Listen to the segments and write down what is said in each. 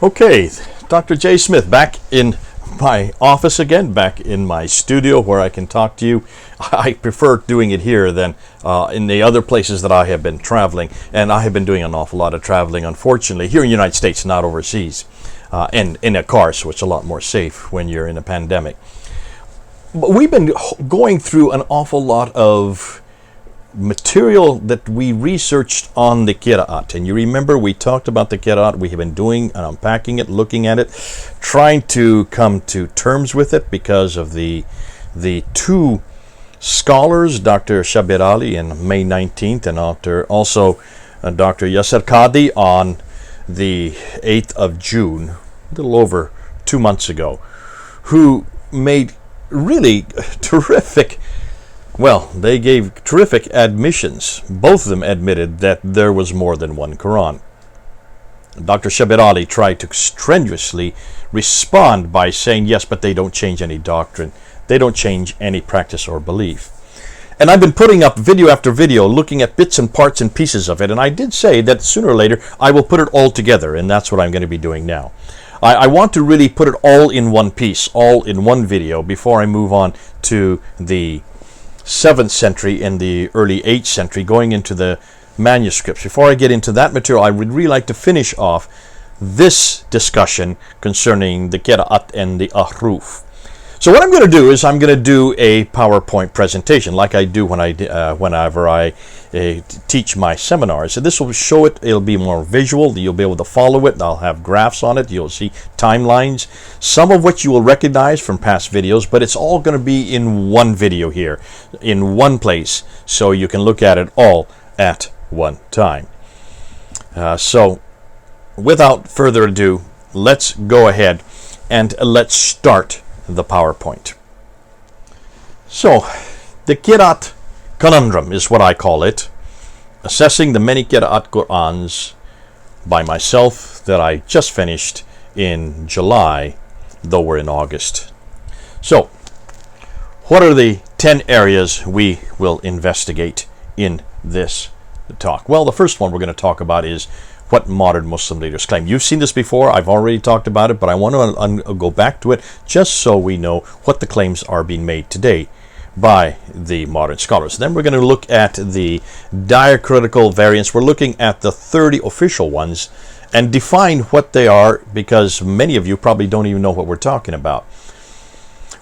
Okay, Dr. J. Smith back in my office again, back in my studio where I can talk to you. I prefer doing it here than in the other places that I have been traveling, and I have been doing an awful lot of traveling, unfortunately, here in the United States, not overseas, and in a car, so it's a lot more safe when you're in a pandemic. But we've been going through an awful lot of material that we researched on the Qira'at. And you remember we talked about the Qira'at. We have been doing and unpacking it, looking at it, trying to come to terms with it because of the two scholars, Dr. Shabir Ali on May 19th and also Dr. Yasser Qadi on the 8th of June, a little over 2 months ago, who made really terrific. Well, they gave terrific admissions. Both of them admitted that there was more than one Quran. Dr. Shabir Ali tried to strenuously respond by saying, yes, but they don't change any doctrine. They don't change any practice or belief. And I've been putting up video after video looking at bits and parts and pieces of it. And I did say that sooner or later I will put it all together. And that's what I'm going to be doing now. I want to really put it all in one piece, all in one video before I move on to the 7th century and the early 8th century, going into the manuscripts. Before I get into that material, I would really like to finish off this discussion concerning the Qira'at and the Ahruf. So what I'm going to do is I'm going to do a PowerPoint presentation like I do whenever I teach my seminars. So this will show it. It'll be more visual. You'll be able to follow it. I'll have graphs on it. You'll see timelines, some of which you will recognize from past videos, but it's all going to be in one video here, in one place, so you can look at it all at one time. So without further ado, let's go ahead and let's start the PowerPoint. So, the Qira'at conundrum is what I call it, assessing the many Qira'at Qur'ans by myself that I just finished in July, though we're in August. So, what are the 10 areas we will investigate in this talk? Well, the first one we're going to talk about is what modern Muslim leaders claim. You've seen this before. I've already talked about it, but I want to go back to it just so we know what the claims are being made today by the modern scholars. Then we're going to look at the diacritical variants. We're looking at the 30 official ones and define what they are, because many of you probably don't even know what we're talking about.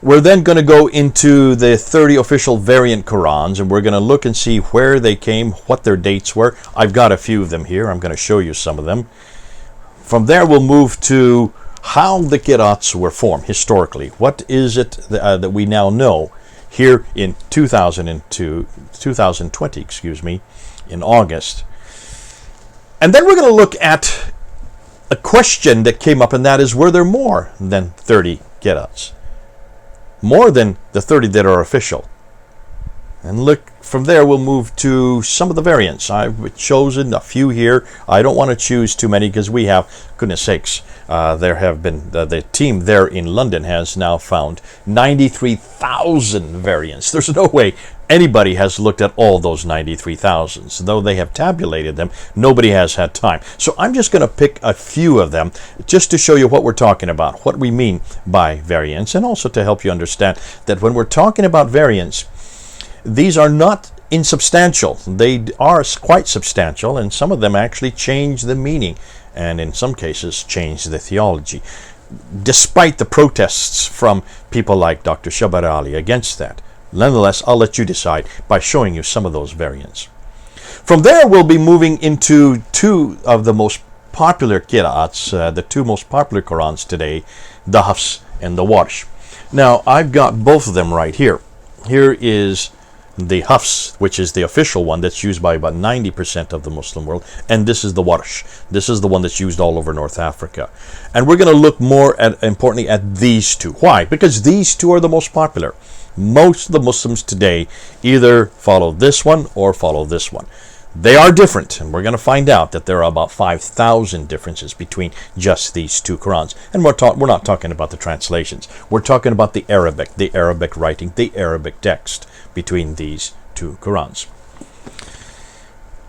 We're then going to go into the 30 official variant Qur'ans, and we're going to look and see where they came, what their dates were. I've got a few of them here. I'm going to show you some of them. From there, we'll move to how the Qira'ats were formed historically. What is it that we now know here in 2020, in August. And then we're going to look at a question that came up, and that is, were there more than 30 Qira'ats? More than the 30 that are official. And look, from there we'll move to some of the variants. I've chosen a few here. I don't want to choose too many because we have, goodness sakes, there have been, the team there in London has now found 93,000 variants. There's no way anybody has looked at all those 93,000. Though they have tabulated them, nobody has had time. So I'm just going to pick a few of them just to show you what we're talking about, what we mean by variants, and also to help you understand that when we're talking about variants, these are not insubstantial. They are quite substantial, and some of them actually change the meaning, and in some cases change the theology, despite the protests from people like Dr. Shabir Ali against that. Nonetheless, I'll let you decide by showing you some of those variants. From there, we'll be moving into two of the most popular Qira'ats, the two most popular Qur'ans today, the Hafs and the Warsh. Now, I've got both of them right here. Here is the Hafs, which is the official one that's used by about 90% of the Muslim world, and this is the Warsh. This is the one that's used all over North Africa. And we're going to look more importantly at these two. Why? Because these two are the most popular. Most of the Muslims today either follow this one or follow this one. They are different, and we're going to find out that there are about 5,000 differences between just these two Qur'ans. And we're not talking about the translations. We're talking about the Arabic writing, the Arabic text between these two Qur'ans.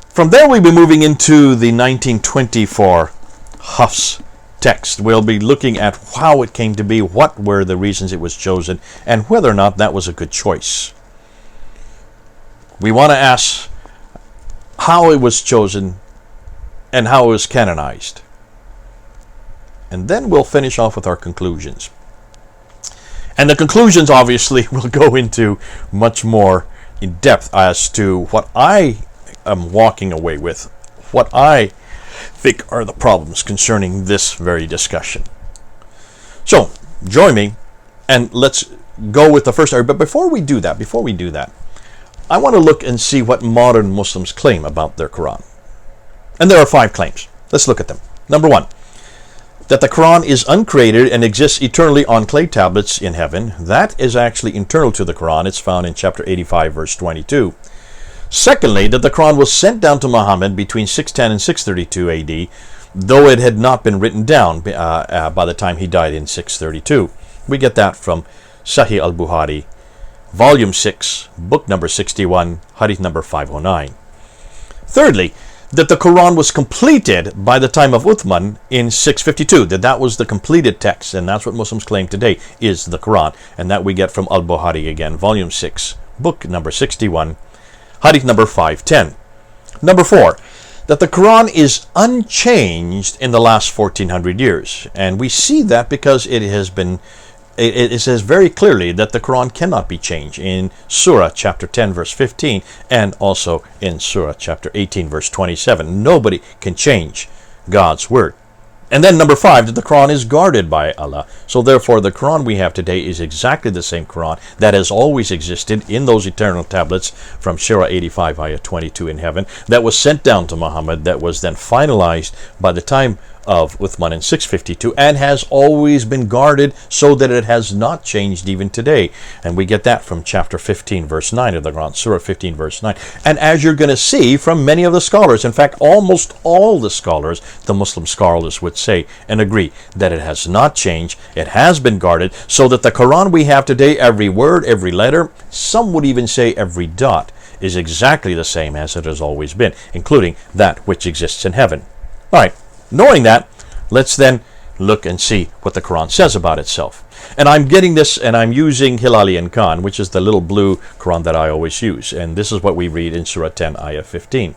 From there, we'll be moving into the 1924 Hafs text. We'll be looking at how it came to be, what were the reasons it was chosen, and whether or not that was a good choice. We want to ask how it was chosen and how it was canonized. And then we'll finish off with our conclusions. And the conclusions obviously will go into much more in depth as to what I am walking away with, what I think are the problems concerning this very discussion. So, join me and let's go with the first area. But before we do that, I want to look and see what modern Muslims claim about their Quran. And there are 5 claims. Let's look at them. Number 1, that the Quran is uncreated and exists eternally on clay tablets in heaven. That is actually internal to the Quran. It's found in chapter 85, verse 22. Secondly, that the Quran was sent down to Muhammad between 610 and 632 AD, though it had not been written down by the time he died in 632. We get that from Sahih al-Bukhari, Volume 6, Book number 61, Hadith number 509. Thirdly, that the Quran was completed by the time of Uthman in 652, that was the completed text, and that's what Muslims claim today is the Quran, and that we get from al-Bukhari again, Volume 6, Book number 61, Hadith number 510. Number 4, that the Quran is unchanged in the last 1400 years, and we see that because it says very clearly that the Quran cannot be changed in Surah chapter 10 verse 15 and also in Surah chapter 18 verse 27. Nobody can change God's word. And then number 5, that the Quran is guarded by Allah. So therefore the Quran we have today is exactly the same Quran that has always existed in those eternal tablets from Surah 85 ayah 22 in heaven, that was sent down to Muhammad, that was then finalized by the time of Uthman in 652, and has always been guarded so that it has not changed even today. And we get that from chapter 15 verse 9 of the Quran, Surah 15 verse 9. And as you're going to see from many of the scholars, in fact almost all the scholars, the Muslim scholars would say and agree that it has not changed, it has been guarded, so that the Quran we have today, every word, every letter, some would even say every dot, is exactly the same as it has always been, including that which exists in heaven. All right. Knowing that, let's then look and see what the Quran says about itself. And I'm getting this, and I'm using Hilali and Khan, which is the little blue Quran that I always use. And this is what we read in Surah 10, Ayah 15.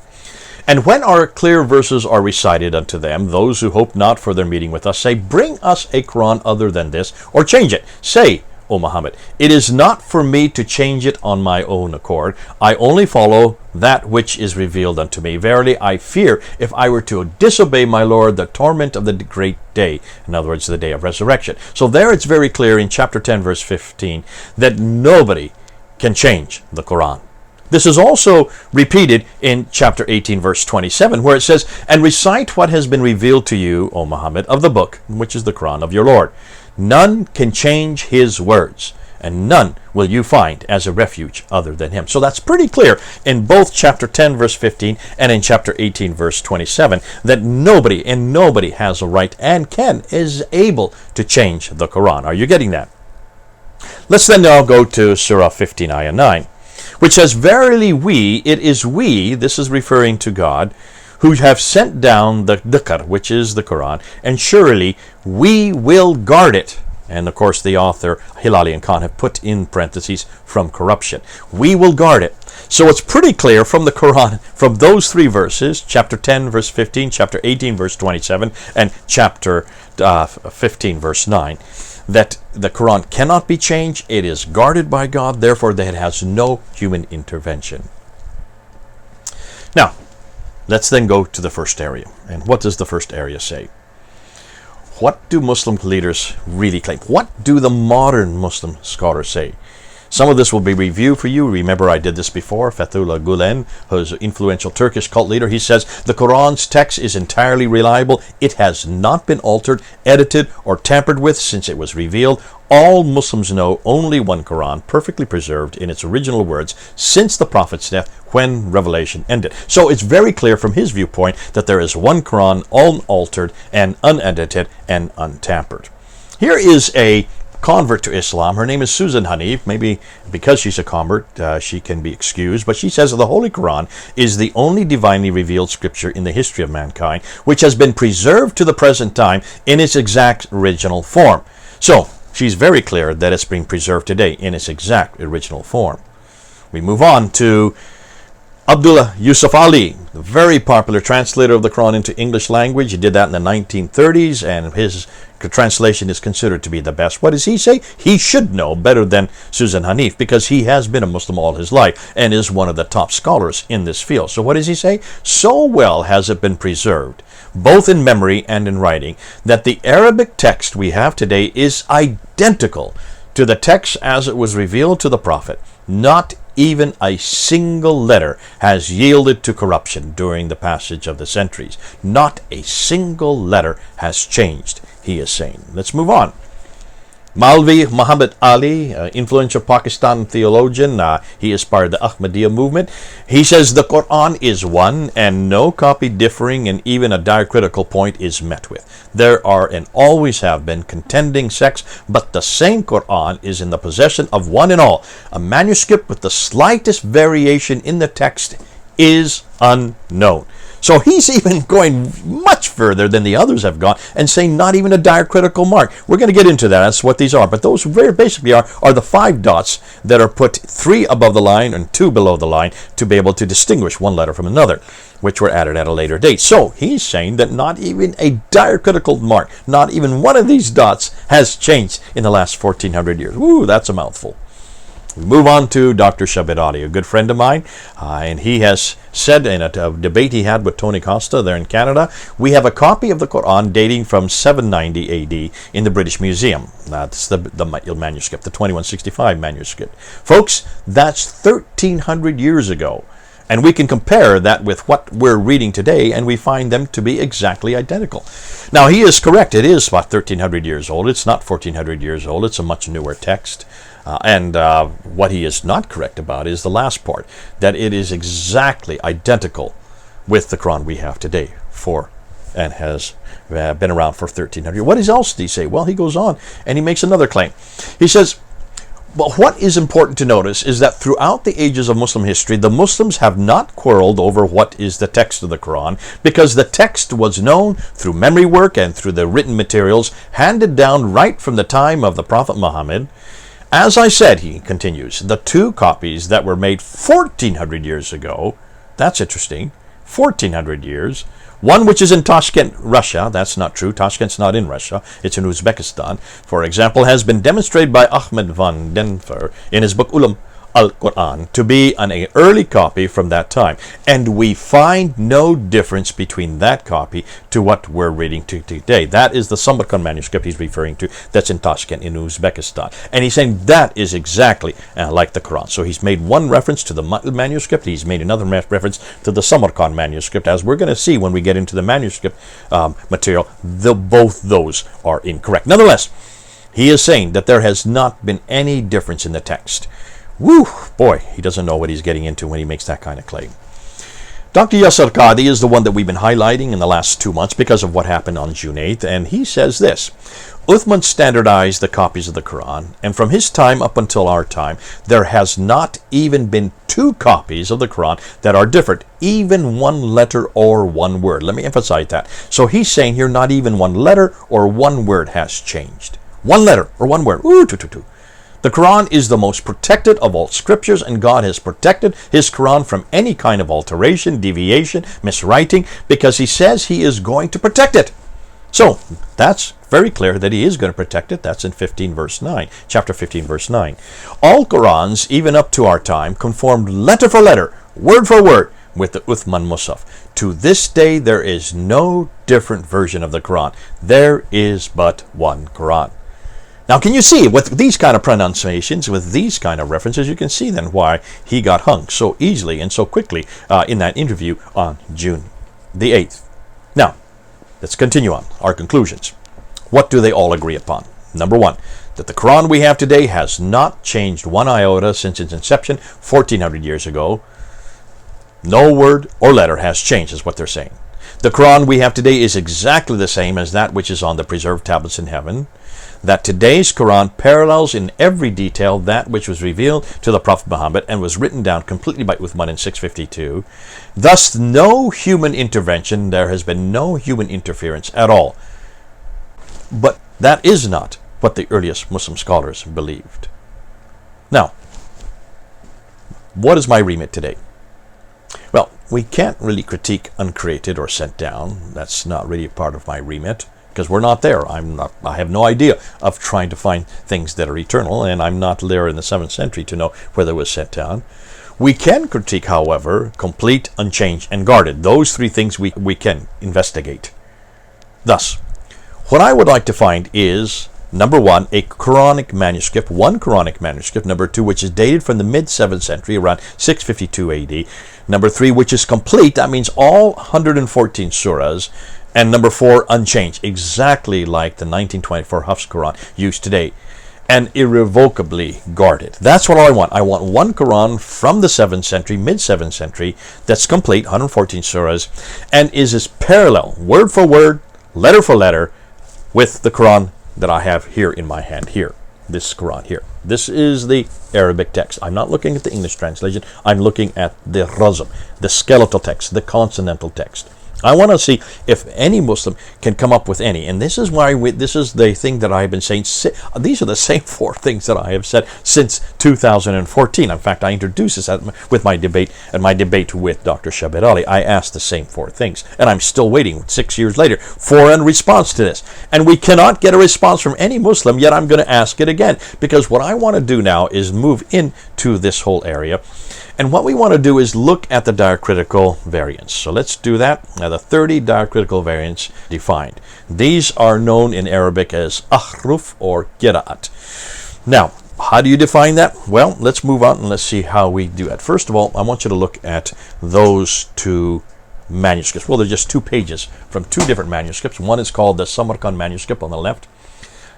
And when our clear verses are recited unto them, those who hope not for their meeting with us say, bring us a Quran other than this, or change it. Say, O Muhammad, it is not for me to change it on my own accord. I only follow that which is revealed unto me. Verily, I fear if I were to disobey my Lord, the torment of the great day. In other words, the day of resurrection. So there it's very clear in chapter 10, verse 15, that nobody can change the Quran. This is also repeated in chapter 18, verse 27, where it says, and recite what has been revealed to you, O Muhammad, of the book, which is the Quran of your Lord. None can change his words, and none will you find as a refuge other than him. So that's pretty clear in both chapter 10, verse 15, and in chapter 18, verse 27, that nobody has a right and is able to change the Quran. Are you getting that? Let's then now go to Surah 15, Ayah 9, which says, verily it is we, this is referring to God, who have sent down the Dhikr, which is the Quran, and surely we will guard it. And of course the author, Hilali and Khan, have put in parentheses, from corruption. We will guard it. So it's pretty clear from the Quran, from those 3 verses, chapter 10, verse 15, chapter 18, verse 27, and chapter 15, verse 9, that the Quran cannot be changed. It is guarded by God, therefore that it has no human intervention. Now, let's then go to the first area. And what does the first area say? What do Muslim leaders really claim? What do the modern Muslim scholars say? Some of this will be reviewed for you. Remember, I did this before. Fethullah Gulen, who's an influential Turkish cult leader, he says, the Quran's text is entirely reliable. It has not been altered, edited, or tampered with since it was revealed. All Muslims know only one Quran, perfectly preserved in its original words, since the Prophet's death, when revelation ended. So it's very clear from his viewpoint that there is one Quran, unaltered and unedited and untampered. Here is a convert to Islam. Her name is Susan Hanif. Maybe because she's a convert, she can be excused. But she says that the Holy Quran is the only divinely revealed scripture in the history of mankind, which has been preserved to the present time in its exact original form. So, she's very clear that it's being preserved today in its exact original form. We move on to Abdullah Yusuf Ali, the very popular translator of the Quran into English language. He did that in the 1930s, and his translation is considered to be the best. What does he say? He should know better than Susan Hanif, because he has been a Muslim all his life and is one of the top scholars in this field. So what does he say? So well has it been preserved, both in memory and in writing, that the Arabic text we have today is identical to the text as it was revealed to the Prophet. Not even a single letter has yielded to corruption during the passage of the centuries. Not a single letter has changed, he is saying. Let's move on. Maulvi Muhammad Ali, influential Pakistan theologian, he is part of the Ahmadiyya movement. He says the Quran is one and no copy differing, and even a diacritical point is met with. There are and always have been contending sects, but the same Quran is in the possession of one and all. A manuscript with the slightest variation in the text is unknown. So he's even going much further than the others have gone and saying not even a diacritical mark. We're going to get into that. That's what these are. But those very basically are the 5 dots that are put 3 above the line and 2 below the line to be able to distinguish one letter from another, which were added at a later date. So he's saying that not even a diacritical mark, not even one of these dots has changed in the last 1400 years. Ooh, that's a mouthful. We move on to Dr. Shabir Ali, a good friend of mine, and he has said in a debate he had with Tony Costa there in Canada, we have a copy of the Quran dating from 790 AD in the British Museum. That's the manuscript, the 2165 manuscript. Folks, that's 1,300 years ago. And we can compare that with what we're reading today, and we find them to be exactly identical. Now, he is correct. It is about 1,300 years old. It's not 1,400 years old. It's a much newer text. And what he is not correct about is the last part, that it is exactly identical with the Quran we have today and has been around for 1,300 years. What else did he say? Well, he goes on and he makes another claim. He says, well, what is important to notice is that throughout the ages of Muslim history, the Muslims have not quarreled over what is the text of the Quran, because the text was known through memory work and through the written materials handed down right from the time of the Prophet Muhammad. As I said, he continues, the 2 copies that were made 1,400 years ago, that's interesting, 1,400 years, one which is in Tashkent, Russia. That's not true. Tashkent's not in Russia. It's in Uzbekistan. For example, has been demonstrated by Ahmed van Denver in his book Ulam al-Quran to be an early copy from that time. And we find no difference between that copy to what we're reading today. That is the Samarkand manuscript he's referring to, that's in Tashkent in Uzbekistan. And he's saying that is exactly like the Quran. So he's made one reference to the manuscript. He's made another reference to the Samarkand manuscript. As we're going to see when we get into the manuscript material, both those are incorrect. Nonetheless, he is saying that there has not been any difference in the text. Woo, boy, he doesn't know what he's getting into when he makes that kind of claim. Dr. Yasser Qadi is the one that we've been highlighting in the last 2 months because of what happened on June 8th, and he says this: Uthman standardized the copies of the Quran, and from his time up until our time, there has not even been 2 copies of the Quran that are different, even 1 letter or 1 word. Let me emphasize that. So he's saying here not even 1 letter or 1 word has changed. 1 letter or 1 word. Ooh, The Quran is the most protected of all scriptures, and God has protected his Quran from any kind of alteration, deviation, miswriting, because he says he is going to protect it. So that's very clear that he is going to protect it. That's in 15 verse 9, chapter 15 verse 9. All Qurans, even up to our time, conformed letter for letter, word for word, with the Uthman Musaf. To this day, there is no different version of the Quran. There is but one Quran. Now, can you see, with these kind of pronunciations, with these kind of references, you can see then why he got hung so easily and so quickly in that interview on June the 8th. Now, let's continue on our conclusions. What do they all agree upon? Number 1, that the Quran we have today has not changed 1 iota since its inception 1,400 years ago. No word or letter has changed, is what they're saying. The Quran we have today is exactly the same as that which is on the preserved tablets in heaven. that today's Quran parallels in every detail that which was revealed to the Prophet Muhammad and was written down completely by Uthman in 652. Thus, no human intervention, there has been no human interference at all. But that is not what the earliest Muslim scholars believed. Now, what is my remit today? Well, we can't really critique uncreated or sent down. That's not really part of my remit, because we're not there. I have no idea of trying to find things that are eternal, and I'm not there in the 7th century to know whether it was sent down. We can critique, however, complete, unchanged, and guarded. Those three things we can investigate. Thus, what I would like to find is, number one, a Quranic manuscript, one Quranic manuscript. Number two, which is dated from the mid-7th century, around 652 AD. Number three, which is complete. That means all 114 surahs. And number four, unchanged, exactly like the 1924 Hafs Quran used today, and irrevocably guarded. That's what I want. I want one Quran from the 7th century, mid-7th century, that's complete, 114 surahs, and is as parallel, word for word, letter for letter, with the Quran that I have here in my hand here. This Quran here. This is the Arabic text. I'm not looking at the English translation. I'm looking at the razm, the skeletal text, the consonantal text. I want to see if any Muslim can come up with any. And this is why this is the thing that I've been saying. These are the same four things that I have said since 2014. In fact, I introduced this with my debate with Dr. Shabir Ali. I asked the same four things. And I'm still waiting 6 years later for a response to this. And we cannot get a response from any Muslim, yet I'm going to ask it again. Because what I want to do now is move into this whole area. And what we want to do is look at the diacritical variants. So let's do that. Now, the 30 diacritical variants defined. These are known in Arabic as ahruf or qira'at. Now, how do you define that? Well, let's move on and let's see how we do it. First of all, I want you to look at those two manuscripts. Well, they're just 2 pages from 2 different manuscripts. One is called the Samarkand manuscript on the left,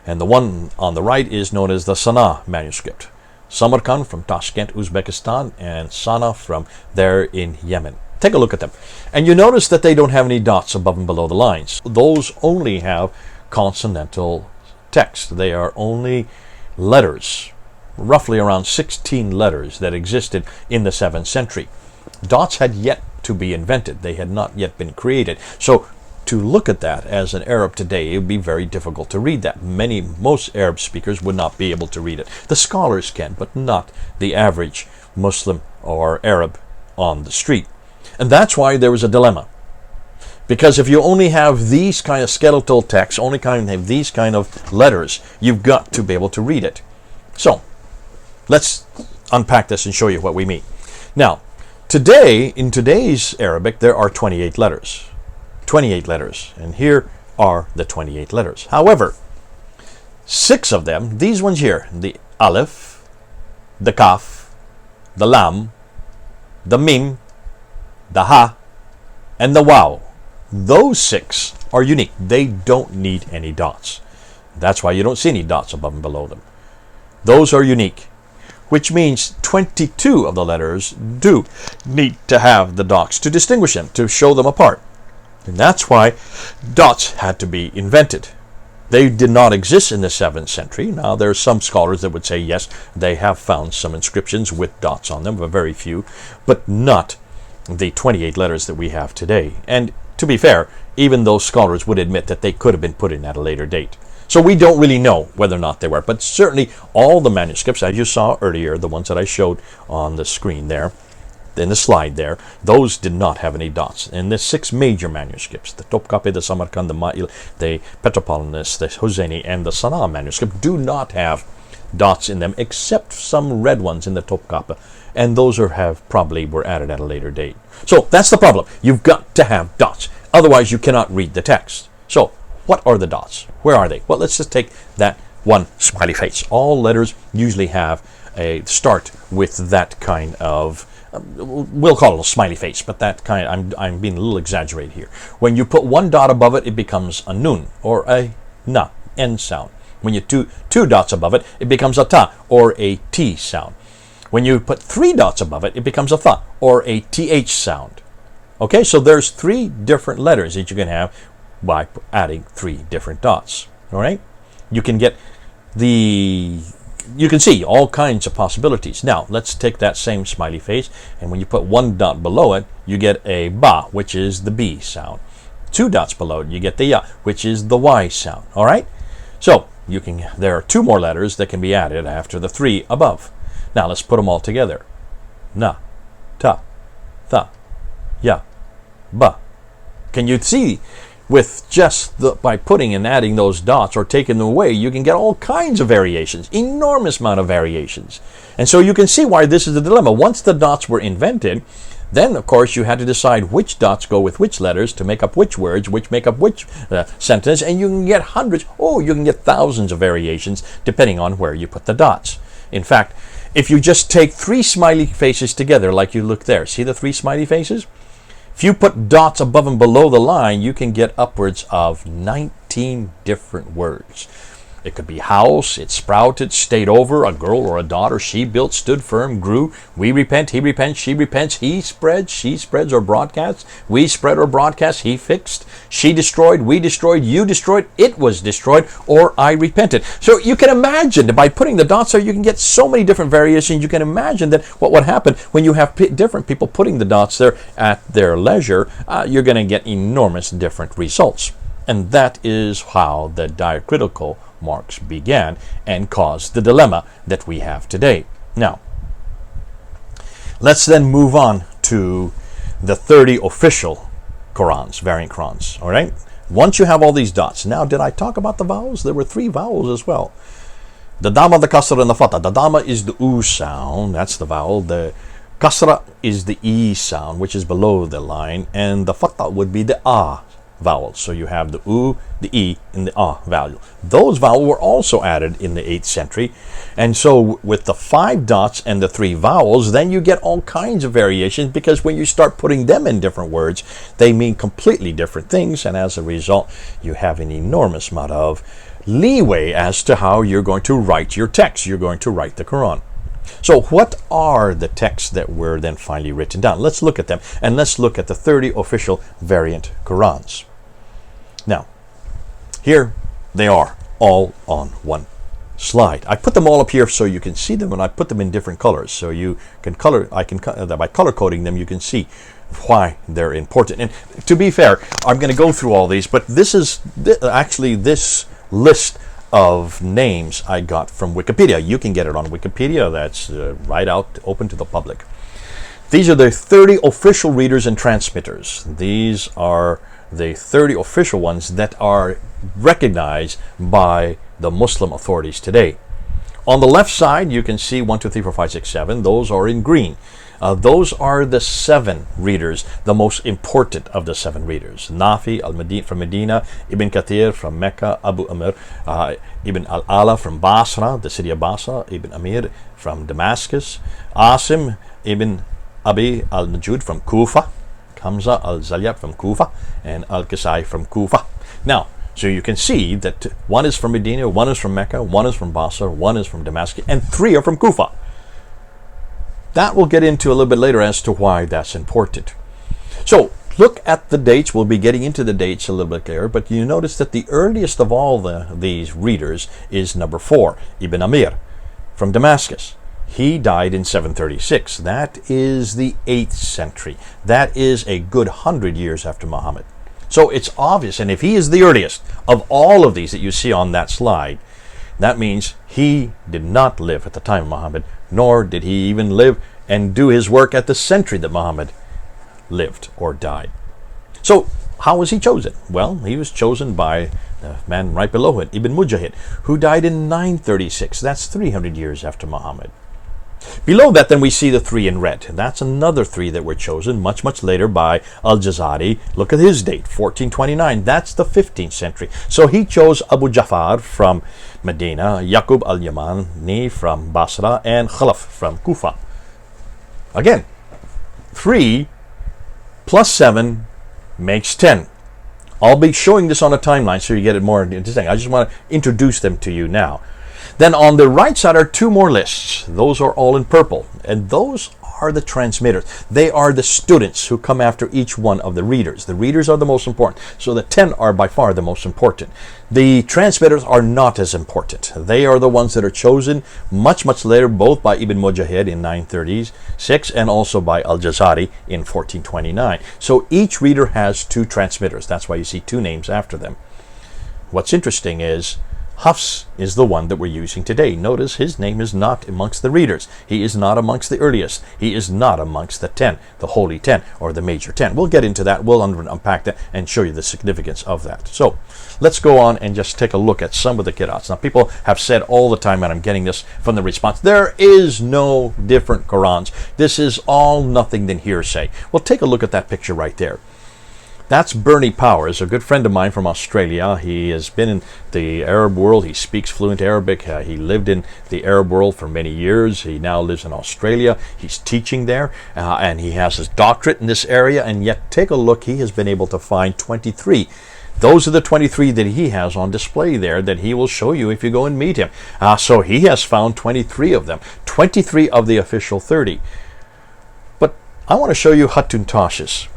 and the one on the right is known as the Sana'a manuscript. Samarkand from Tashkent, Uzbekistan, and Sana from there in Yemen. Take a look at them. And you notice that they don't have any dots above and below the lines. Those only have consonantal text. They are only letters, roughly around 16 letters that existed in the 7th century. Dots had yet to be invented. They had not yet been created. So to look at that as an Arab today, it would be very difficult to read that. Most Arab speakers would not be able to read it. The scholars can, but not the average Muslim or Arab on the street. And that's why there was a dilemma. Because if you only have these kind of skeletal texts, only kind of have these kind of letters, you've got to be able to read it. So, let's unpack this and show you what we mean. Now, in today's Arabic, there are 28 letters. 28 letters, and here are the 28 letters. However, 6 of them, these ones here, the Aleph, the Kaf, the Lam, the Mim, the Ha, and the Waw, those 6 are unique. They don't need any dots. That's why you don't see any dots above and below them. Those are unique, which means 22 of the letters do need to have the dots to distinguish them, to show them apart. And that's why dots had to be invented. They did not exist in the 7th century. Now, there are some scholars that would say, yes, they have found some inscriptions with dots on them, but very few, but not the 28 letters that we have today. And to be fair, even those scholars would admit that they could have been put in at a later date. So we don't really know whether or not they were. But certainly all the manuscripts, as you saw earlier, the ones that I showed on the screen there, in the slide there, those did not have any dots. And the 6 major manuscripts, the Topkapi, the Samarkand, the Ma'il, the Petropolitan, the Hosseini, and the Sana'a manuscript do not have dots in them, except some red ones in the Topkapi. And those probably were added at a later date. So that's the problem. You've got to have dots. Otherwise, you cannot read the text. So what are the dots? Where are they? Well, let's just take that one smiley face. All letters usually have a start with that kind of we'll call it a smiley face, but that kind, I'm being a little exaggerated here. When you put 1 dot above it, it becomes a nun, or a na, N sound. When you two dots above it, it becomes a ta, or a T sound. When you put 3 dots above it, it becomes a tha, or a TH sound. Okay, so there's 3 different letters that you can have by adding 3 different dots. All right? you can get you can see all kinds of possibilities. Now, let's take that same smiley face, and when you put one dot below it, you get a ba, which is the B sound. Two dots below it, you get the ya, which is the Y sound. All right? So, there are two more letters that can be added after the three above. Now, let's put them all together. Na, ta, tha, ya, ba. Can you see? With just by putting and adding those dots or taking them away, you can get all kinds of variations, enormous amount of variations. And so you can see why this is the dilemma. Once the dots were invented, then of course you had to decide which dots go with which letters to make up which words, which make up which sentence, and you can get hundreds, you can get thousands of variations depending on where you put the dots. In fact, if you just take three smiley faces together like you look there, see the three smiley faces? If you put dots above and below the line, you can get upwards of 19 different words. It could be house, it sprouted, stayed over, a girl or a daughter, she built, stood firm, grew, we repent, he repents, she repents, he spreads, she spreads or broadcasts, we spread or broadcast, he fixed, she destroyed, we destroyed, you destroyed, it was destroyed, or I repented. So you can imagine that by putting the dots there, you can get so many different variations. You can imagine that what would happen when you have different people putting the dots there at their leisure, you're going to get enormous different results. And that is how the diacritical marks began and caused the dilemma that we have today. Now, let's then move on to the 30 official Qur'ans, variant Qur'ans. All right? Once you have all these dots. Now, did I talk about the vowels? There were 3 vowels as well. The dama, the kasra, and the fatha. The dama is the u sound. That's the vowel. The kasra is the e sound, which is below the line. And the fatha would be the a vowels. So you have the u, the e, and the a vowel. Those vowels were also added in the 8th century. And so with the 5 dots and the 3 vowels, then you get all kinds of variations, because when you start putting them in different words, they mean completely different things. And as a result, you have an enormous amount of leeway as to how you're going to write your text. You're going to write the Quran. So what are the texts that were then finally written down? Let's look at them, and let's look at the 30 official variant Qurans. Now, here they are, all on one slide. I put them all up here so you can see them, and I put them in different colors so you can by color coding them, you can see why they're important. And to be fair, I'm going to go through all these, but this is actually this list of names I got from Wikipedia. You can get it on Wikipedia. That's right out, open to the public. These are the 30 official readers and transmitters. These are the 30 official ones that are recognized by the Muslim authorities today. On the left side, you can see 1, 2, 3, 4, 5, 6, 7. Those are in green. Those are the 7 readers, the most important of the 7 readers. Nafi from Medina, Ibn Kathir from Mecca, Abu Amr, Ibn al-Ala from Basra, the city of Basra, Ibn Amir from Damascus, Asim Ibn Abi al-Najud from Kufa, Hamza al-Zalyab from Kufa, and al-Kisai from Kufa. Now, so you can see that 1 is from Medina, 1 is from Mecca, 1 is from Basra, 1 is from Damascus, and 3 are from Kufa. That we'll get into a little bit later as to why that's important. So, look at the dates. We'll be getting into the dates a little bit later, but you notice that the earliest of all these readers is number 4, Ibn Amir from Damascus. He died in 736. That is the 8th century. That is a good 100 years after Muhammad. So it's obvious, and if he is the earliest of all of these that you see on that slide, that means he did not live at the time of Muhammad, nor did he even live and do his work at the century that Muhammad lived or died. So how was he chosen? Well, he was chosen by the man right below it, Ibn Mujahid, who died in 936. That's 300 years after Muhammad. Below that, then we see the 3 in red. That's another 3 that were chosen much, much later by Al-Jazari. Look at his date, 1429. That's the 15th century. So he chose Abu Jafar from Medina, Yaqub al-Yamani from Basra, and Khalaf from Kufa. Again, 3 plus 7 makes 10. I'll be showing this on a timeline so you get it more interesting. I just want to introduce them to you now. Then on the right side are 2 more lists. Those are all in purple. And those are the transmitters. They are the students who come after each one of the readers. The readers are the most important. So the 10 are by far the most important. The transmitters are not as important. They are the ones that are chosen much, much later, both by Ibn Mujahid in 936 and also by Al-Jazari in 1429. So each reader has 2 transmitters. That's why you see 2 names after them. What's interesting is Hafs is the one that we're using today. Notice his name is not amongst the readers. He is not amongst the earliest. He is not amongst the 10, the holy 10, or the major 10. We'll get into that. We'll unpack that and show you the significance of that. So let's go on and just take a look at some of the Qira'ats. Now, people have said all the time, and I'm getting this from the response, there is no different Qur'ans. This is all nothing than hearsay. Well, take a look at that picture right there. That's Bernie Powers, a good friend of mine from Australia. He has been in the Arab world. He speaks fluent Arabic. He lived in the Arab world for many years. He now lives in Australia. He's teaching there, and he has his doctorate in this area. And yet, take a look. He has been able to find 23. Those are the 23 that he has on display there that he will show you if you go and meet him. So he has found 23 of them, 23 of the official 30. But I want to show you Hatun Tash's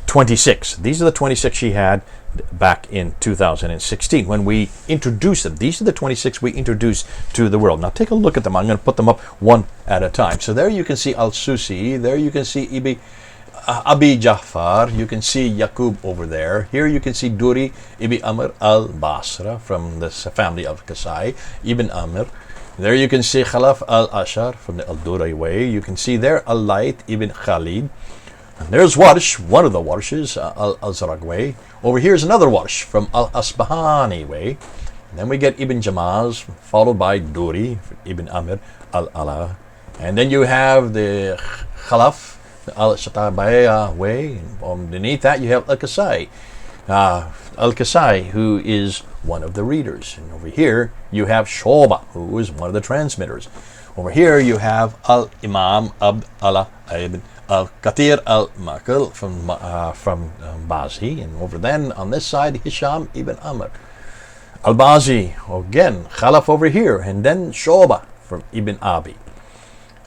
26. These are the 26 she had back in 2016 when we introduced them. These are the 26 we introduced to the world. Now take a look at them. I'm going to put them up one at a time. So there you can see Al-Susi. There you can see Abi Jafar. You can see Yaqub over there. Here you can see Duri Ibn Amr al-Basra from the family of Kasai. Ibn Amr. There you can see Khalaf al-Ashar from the Al-Durai way. You can see there Al-Layth Ibn Khalid. And there's Warsh, one of the Warshes, Al-Zaraq way. Over here is another Warsh from Al-Asbahani way. And then we get Ibn Jamaz, followed by Duri, Ibn Amr, Al-Ala. And then you have the Khalaf, Al-Shatabaya way. And underneath that you have Al-Kasai. Al-Kasai, who is one of the readers. And over here you have Shoba, who is one of the transmitters. Over here you have Al-Imam Abd Allah ibn Al-Qatir al-Makil from Bazi, and over then on this side Hisham ibn Amr. Al-Bazi, again, Khalaf over here, and then Shoba from Ibn Abi.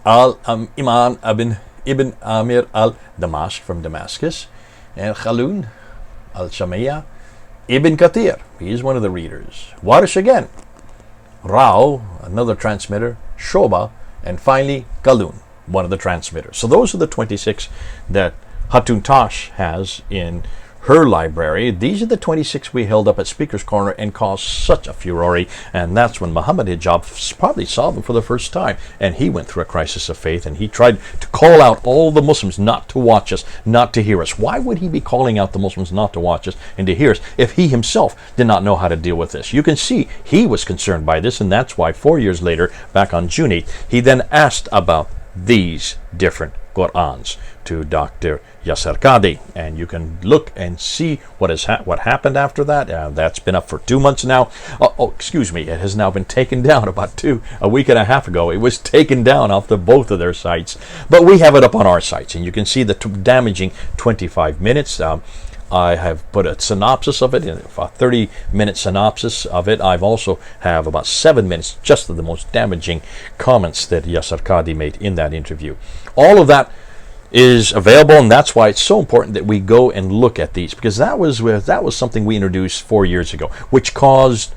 Al-Iman ibn Amir al-Damashq from Damascus, and Khalun al-Shamiyya ibn Qatir, he is one of the readers. Warsh again, Rao, another transmitter, Shoba, and finally Kalun, one of the transmitters. So those are the 26 that Hatun Tash has in her library. These are the 26 we held up at Speaker's Corner and caused such a furore, and that's when Muhammad Hijab probably saw them for the first time, and he went through a crisis of faith, and he tried to call out all the Muslims not to watch us, not to hear us. Why would he be calling out the Muslims not to watch us and to hear us if he himself did not know how to deal with this? You can see he was concerned by this, and that's why 4 years later, back on June 8th, he then asked about these different Qur'ans to Dr. Yasser Qadi, and you can look and see what happened after that. That's been up for 2 months now. Excuse me, it has now been taken down about a week and a half ago. It was taken down off both of their sites, but we have it up on our sites, and you can see the damaging 25 minutes. I have put a synopsis of it, a 30-minute synopsis of it. I've also have about 7 minutes just of the most damaging comments that Yasser Qadi made in that interview. All of that is available, and that's why it's so important that we go and look at these, because that was something we introduced 4 years ago, which caused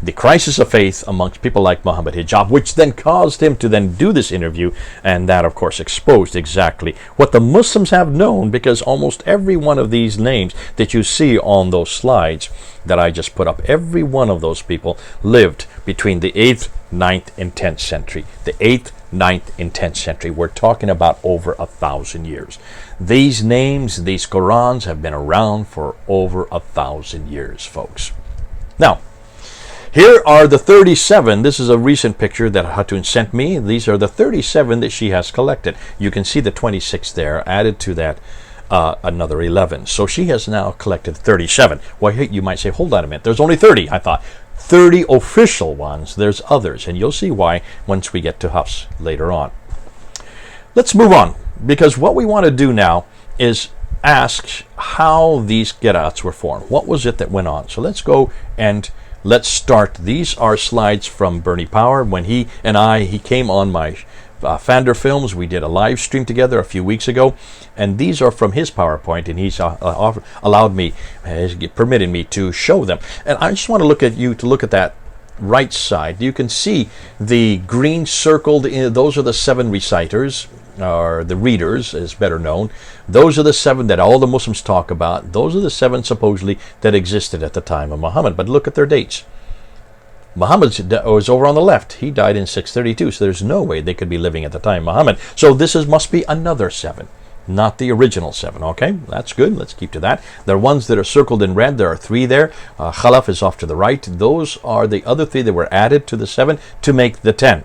the crisis of faith amongst people like Muhammad Hijab, which then caused him to then do this interview, and that of course exposed exactly what the Muslims have known, because almost every one of these names that you see on those slides that I just put up, every one of those people lived between the 8th, 9th, and 10th century. The 8th, 9th, and 10th century. We're talking about over 1,000 years. These names, these Qur'ans have been around for over 1,000 years, folks. Now, here are the 37. This is a recent picture that Hatun sent me. These are the 37 that she has collected. You can see the 26 there. Added to that another 11. So she has now collected 37. Well, you might say, hold on a minute. There's only 30. I thought 30 official ones. There's others, and you'll see why once we get to Hafs later on. Let's move on, because what we want to do now is ask how these Qira'ats were formed. What was it that went on? So let's go and let's start. These are slides from Bernie Power when he came on my Fander Films. We did a live stream together a few weeks ago, and these are from his PowerPoint, and he's allowed me, permitted me to show them. And I just want to look at that right side. You can see the green circled those are the 7 reciters, or the readers is better known. Those are the 7 that all the Muslims talk about. Those are the 7 supposedly that existed at the time of Muhammad. But look at their dates. Muhammad was over on the left. He died in 632, so there's no way they could be living at the time of Muhammad. So this must be another 7, not the original 7. Okay, that's good. Let's keep to that. There are ones that are circled in red. There are 3 there. Khalaf is off to the right. Those are the other 3 that were added to the 7 to make the 10.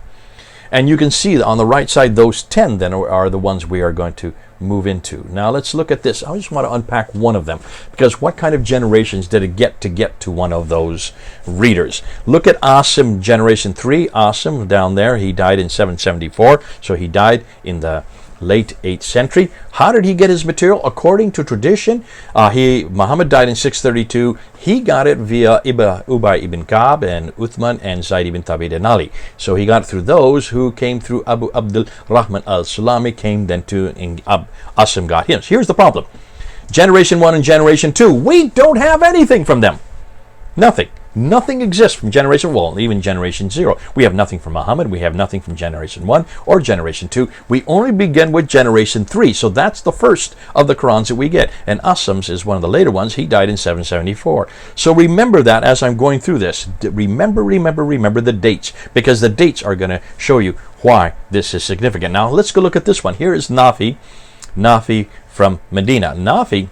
And you can see on the right side, those 10 then are the ones we are going to move into. Now let's look at this. I just want to unpack one of them, because what kind of generations did it get to one of those readers? Look at Asim, generation 3. Asim down there, he died in 774, so he died in the late 8th century. How did he get his material? According to tradition, Muhammad died in 632. He got it via Ubay ibn Ka'b and Uthman and Zayd ibn Thabit and Ali. So he got it through those who came through Abu Abdul Rahman al-Sulami, came then to Asim got him. Here's the problem. Generation 1 and Generation 2, we don't have anything from them. Nothing. Nothing exists from Generation 1, even Generation 0. We have nothing from Muhammad. We have nothing from Generation 1 or Generation 2. We only begin with Generation 3. So that's the first of the Qur'ans that we get. And Asim's is one of the later ones. He died in 774. So remember that as I'm going through this. Remember the dates, because the dates are going to show you why this is significant. Now let's go look at this one. Here is Nafi. Nafi from Medina. Nafi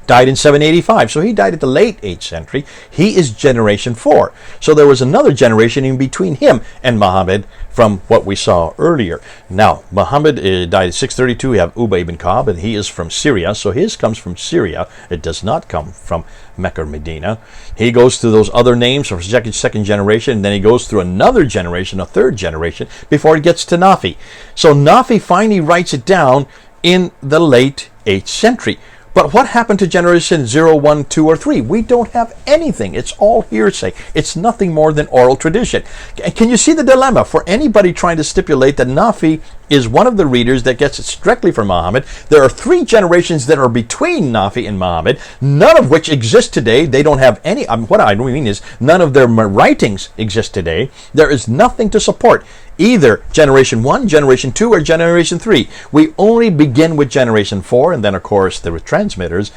died in 785, so he died at the late 8th century. He is Generation 4. So there was another generation in between him and Muhammad from what we saw earlier. Now, Muhammad died in 632. We have Ubay ibn Ka'b, and he is from Syria, so his comes from Syria. It does not come from Mecca or Medina. He goes through those other names for second generation, and then he goes through another generation, a 3rd generation, before he gets to Nafi. So Nafi finally writes it down in the late 8th century. But what happened to Generation 0, 1, 2, or 3? We don't have anything. It's all hearsay. It's nothing more than oral tradition. Can you see the dilemma for anybody trying to stipulate that Nafi is one of the readers that gets it directly from Muhammad? There are 3 generations that are between Nafi and Muhammad, none of which exist today. They don't have any. What I mean is none of their writings exist today. There is nothing to support either Generation 1, Generation 2, or Generation 3. We only begin with Generation 4, and then, of course, the transmitters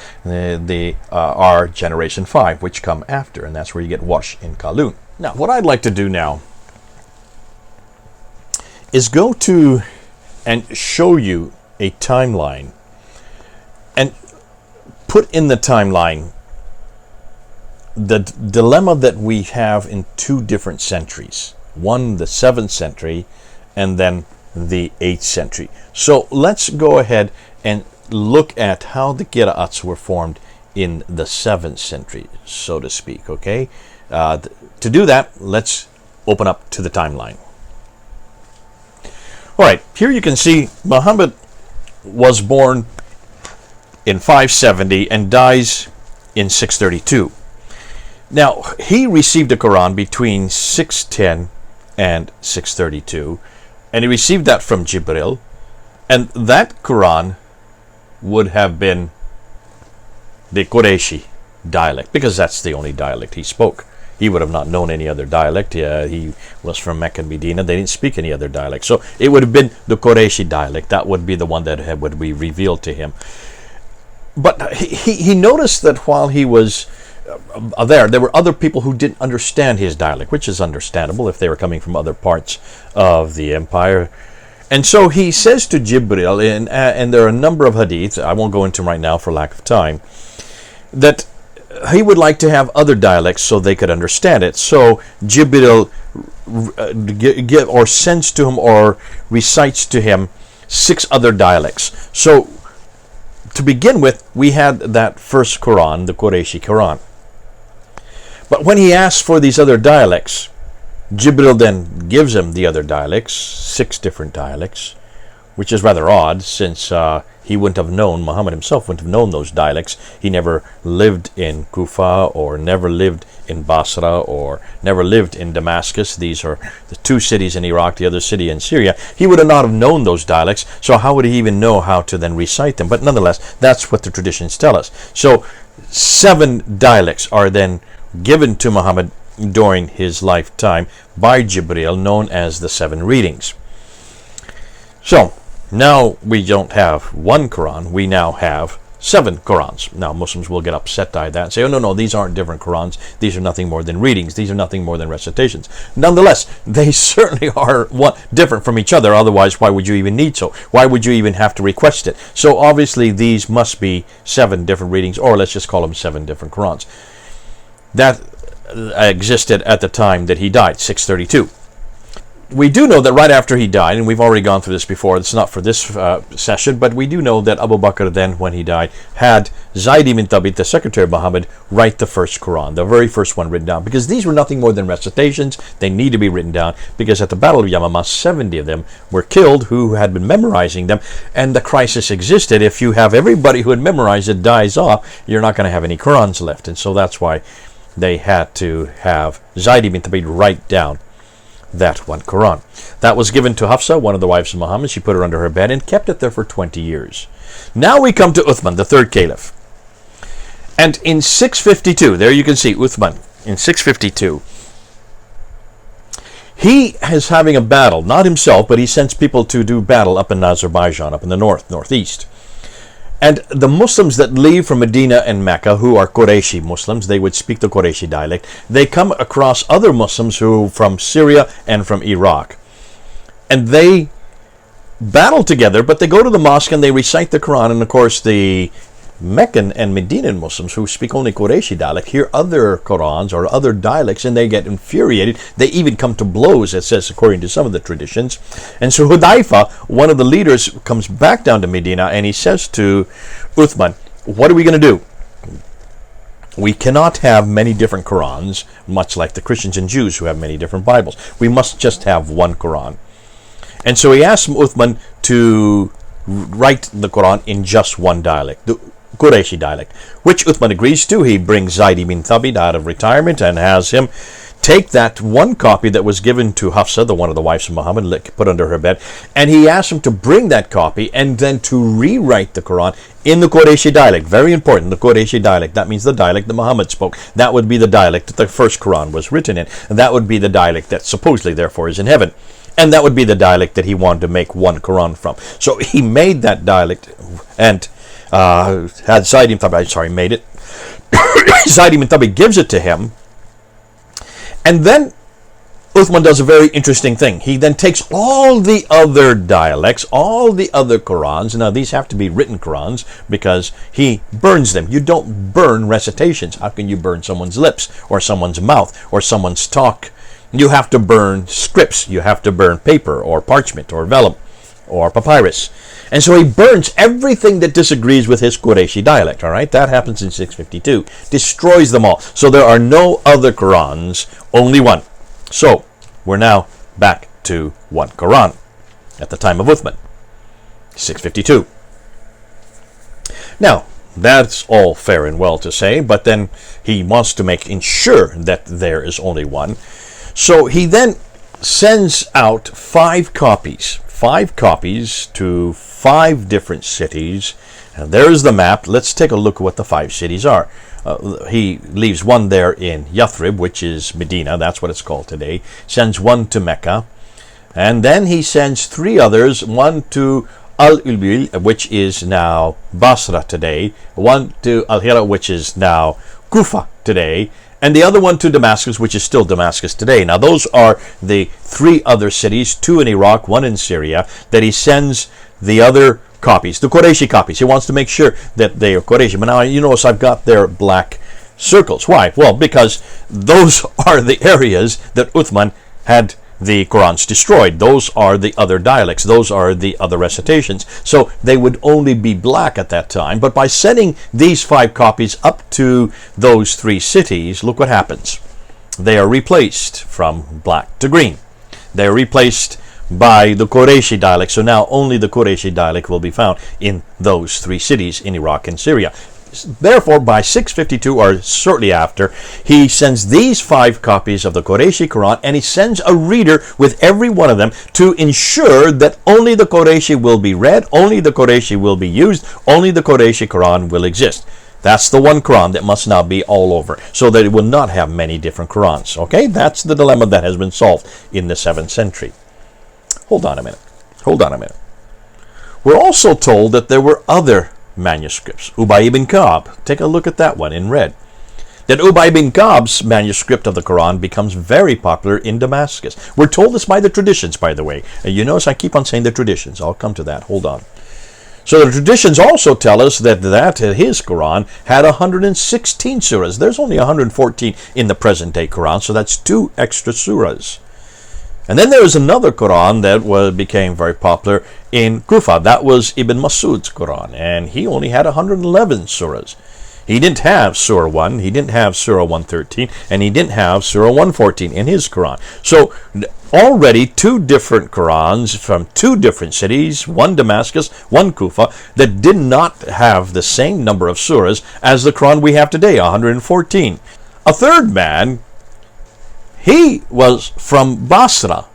are Generation 5, which come after, and that's where you get Warsh in Kalun. Now, what I'd like to do now is go to and show you a timeline and put in the timeline the dilemma that we have in 2 different centuries. One, the 7th century, and then the 8th century. So let's go ahead and look at how the Qira'ats were formed in the 7th century, so to speak, okay? To do that, let's open up to the timeline. All right, here you can see Muhammad was born in 570 and dies in 632. Now, he received the Quran between 610 and 632, and he received that from Jibril, and that Quran would have been the Qurayshi dialect, because that's the only dialect he spoke. He would have not known any other dialect. He was from Mecca and Medina. They didn't speak any other dialect. So it would have been the Qurayshi dialect. That would be the one that would be revealed to him. But he noticed that while he was there were other people who didn't understand his dialect, which is understandable if they were coming from other parts of the empire. And so he says to Jibril, and there are a number of hadiths, I won't go into them right now for lack of time, that he would like to have other dialects so they could understand it. So Jibril sends to him or recites to him 6 other dialects. So to begin with, we had that first Quran, the Qurayshi Quran. But when he asks for these other dialects, Jibril then gives him the other dialects, 6 different dialects, which is rather odd since Muhammad himself wouldn't have known those dialects. He never lived in Kufa, or never lived in Basra, or never lived in Damascus. These are the two cities in Iraq, the other city in Syria. He would not have known those dialects, so how would he even know how to then recite them? But nonetheless, that's what the traditions tell us. So 7 dialects are then given to Muhammad during his lifetime by Jibril, known as the 7 readings. So now we don't have one Quran, we now have 7 Qurans. Now Muslims will get upset by that and say, oh no, these aren't different Qurans, these are nothing more than readings, these are nothing more than recitations. Nonetheless, they certainly are different from each other, otherwise why would you even need so? Why would you even have to request it? So obviously these must be 7 different readings, or let's just call them 7 different Qurans. That existed at the time that he died, 632. We do know that right after he died, and we've already gone through this before, it's not for this session, but we do know that Abu Bakr then, when he died, had Zayd ibn Thabit, the secretary of Muhammad, write the first Quran, the very first one written down, because these were nothing more than recitations. They need to be written down, because at the Battle of Yamamah, 70 of them were killed who had been memorizing them, and the crisis existed. If you have everybody who had memorized it dies off, you're not going to have any Qurans left, and so that's why they had to have Zayd ibn Thabit write down that one Quran. That was given to Hafsa, one of the wives of Muhammad. She put it under her bed and kept it there for 20 years. Now we come to Uthman, the third caliph. And in 652, there you can see Uthman, in 652, he is having a battle, not himself, but he sends people to do battle up in Azerbaijan, up in the northeast. And the Muslims that leave from Medina and Mecca, who are Qurayshi Muslims, they would speak the Qurayshi dialect, they come across other Muslims who from Syria and from Iraq. And they battle together, but they go to the mosque and they recite the Quran. And of course the Meccan and Medinan Muslims who speak only Qurayshi dialect hear other Qurans or other dialects, and they get infuriated. They even come to blows, it says, according to some of the traditions. And so Hudayfa, one of the leaders, comes back down to Medina, and he says to Uthman, what are we going to do? We cannot have many different Qurans, much like the Christians and Jews who have many different Bibles. We must just have one Quran. And so he asked Uthman to write the Quran in just one dialect, the Qurayshi dialect, which Uthman agrees to. He brings Zayd ibn Thabit out of retirement and has him take that one copy that was given to Hafsa, the one of the wives of Muhammad, put under her bed, and he asked him to bring that copy and then to rewrite the Quran in the Qurayshi dialect. Very important, the Qurayshi dialect. That means the dialect that Muhammad spoke. That would be the dialect that the first Quran was written in. That would be the dialect that supposedly, therefore, is in heaven. And that would be the dialect that he wanted to make one Quran from. So he made that dialect and had Zayd ibn Thabit, made it. Zayd ibn Thabit gives it to him. And then Uthman does a very interesting thing. He then takes all the other dialects, all the other Qurans. Now, these have to be written Qurans because he burns them. You don't burn recitations. How can you burn someone's lips or someone's mouth or someone's talk? You have to burn scripts. You have to burn paper or parchment or vellum or papyrus. And so he burns everything that disagrees with his Qurayshi dialect. All right, that happens in 652. Destroys them all. So there are no other Qurans, only one. So we're now back to one Quran at the time of Uthman, 652. Now, that's all fair and well to say, but then he wants to ensure that there is only one. So he then sends out 5 copies to 5 different cities. And there's the map. Let's take a look at what the 5 cities are. He leaves one there in Yathrib, which is Medina. That's what it's called today. Sends one to Mecca. And then he sends 3 others. One to Al-Ulbil, which is now Basra today. One to Al-Hira, which is now Kufa today. And the other one to Damascus, which is still Damascus today. Now, those are the 3 other cities, 2 in Iraq, 1 in Syria, that he sends the other copies, the Qurayshi copies. He wants to make sure that they are Qurayshi. But now, you notice I've got their black circles. Why? Well, because those are the areas that Uthman had the Qurans destroyed. Those are the other dialects. Those are the other recitations. So they would only be black at that time. But by sending these 5 copies up to those 3 cities, look what happens. They are replaced from black to green. They are replaced by the Qurayshi dialect. So now only the Qurayshi dialect will be found in those three cities in Iraq and Syria. Therefore, by 652, or shortly after, he sends these 5 copies of the Qurayshi Quran, and he sends a reader with every one of them to ensure that only the Qurayshi will be read, only the Qurayshi will be used, only the Qurayshi Quran will exist. That's the one Quran that must now be all over, so that it will not have many different Qurans. Okay, that's the dilemma that has been solved in the 7th century. Hold on a minute. We're also told that there were other manuscripts. Ubay ibn Ka'b, take a look at that one in red. That Ubay ibn Ka'b's manuscript of the Quran becomes very popular in Damascus. We're told this by the traditions, by the way. And you notice I keep on saying the traditions. I'll come to that. Hold on. So the traditions also tell us that his Quran had 116 surahs. There's only 114 in the present-day Quran, so that's 2 extra surahs. And then there was another Quran that became very popular in Kufa. That was Ibn Mas'ud's Quran, and he only had 111 surahs. He didn't have Surah 1, he didn't have Surah 113, and he didn't have Surah 114 in his Quran. So already 2 different Qurans from 2 different cities, one Damascus, one Kufa, that did not have the same number of surahs as the Quran we have today, 114. A third man, he was from Basra.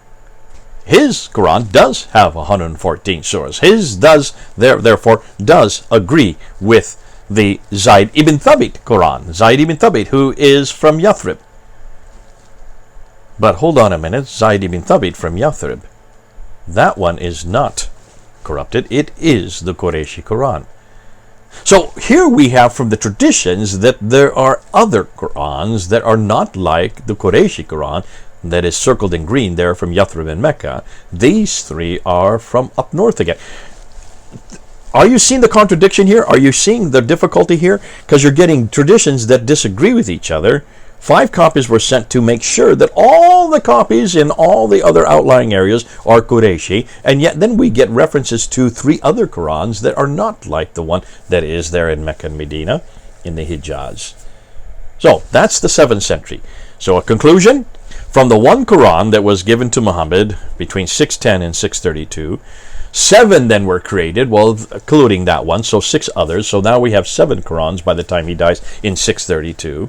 His Quran does have 114 surahs. His therefore does agree with the Zayd ibn Thabit Quran. Zayd ibn Thabit, who is from Yathrib. But hold on a minute, Zayd ibn Thabit from Yathrib, that one is not corrupted. It is the Qurayshi Quran. So here we have from the traditions that there are other Qur'ans that are not like the Qurayshi Quran that is circled in green there from Yathrib and Mecca. These 3 are from up north again. Are you seeing the contradiction here? Are you seeing the difficulty here? Because you're getting traditions that disagree with each other. 5 copies were sent to make sure that all the copies in all the other outlying areas are Qurayshi, and yet then we get references to 3 other Qurans that are not like the one that is there in Mecca and Medina in the Hijaz. So that's the 7th century. So a conclusion, from the one Quran that was given to Muhammad between 610 and 632, 7 then were created, well, including that one, so 6 others. So now we have 7 Qurans by the time he dies in 632.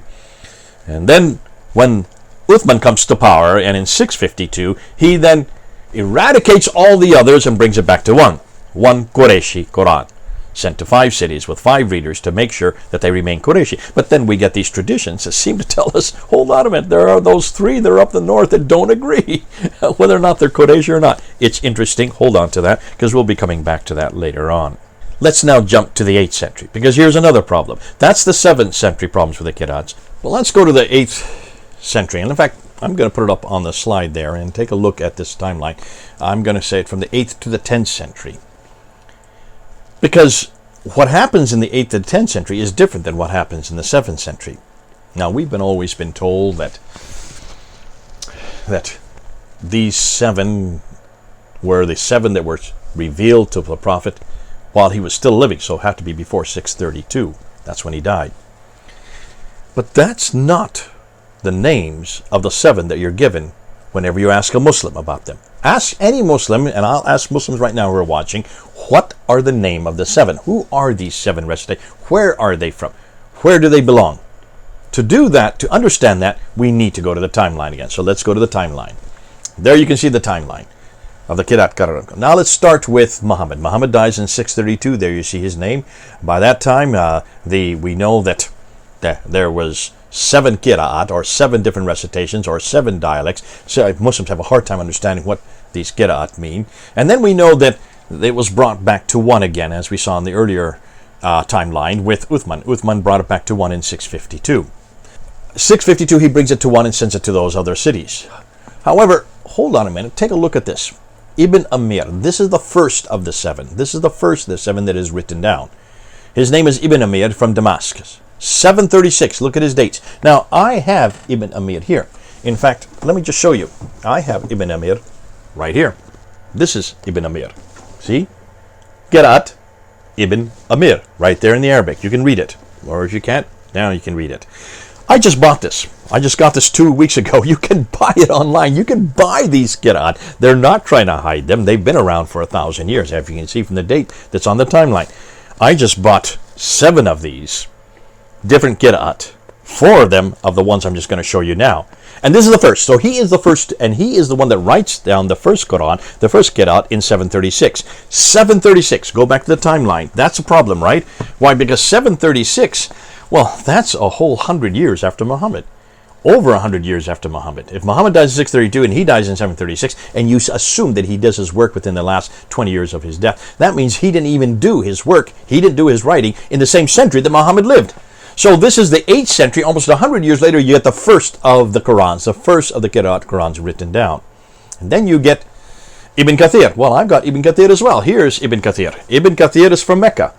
And then when Uthman comes to power, and in 652, he then eradicates all the others and brings it back to one Qurayshi Quran, sent to 5 cities with 5 readers to make sure that they remain Qurayshi. But then we get these traditions that seem to tell us, hold on a minute, there are those 3 that are up the north that don't agree whether or not they're Qurayshi or not. It's interesting. Hold on to that, because we'll be coming back to that later on. Let's now jump to the 8th century, because here's another problem. That's the 7th century problems with the Qira'ats. Well, let's go to the 8th century. And in fact, I'm going to put it up on the slide there and take a look at this timeline. I'm going to say it from the 8th to the 10th century. Because what happens in the 8th to the 10th century is different than what happens in the 7th century. Now, we've always been told that these 7 were the 7 that were revealed to the prophet while he was still living, so it had to be before 632. That's when he died. But that's not the names of the 7 that you're given whenever you ask a Muslim about them. Ask any Muslim, and I'll ask Muslims right now who are watching, what are the name of the 7? Who are these 7 recitations? Where are they from? Where do they belong? To do that, to understand that, we need to go to the timeline again. So let's go to the timeline. There you can see the timeline of the Qira'at Quran. Now let's start with Muhammad. Muhammad dies in 632. There you see his name. By that time, we know that there was 7 Qira'at, or 7 different recitations, or 7 dialects. So Muslims have a hard time understanding what these Qira'at mean. And then we know that it was brought back to 1 again, as we saw in the earlier timeline with Uthman. Uthman brought it back to 1 in 652. 652, he brings it to 1 and sends it to those other cities. However, hold on a minute. Take a look at this. Ibn Amir. This is the first of the 7. This is the first of the 7 that is written down. His name is Ibn Amir from Damascus. 736. Look at his dates. Now, I have Ibn Amir here. In fact, let me just show you. I have Ibn Amir right here. This is Ibn Amir. See? Qira'at Ibn Amir. Right there in the Arabic. You can read it. Or if you can't, now you can read it. I just bought this. I just got this 2 weeks ago. You can buy it online. You can buy these Qira'at. They're not trying to hide them. They've been around for 1,000 years, as you can see from the date that's on the timeline. I just bought 7 of these different Qira'at. 4 of them of the ones I'm just going to show you now. And this is the first. So he is the first, and he is the one that writes down the first Quran, the first Qira'at in 736. 736, go back to the timeline. That's a problem, right? Why? Because 736, well, that's a whole 100 years after Muhammad. Over 100 years after Muhammad. If Muhammad dies in 632 and he dies in 736, and you assume that he does his work within the last 20 years of his death, that means he didn't even do his work, he didn't do his writing in the same century that Muhammad lived. So this is the 8th century, almost 100 years later, you get the first of the Qur'ans, the first of the Qira'at Qur'ans written down. And then you get Ibn Kathir. Well, I've got Ibn Kathir as well. Here's Ibn Kathir. Ibn Kathir is from Mecca.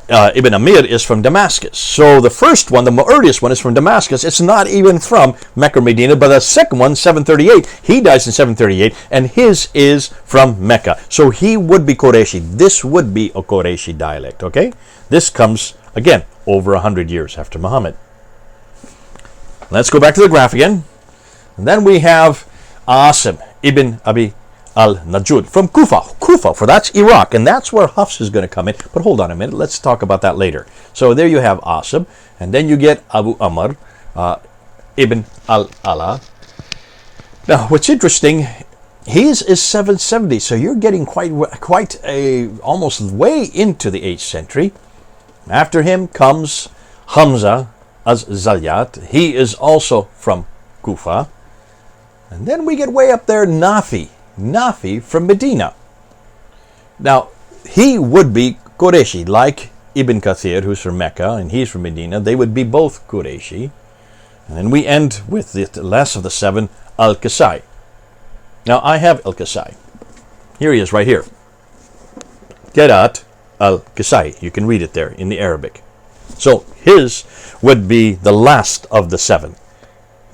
Ibn Amir is from Damascus. So the first one, the earliest one, is from Damascus. It's not even from Mecca or Medina, but the second one, 738, he dies in 738, and his is from Mecca. So he would be Qurayshi. This would be a Qurayshi dialect, okay? This comes, again, over 100 years after Muhammad. Let's go back to the graph again. And then we have Asim ibn Abi al-Najud from Kufa, for that's Iraq, and that's where Hafs is going to come in. But hold on a minute, let's talk about that later. So there you have Asim, and then you get Abu Amr ibn al-Ala. Now, what's interesting, his is 770, so you're getting quite almost way into the 8th century. After him comes Hamza az-Zayyat. He is also from Kufa. And then we get way up there, Nafi from Medina. Now, he would be Qurayshi, like Ibn Kathir, who's from Mecca, and he's from Medina. They would be both Qurayshi. And then we end with the last of the 7, Al-Qasai. Now, I have Al-Qasai. Here he is, right here. Qira'at Al-Qasai. You can read it there in the Arabic. So his would be the last of the 7,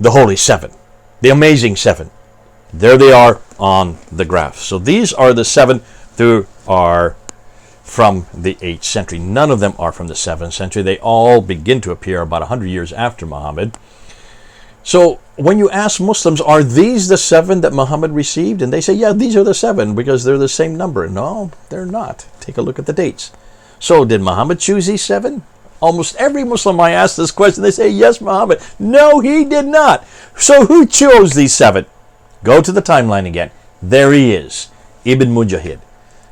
the holy 7, the amazing 7. There they are on the graph. So these are the 7 that are from the 8th century. None of them are from the 7th century. They all begin to appear about 100 years after Muhammad. So when you ask Muslims, are these the 7 that Muhammad received? And they say, yeah, these are the 7 because they're the same number. No, they're not. Take a look at the dates. So did Muhammad choose these 7? Almost every Muslim I ask this question, they say, yes, Muhammad. No, he did not. So who chose these 7? Go to the timeline again. There he is, Ibn Mujahid.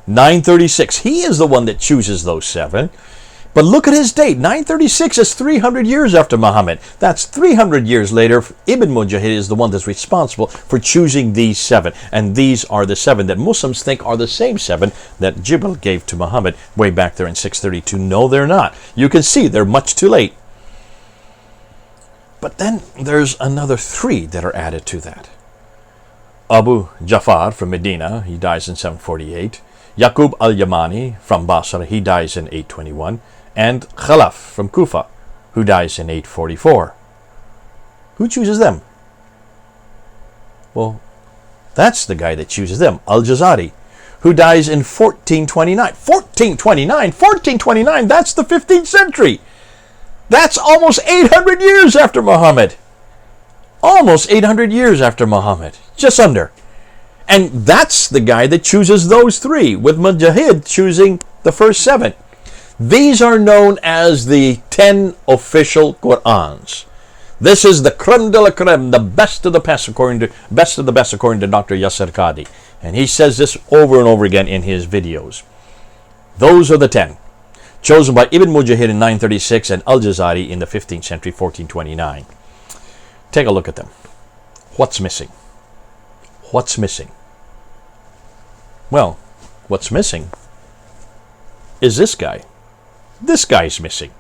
936, he is the one that chooses those 7. But look at his date. 936 is 300 years after Muhammad. That's 300 years later. Ibn Mujahid is the one that's responsible for choosing these 7. And these are the 7 that Muslims think are the same 7 that Jibril gave to Muhammad way back there in 632. No, they're not. You can see they're much too late. But then there's another 3 that are added to that. Abu Jafar from Medina, he dies in 748. Yaqub al-Yamani from Basra, he dies in 821. And Khalaf from Kufa, who dies in 844. Who chooses them? Well, that's the guy that chooses them, Al-Jazari, who dies in 1429. 1429, that's the 15th century. That's almost 800 years after Muhammad. Almost 800 years after Muhammad, just under. And that's the guy that chooses those 3, with Mujahid choosing the first 7. These are known as the 10 official Qur'ans. This is the creme de la creme, the best of the best according to Dr. Yasser Qadi. And he says this over and over again in his videos. Those are the 10, chosen by Ibn Mujahid in 936 and Al-Jazari in the 15th century, 1429. Take a look at them. What's missing? What's missing? Well, what's missing is this guy. This guy's missing.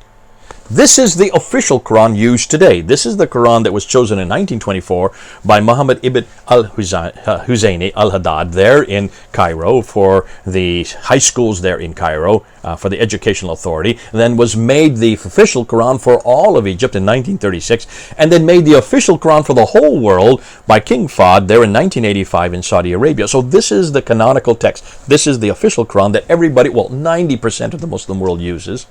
This is the official Quran used today. This is the Quran that was chosen in 1924 by Muhammad ibn al-Husayni al-Haddad there in Cairo for the high schools there in Cairo, for the Educational Authority, and then was made the official Quran for all of Egypt in 1936, and then made the official Quran for the whole world by King Fahd there in 1985 in Saudi Arabia. So this is the canonical text. This is the official Quran that everybody, well, 90% of the Muslim world uses.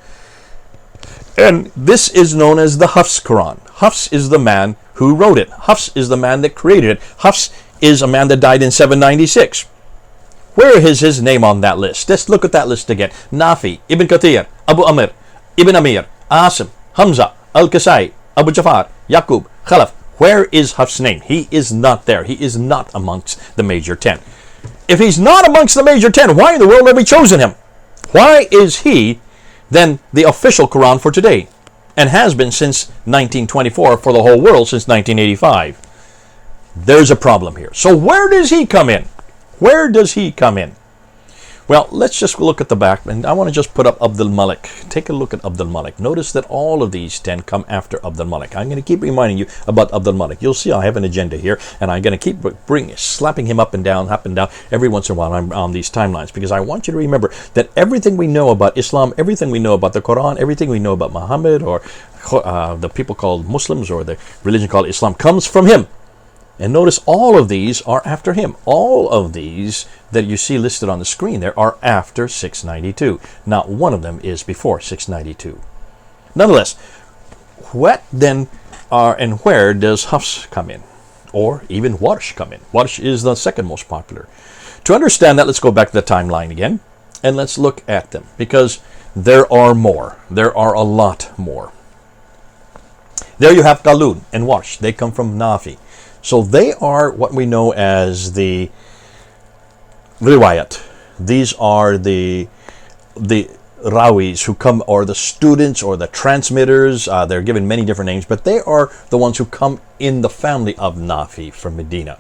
And this is known as the Hafs Quran. Hafs is the man who wrote it. Hafs is the man that created it. Hafs is a man that died in 796. Where is his name on that list? Let's look at that list again. Nafi, Ibn Kathir, Abu Amr, Ibn Amir, Asim, Hamza, Al-Kasai, Abu Jafar, Yaqub, Khalaf. Where is Hafs' name? He is not there. He is not amongst the major 10. If he's not amongst the major 10, why in the world have we chosen him? Why is he then the official Quran for today? And has been since 1924 for the whole world since 1985. There's a problem here. So where does he come in? Where does he come in? Well, let's just look at the back, and I want to just put up Abdul Malik. Take a look at Abdul Malik. Notice that all of these 10 come after Abdul Malik. I'm going to keep reminding you about Abdul Malik. You'll see I have an agenda here, and I'm going to keep slapping him up and down every once in a while on these timelines, because I want you to remember that everything we know about Islam, everything we know about the Quran, everything we know about Muhammad, or the people called Muslims, or the religion called Islam, comes from him. And notice all of these are after him. All of these that you see listed on the screen there are after 692. Not one of them is before 692. Nonetheless, what then and where does Hafs come in? Or even Warsh come in? Warsh is the second most popular. To understand that, let's go back to the timeline again, and let's look at them, because there are more. There are a lot more. There you have Qalun and Warsh. They come from Nafi. So they are what we know as the riwayat. These are the rawis who come, or the students, or the transmitters. They're given many different names, but they are the ones who come in the family of Nafi from Medina.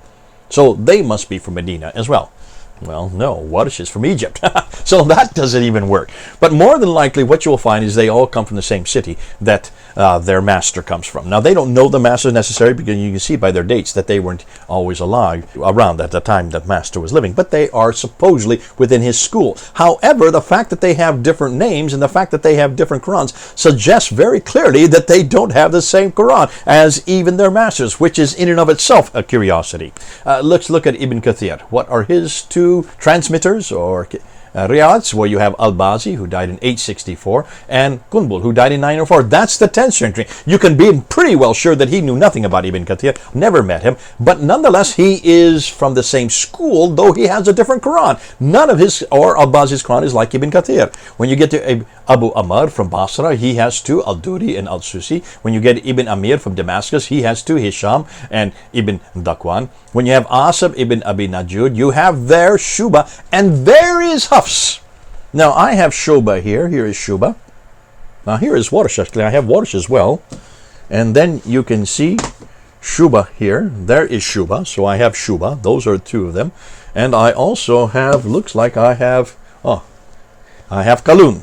So they must be from Medina as well. Well, no, Warsh is from Egypt. So that doesn't even work. But more than likely, what you will find is they all come from the same city that their master comes from. Now, they don't know the master necessarily, because you can see by their dates that they weren't always around at the time that master was living, but they are supposedly within his school. However, the fact that they have different names and the fact that they have different Qurans suggests very clearly that they don't have the same Quran as even their masters, which is in and of itself a curiosity. Let's look at Ibn Kathir. What are his two transmitters, or Riyadhs, where you have Al-Bazi, who died in 864, and Qunbul, who died in 904. That's the 10th century. You can be pretty well sure that he knew nothing about Ibn Kathir, never met him, but nonetheless, he is from the same school, though he has a different Quran. None of his, or Al-Bazi's Quran, is like Ibn Kathir. When you get to Abu Amr from Basra, he has two, Al-Duri and Al-Susi. When you get Ibn Amir from Damascus, he has two, Hisham and Ibn Dakwan. When you have Asab ibn Abi Najud, you have there Shuba, and there is Hafs. Now, I have Shuba here. Here is Shuba. Now, here is Warsh. Actually, I have Warsh as well. And then you can see Shuba here. There is Shuba. So I have Shuba. Those are two of them. And I also have, looks like I have Qalun.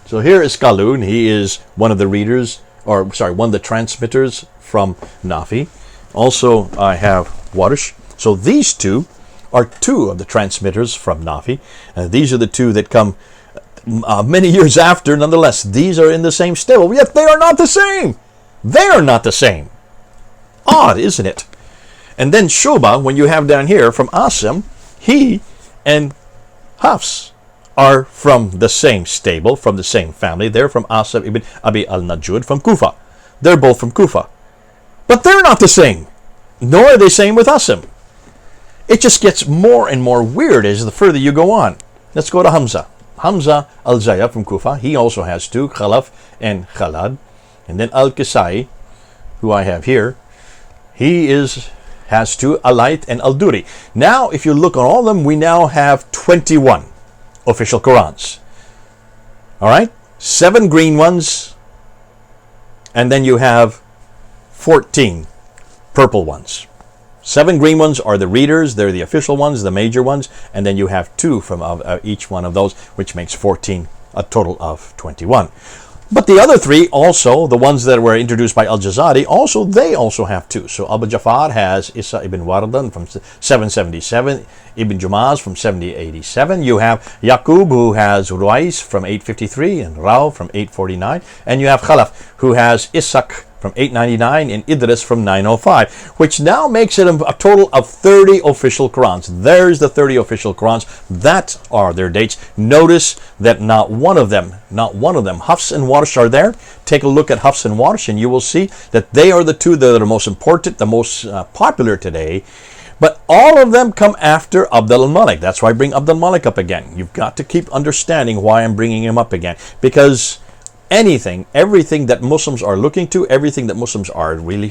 So here is Qalun. He is one of the readers, or sorry, one of the transmitters from Nafi. Also, I have Warsh. So these two are two of the transmitters from Nafi. These are the two that come many years after. Nonetheless, these are in the same stable, yet they are not the same. They are not the same. Odd, isn't it? And then Shuba, when you have down here from Asim, he and Hafs are from the same stable, from the same family. They're from Asim ibn Abi al-Najud from Kufa. They're both from Kufa. But they're not the same, nor are they same with Asim. It just gets more and more weird as the further you go on. Let's go to Hamza. Hamza al-Zaya from Kufa. He also has two, Khalaf and Khalad. And then Al-Kisai, who I have here, he has two, Alayt and Al-Duri. Now, if you look on all of them, we now have 21 official Qurans. All right? 7 green ones, and then you have 14 purple ones. 7 green ones are the readers. They're the official ones, the major ones. And then you have 2 from each one of those, which makes 14, a total of 21. But the other 3 also, the ones that were introduced by Al-Jazari, they also have 2. So Abu Jafar has Isa ibn Wardan from 777, Ibn Jumaz from 787. You have Yaqub, who has Ruwais from 853, and Rao from 849. And you have Khalaf, who has Ishaq from 899 and Idris from 905, which now makes it a total of 30 official Qur'ans. There's the 30 official Qur'ans. That are their dates. Notice that not one of them, Hafs and Warsh are there. Take a look at Hafs and Warsh and you will see that they are the two that are most important, the most popular today. But all of them come after Abdul Malik. That's why I bring Abdul Malik up again. You've got to keep understanding why I'm bringing him up again. Because everything that Muslims are looking to, everything that Muslims are really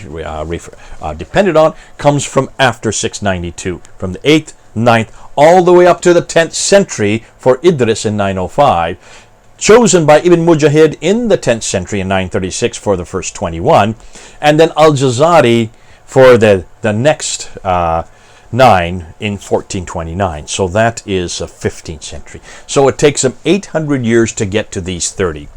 dependent on, comes from after 692. From the 8th, 9th, all the way up to the 10th century for Idris in 905. Chosen by Ibn Mujahid in the 10th century in 936 for the first 21. And then Al-Jazari for the next 9 in 1429. So that is a 15th century. So it takes them 800 years to get to these 30.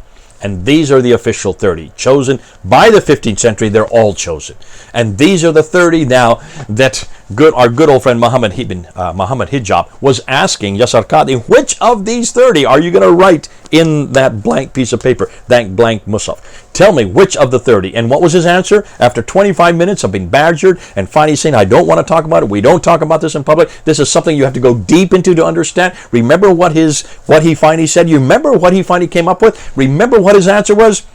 And these are the official 30. Chosen by the 15th century, they're all chosen. And these are the 30 now that our good old friend Muhammad Hijab was asking Yasar Qadi, which of these 30 are you going to write in that blank piece of paper, that blank mushaf? Tell me which of the 30. And what was his answer? After 25 minutes of being badgered and finally saying, I don't want to talk about it. We don't talk about this in public. This is something you have to go deep into to understand. Remember what he finally said? You remember what he finally came up with? Remember what his answer was?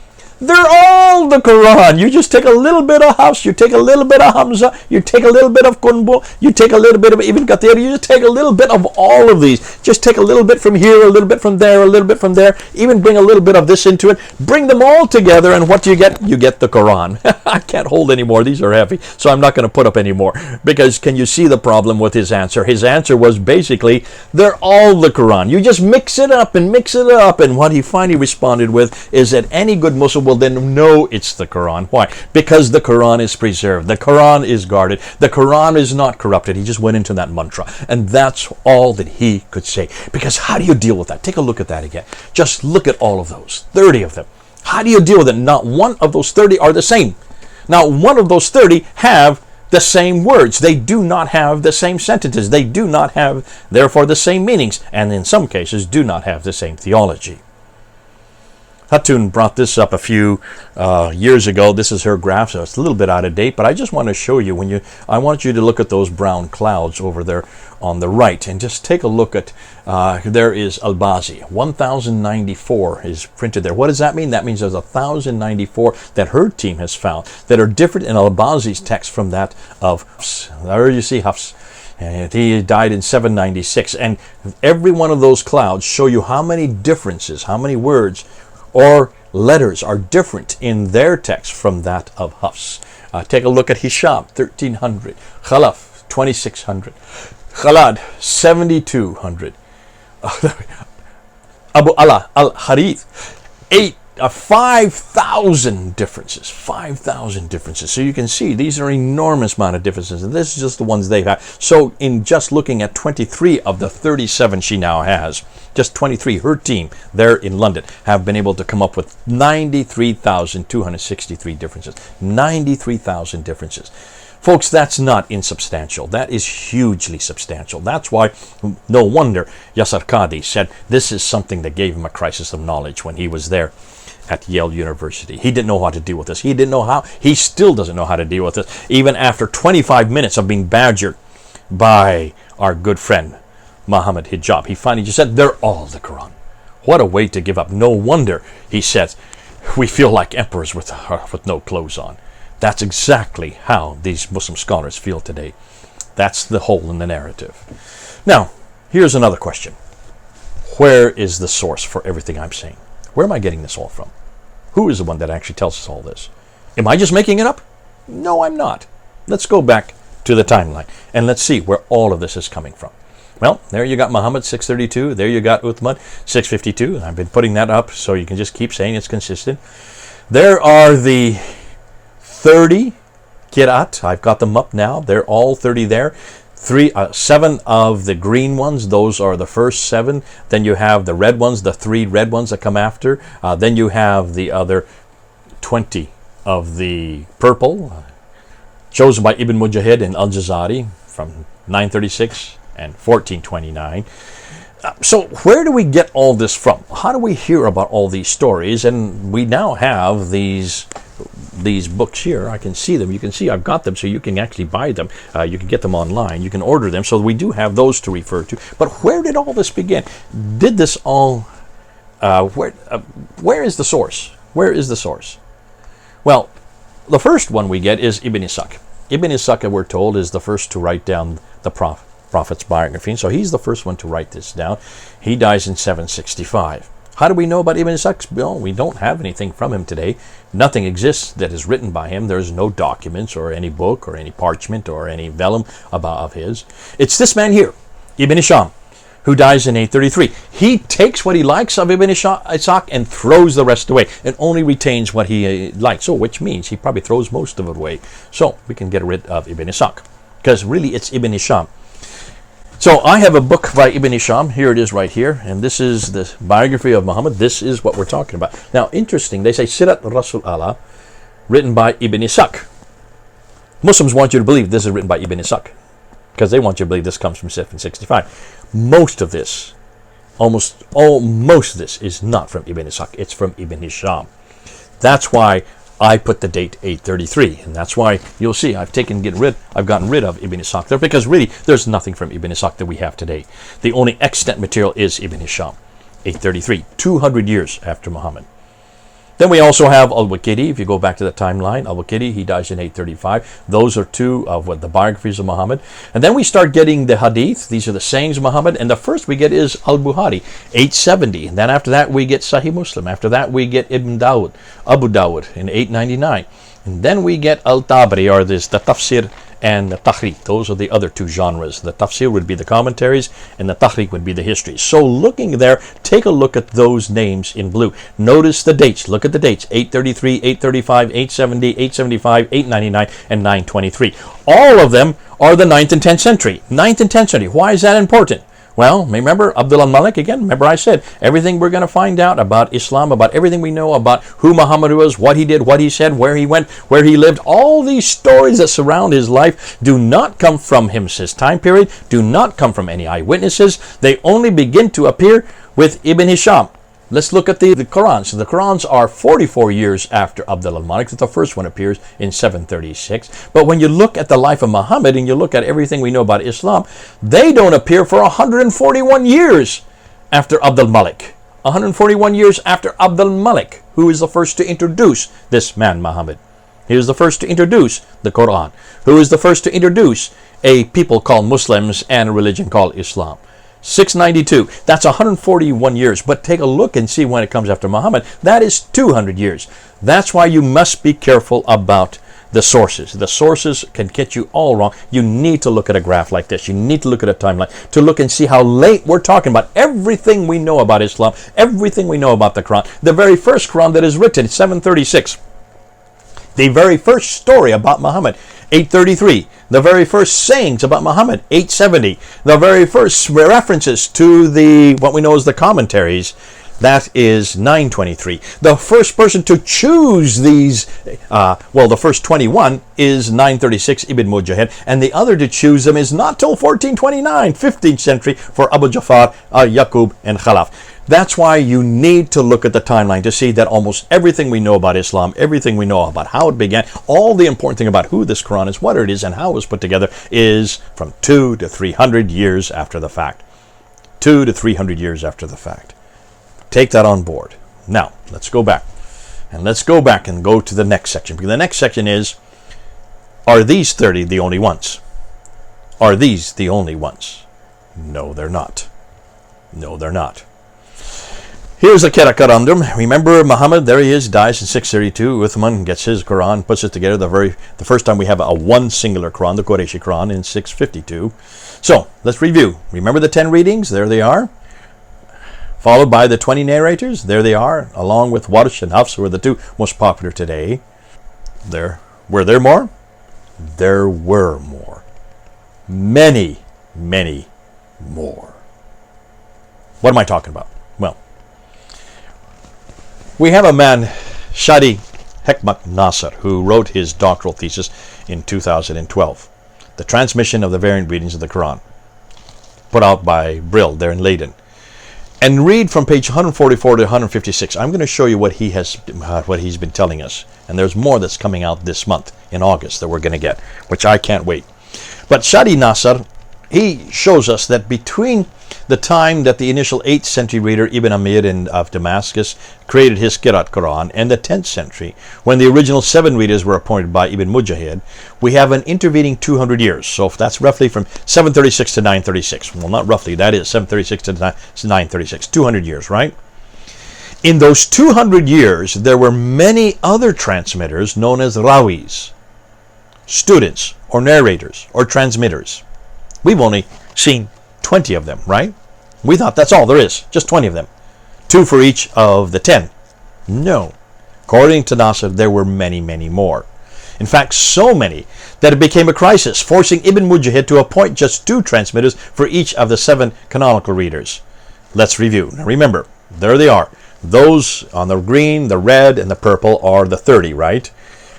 They're all the Quran. You just take a little bit of Hafs, you take a little bit of Hamza, you take a little bit of Kunbu, you take a little bit of Ibn Kathir, you just take a little bit of all of these. Just take a little bit from here, a little bit from there, a little bit from there, even bring a little bit of this into it. Bring them all together, and what do you get? You get the Quran. I can't hold any more. These are heavy, so I'm not going to put up any more. Because can you see the problem with his answer? His answer was basically, they're all the Quran. You just mix it up and mix it up. And what he finally responded with is that any good Muslim will then know it's the Quran. Why? Because the Quran is preserved. The Quran is guarded. The Quran is not corrupted. He just went into that mantra. And that's all that he could say. Because how do you deal with that? Take a look at that again. Just look at all of those. 30 of them. How do you deal with it? Not one of those 30 are the same. Not one of those 30 have the same words. They do not have the same sentences. They do not have, therefore, the same meanings. And in some cases, do not have the same theology. Hatun brought this up a few years ago. This is her graph, so it's a little bit out of date, but I just want to show you I want you to look at those brown clouds over there on the right and just take a look at, there is Al-Bazi. 1094 is printed there. What does that mean? That means there's 1094 that her team has found that are different in Al-Bazi's text from that of Hafs. There you see Hafs. And he died in 796. And every one of those clouds show you how many differences, how many words or letters are different in their text from that of Hafs. Take a look at Hisham, 1300. Khalaf, 2600. Khalad, 7200. Abu Allah al-Harith, 5,000 differences. 5,000 differences. So you can see these are enormous amount of differences. And this is just the ones they've had. So in just looking at 23 of the 37 she now has, just 23, her team there in London have been able to come up with 93,263 differences. 93,000 differences. Folks, that's not insubstantial. That is hugely substantial. That's why, no wonder, Yasar Qadi said this is something that gave him a crisis of knowledge when he was there at Yale University. He didn't know how to deal with this. He didn't know how. He still doesn't know how to deal with this, even after 25 minutes of being badgered by our good friend, Muhammad Hijab. He finally just said, they're all the Quran. What a way to give up. No wonder, he says, we feel like emperors with no clothes on. That's exactly how these Muslim scholars feel today. That's the hole in the narrative. Now, here's another question. Where is the source for everything I'm saying? Where am I getting this all from? Who is the one that actually tells us all this? Am I just making it up? No, I'm not. Let's go back to the timeline and let's see where all of this is coming from. Well, there you got Muhammad, 632. There you got Uthman, 652. I've been putting that up so you can just keep saying it's consistent. There are the 30 Qira'at. I've got them up now. They're all 30 there. 7 of the green ones, those are the first 7. Then you have the red ones, the 3 red ones that come after. Then you have the other 20 of the purple, chosen by Ibn Mujahid and Al-Jazari from 936 and 1429. So where do we get all this from? How do we hear about all these stories? And we now have these these books here. I can see them. You can see I've got them, so you can actually buy them. You can get them online. You can order them. So we do have those to refer to. But where did all this begin? Did this all... where is the source? Where is the source? Well, the first one we get is Ibn Ishaq. Ibn Ishaq, we're told, is the first to write down the prophet's biography. So he's the first one to write this down. He dies in 765. How do we know about Ibn Ishaq? Well, we don't have anything from him today. Nothing exists that is written by him. There's no documents or any book or any parchment or any vellum of his. It's this man here, Ibn Hisham, who dies in 833. He takes what he likes of Ibn Ishaq and throws the rest away, and only retains what he likes. So, which means he probably throws most of it away. So we can get rid of Ibn Ishaq, because really it's Ibn Hisham. So I have a book by Ibn Hisham. Here it is right here. And this is the biography of Muhammad. This is what we're talking about. Now, interesting, they say Sirat Rasul Allah, written by Ibn Ishaq. Muslims want you to believe this is written by Ibn Ishaq, because they want you to believe this comes from 765. Most of this, most of this is not from Ibn Ishaq. It's from Ibn Hisham. That's why I put the date 833, and that's why you'll see I've gotten rid of Ibn Ishaq there, because really there's nothing from Ibn Ishaq that we have today. The only extant material is Ibn Hisham, 833, 200 years after Muhammad. Then we also have Al-Waqidi. If you go back to the timeline, Al-Waqidi, he dies in 835. Those are two of the biographies of Muhammad. And then we start getting the Hadith. These are the sayings of Muhammad. And the first we get is Al-Bukhari, 870. And then after that we get Sahih Muslim. After that we get Abu Dawud in 899. And then we get Al-Tabari, or the Tafsir and the Tahriq. Those are the other two genres. The Tafsir would be the commentaries, and the Tahriq would be the history. So looking there, take a look at those names in blue. Notice the dates. Look at the dates. 833, 835, 870, 875, 899, and 923. All of them are the 9th and 10th century. 9th and 10th century. Why is that important? Well, remember Abdul al-Malik again? Remember I said everything we're going to find out about Islam, about everything we know about who Muhammad was, what he did, what he said, where he went, where he lived. All these stories that surround his life do not come from his time period, do not come from any eyewitnesses. They only begin to appear with Ibn Hisham. Let's look at the Qur'ans. The Qur'ans are 44 years after Abdul al-Malik. The first one appears in 736. But when you look at the life of Muhammad and you look at everything we know about Islam, they don't appear for 141 years after Abdul al-Malik. 141 years after Abdul al-Malik, who is the first to introduce this man, Muhammad. He was the first to introduce the Qur'an, who is the first to introduce a people called Muslims and a religion called Islam. 692, that's 141 years. But take a look and see when it comes after Muhammad. That is 200 years. That's why you must be careful about the sources. The sources can get you all wrong. You need to look at a graph like this. You need to look at a timeline to look and see how late we're talking about everything we know about Islam, everything we know about the Quran. The very first Quran that is written, 736. The very first story about Muhammad, 833. The very first sayings about Muhammad, 870. The very first references to what we know as the commentaries, that is 923. The first person to choose these, the first 21 is 936, Ibn Mujahid, and the other to choose them is not till 1429, 15th century, for Abu Jafar, Yaqub, and Khalaf. That's why you need to look at the timeline to see that almost everything we know about Islam, everything we know about how it began, all the important thing about who this Quran is, what it is, and how it was put together is from 200 to 300 years after the fact. 200 to 300 years after the fact. Take that on board. Now, let's go back. And let's go back and go to the next section. Because the next section is, are these 30 the only ones? Are these the only ones? No, they're not. No, they're not. Here's a conundrum. Remember Muhammad, there he is, dies in 632. Uthman gets his Quran, puts it together. The first time we have a one singular Quran, the Qurayshi Quran, in 652. So, let's review. Remember the 10 readings? There they are. Followed by the 20 narrators. There they are, along with Warsh and Hafs, who are the two most popular today. Were there more? There were more. Many, many more. What am I talking about? Well, we have a man, Shadi Hekmat Nasser, who wrote his doctoral thesis in 2012. The transmission of the variant readings of the Quran, put out by Brill there in Leiden. and read from page 144 to 156. I'm going to show you what he's been telling us. And there's more that's coming out this month in August that we're going to get, which I can't wait. But Shadi Nasr, he shows us that between the time that the initial 8th century reader Ibn Amir of Damascus created his Qira'at Quran and the 10th century, when the original 7 readers were appointed by Ibn Mujahid, we have an intervening 200 years. So that's roughly from 736 to 936. Well, not roughly, that is 736 to 936. 200 years, right? In those 200 years, there were many other transmitters known as rawis, students or narrators or transmitters. We've only seen 20 of them, right? We thought that's all there is, just 20 of them. 2 for each of the 10. No. According to Nasr, there were many, many more. In fact, so many that it became a crisis, forcing Ibn Mujahid to appoint just 2 transmitters for each of the 7 canonical readers. Let's review. Now remember, there they are. Those on the green, the red, and the purple are the 30, right?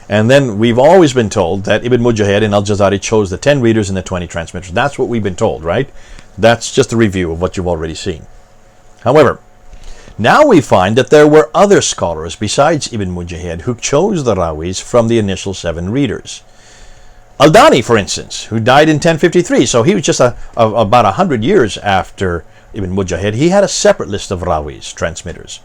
And then we've always been told that Ibn Mujahid and Al-Jazari chose the 10 readers and the 20 transmitters. That's what we've been told, right? That's just a review of what you've already seen. However, now we find that there were other scholars besides Ibn Mujahid who chose the rawis from the initial 7 readers. Al-Dani, for instance, who died in 1053, so he was just about 100 years after Ibn Mujahid, he had a separate list of rawis, transmitters.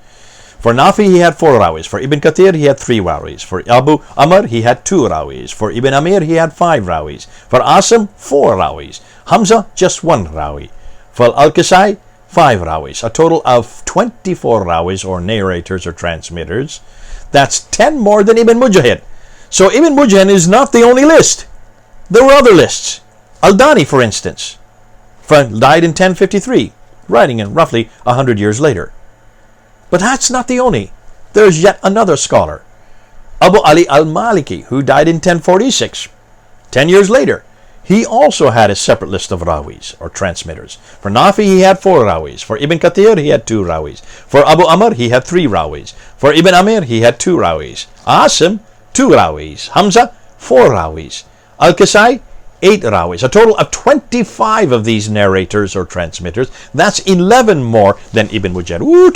For Nafi, he had 4 rawis. For Ibn Kathir, he had 3 rawis. For Abu Amr, he had 2 rawis. For Ibn Amir, he had 5 rawis. For Asim, 4 rawis. Hamza, just 1 rawi. For Al-Kisai, 5 rawis. A total of 24 rawis, or narrators or transmitters. That's 10 more than Ibn Mujahid. So Ibn Mujahid is not the only list. There were other lists. Al-Dani, for instance, died in 1053, writing in roughly 100 years later. But that's not the only. There's yet another scholar, Abu Ali al-Maliki, who died in 1046. 10 years later, he also had a separate list of rawis, or transmitters. For Nafi, he had 4 rawis. For Ibn Kathir, he had 2 rawis. For Abu Amr, he had 3 rawis. For Ibn Amir, he had 2 rawis. Asim, 2 rawis. Hamza, 4 rawis. Al-Kisai, 8 rawis. A total of 25 of these narrators or transmitters. That's 11 more than Ibn Mujahid. Ooh,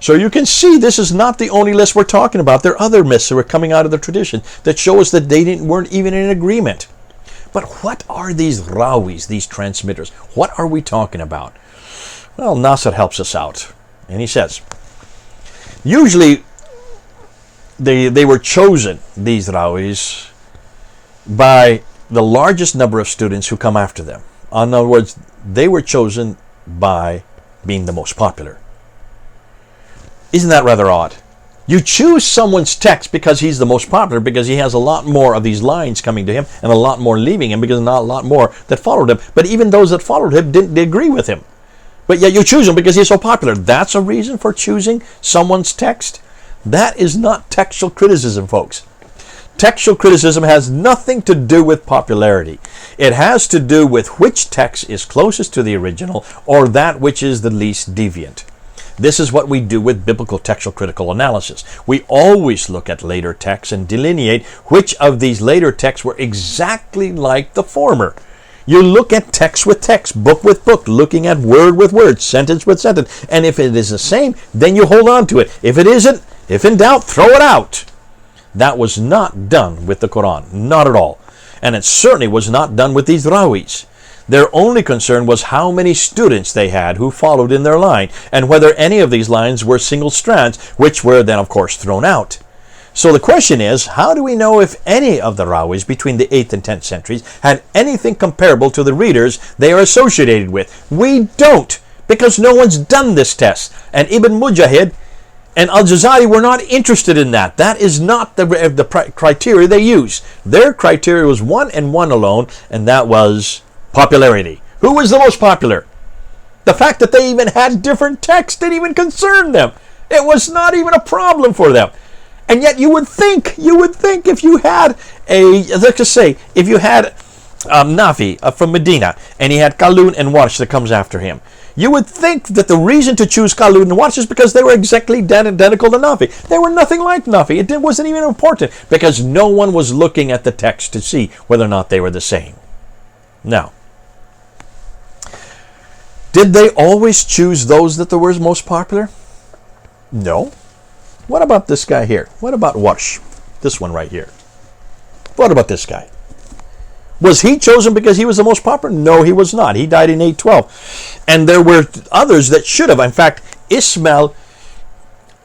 So you can see this is not the only list we're talking about. There are other myths that were coming out of the tradition that show us that they weren't even in agreement. But what are these rawis, these transmitters? What are we talking about? Well, Nasr helps us out. And he says, usually they were chosen, these rawis, by the largest number of students who come after them. In other words, they were chosen by being the most popular. Isn't that rather odd? You choose someone's text because he's the most popular, because he has a lot more of these lines coming to him and a lot more leaving him, because not a lot more that followed him. But even those that followed him didn't agree with him. But yet you choose him because he's so popular. That's a reason for choosing someone's text? That is not textual criticism, folks. Textual criticism has nothing to do with popularity. It has to do with which text is closest to the original, or that which is the least deviant. This is what we do with biblical textual critical analysis. We always look at later texts and delineate which of these later texts were exactly like the former. You look at text with text, book with book, looking at word with word, sentence with sentence. And if it is the same, then you hold on to it. If it isn't, if in doubt, throw it out. That was not done with the Quran, not at all. And it certainly was not done with these rawis. Their only concern was how many students they had who followed in their line, and whether any of these lines were single strands, which were then, of course, thrown out. So the question is, how do we know if any of the rawis between the 8th and 10th centuries had anything comparable to the readers they are associated with? We don't, because no one's done this test. And Ibn Mujahid and Al-Jazari were not interested in that. That is not the criteria they use. Their criteria was one and one alone, and that was popularity. Who was the most popular? The fact that they even had different texts didn't even concern them. It was not even a problem for them. And yet you would think if you had let's just say, if you had Nafi from Medina, and he had Qalun and Warsh that comes after him, you would think that the reason to choose Qalun and Warsh is because they were exactly identical to Nafi. They were nothing like Nafi. It wasn't even important, because no one was looking at the text to see whether or not they were the same. Now, Did they always choose those that were most popular? No. What about this guy here? What about Warsh? This one right here. What about this guy? Was he chosen because he was the most popular? No, he was not. He died in 812. And there were others that should have. In fact, Ismail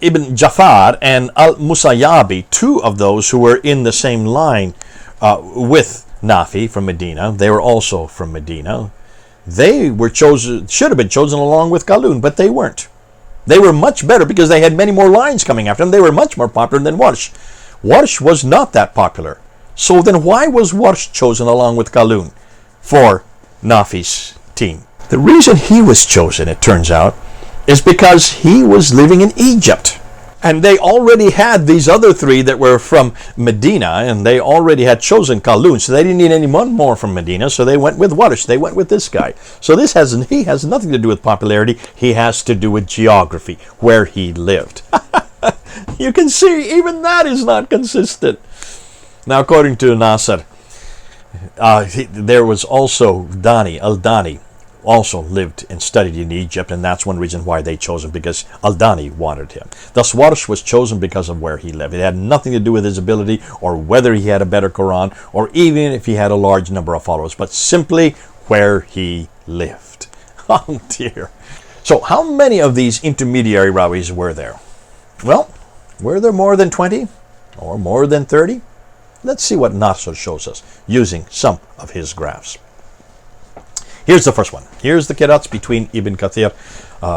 ibn Jafar and al-Musayyabi, two of those who were in the same line with Nafi from Medina, they were also from Medina. They were chosen, should have been chosen along with Qalun, but they weren't. They were much better because they had many more lines coming after them. They were much more popular than Warsh. Warsh was not that popular. So then why was Warsh chosen along with Qalun for Nafi's team? The reason he was chosen, it turns out, is because he was living in Egypt. And they already had these other three that were from Medina, and they already had chosen Qalun, so they didn't need anyone more from Medina, so they went with Warsh. They went with this guy. So he has nothing to do with popularity. He has to do with geography, where he lived. You can see, even that is not consistent. Now, according to Nasser, there was also Al-Dani, also lived and studied in Egypt, and that's one reason why they chose him, because Al-Dani wanted him. Thus, Warsh was chosen because of where he lived. It had nothing to do with his ability or whether he had a better Quran or even if he had a large number of followers, but simply where he lived. Oh, dear. So, how many of these intermediary rawis were there? Well, were there more than 20 or more than 30? Let's see what Nasser shows us using some of his graphs. Here's the first one. Here's the Qira'ats between Ibn Kathir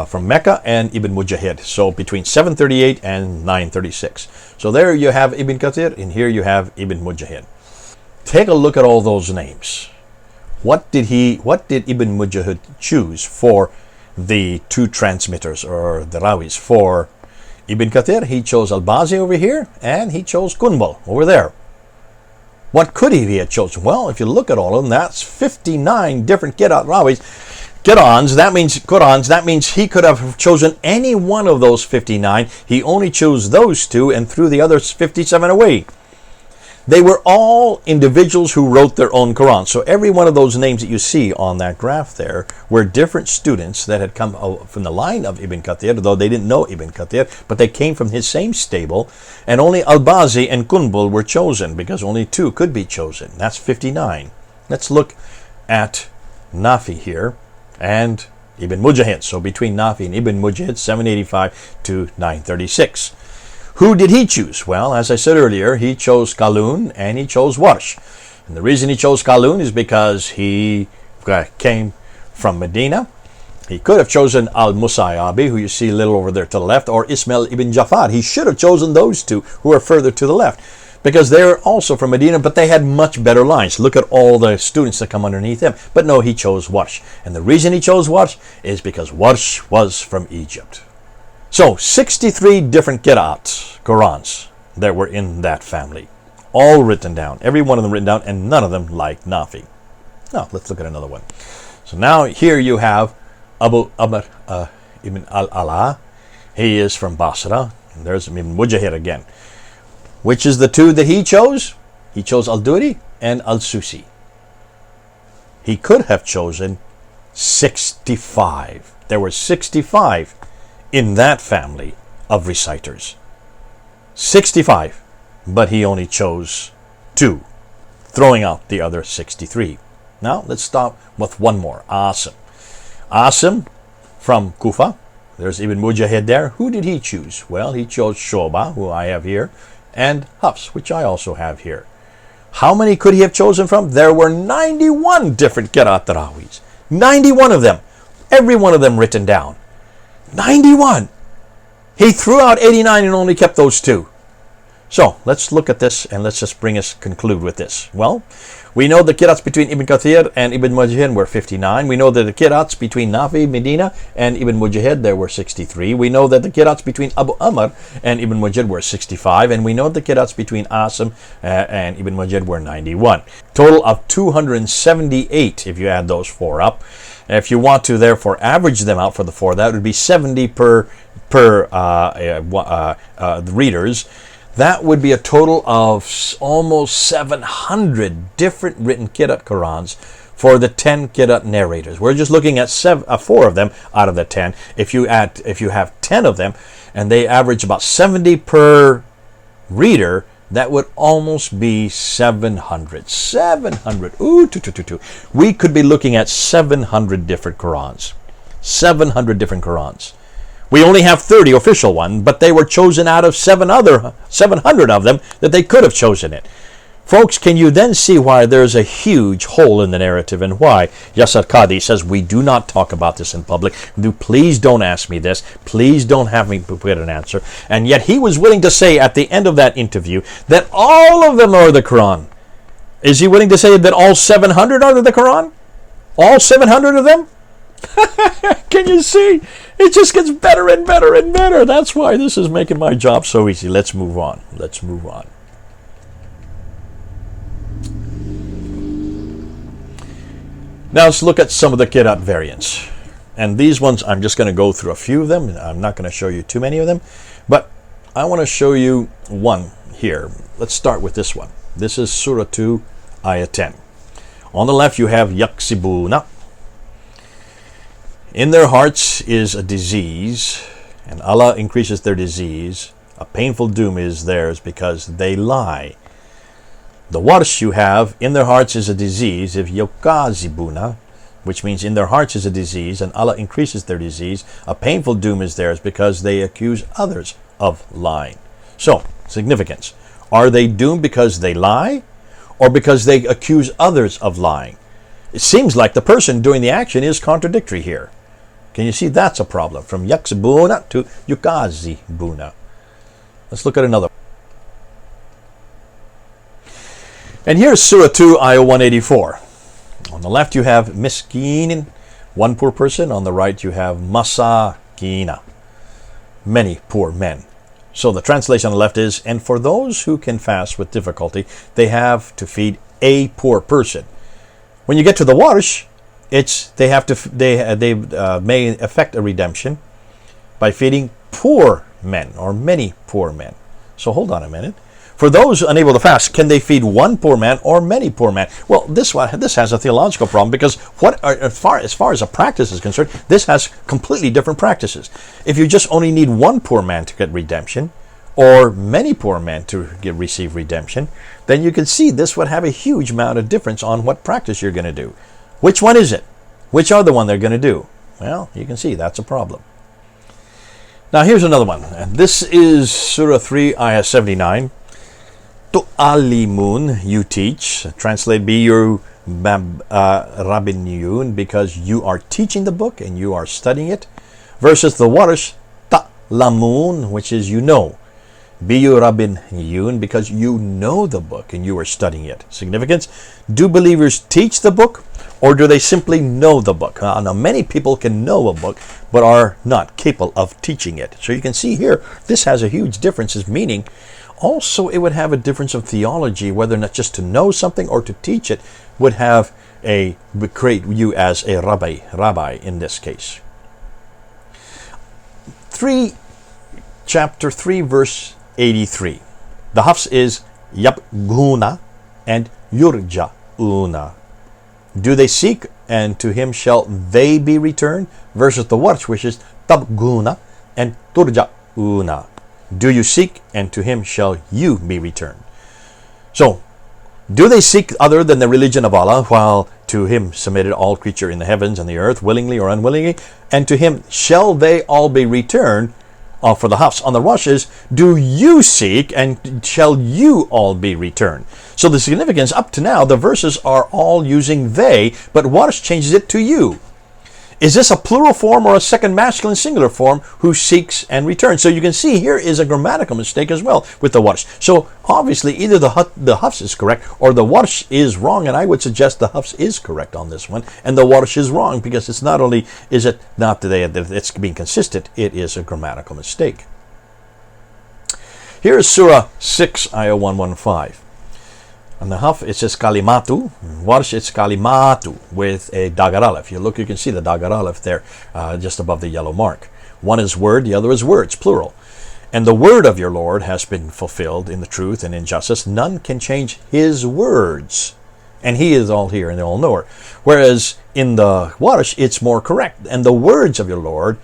from Mecca and Ibn Mujahid. So between 738 and 936. So there you have Ibn Kathir, and here you have Ibn Mujahid. Take a look at all those names. What did Ibn Mujahid choose for the two transmitters, or the rawis? For Ibn Kathir, he chose Al-Bazi over here, and he chose Kunbal over there. What could he have chosen? Well, if you look at all of them, that's 59 different Qur'ans. That means he could have chosen any one of those 59. He only chose those two and threw the other 57 away. They were all individuals who wrote their own Quran. So every one of those names that you see on that graph there were different students that had come from the line of Ibn Kathir, though they didn't know Ibn Kathir, but they came from his same stable, and only Al-Bazi and Kunbul were chosen because only two could be chosen. That's 59. Let's look at Nafi here and Ibn Mujahid. So between Nafi and Ibn Mujahid, 785 to 936. Who did he choose? Well, as I said earlier, he chose Qalun and he chose Warsh. And the reason he chose Qalun is because he came from Medina. He could have chosen Al-Musayyabi, who you see a little over there to the left, or Ismail ibn Jafar. He should have chosen those two who are further to the left, because they're also from Medina, but they had much better lines. Look at all the students that come underneath him. But no, he chose Warsh. And the reason he chose Warsh is because Warsh was from Egypt. So, 63 different Qira'ats, Qur'ans, that were in that family. All written down. Every one of them written down, and none of them like Nafi. Now, let's look at another one. So now, here you have Abu Amr ibn al-Ala. He is from Basra. And there's Ibn Mujahid again. Which is the two that he chose? He chose Al-Duri and Al-Susi. He could have chosen 65. There were 65 in that family of reciters. 65, but he only chose 2, throwing out the other 63. Now let's stop with one more. Asim. Asim from Kufa. There's Ibn Mujahid there. Who did he choose? Well, he chose Shoba, who I have here, and Hafs, which I also have here. How many could he have chosen from? There were 91 different Qira'at Tarawis. 91 of them. Every one of them written down. 91. He threw out 89 and only kept those 2. So let's look at this and let's just conclude with this. Well, we know the Qira'ats between Ibn Kathir and Ibn Mujahid were 59. We know that the Qira'ats between Nafi, Medina, and Ibn Mujahid, there were 63. We know that the Qira'ats between Abu Amr and Ibn Mujahid were 65. And we know the Qira'ats between Asim and Ibn Mujahid were 91. Total of 278 if you add those 4 up. If you want to therefore average them out for the 4, that would be 70 per the readers. That would be a total of almost 700 different written Qira'at Qurans for the 10 Qira'at narrators. We're just looking at 4 of them out of the 10. If you have 10 of them, and they average about 70 per reader, that would almost be 700. 700. Ooh, we could be looking at 700 different Qur'ans. 700 different Qur'ans. We only have 30 official ones, but they were chosen out of 700 of them that they could have chosen it. Folks, can you then see why there's a huge hole in the narrative and why Yasir Qadhi says we do not talk about this in public. Please don't ask me this. Please don't have me put an answer. And yet he was willing to say at the end of that interview that all of them are the Quran. Is he willing to say that all 700 are the Quran? All 700 of them? Can you see? It just gets better and better and better. That's why this is making my job so easy. Let's move on. Let's move on. Now let's look at some of the Qira'at variants. And these ones, I'm just going to go through a few of them. I'm not going to show you too many of them. But I want to show you one here. Let's start with this one. This is Surah 2, Ayah 10. On the left you have Yaksibuna. In their hearts is a disease, and Allah increases their disease. A painful doom is theirs because they lie. The Warsh you have, in their hearts is a disease, if Yokazibuna, which means in their hearts is a disease, and Allah increases their disease. A painful doom is theirs because they accuse others of lying. So, significance. Are they doomed because they lie, or because they accuse others of lying? It seems like the person doing the action is contradictory here. Can you see that's a problem? From Yaksibuna to Yukazibuna. Let's look at another one. And here's Surah 2, Ayah 184. On the left you have Miskeen, one poor person. On the right you have Masakina, many poor men. So the translation on the left is, and for those who can fast with difficulty, they have to feed a poor person. When you get to the Warsh, they may effect a redemption by feeding poor men or many poor men. So hold on a minute. For those unable to fast, can they feed one poor man or many poor men? Well, this has a theological problem because as far as a practice is concerned, this has completely different practices. If you just only need one poor man to get redemption, or many poor men to receive redemption, then you can see this would have a huge amount of difference on what practice you're going to do. Which one is it? Which are the one they're going to do? Well, you can see that's a problem. Now here's another one. And this is Surah 3, Ayah 79. Tu'alimun, you teach. Translate, be your rabbiniyun, because you are teaching the book and you are studying it. Versus the Warsh, ta'lamun, which is you know. Be your rabbiniyun, because you know the book and you are studying it. Significance, do believers teach the book, or do they simply know the book? Now many people can know a book, but are not capable of teaching it. So you can see here, this has a huge difference in meaning. Also, it would have a difference of theology, whether or not just to know something or to teach it would create you as a rabbi in this case. Chapter 3, verse 83. The Hafs is Yabguna and Yurja'una. Do they seek, and to him shall they be returned? Versus the Warsh, which is Tabguna and Turja'una. Do you seek, and to him shall you be returned? So, do they seek other than the religion of Allah, while to him submitted all creature in the heavens and the earth, willingly or unwillingly? And to him shall they all be returned? For the Hafs. On the Warsh is, do you seek, and shall you all be returned? So the significance, up to now, the verses are all using they, but Warsh changes it to you. Is this a plural form or a second masculine singular form, who seeks and returns? So you can see here is a grammatical mistake as well with the Warsh. So obviously either the Hafs is correct or the Warsh is wrong, and I would suggest the Hafs is correct on this one, and the Warsh is wrong, because it's not only is it not that it's being consistent, it is a grammatical mistake. Here is Surah 6, Ayah 115. On the Haf, it says kalimatu. Warsh, it's kalimatu with a dagar aleph. You can see the dagar aleph there just above the yellow mark. One is word, the other is words, plural. And the word of your Lord has been fulfilled in the truth and in justice. None can change his words. And he is all here and the all-knower. Whereas in the Warsh, it's more correct. And the words of your Lord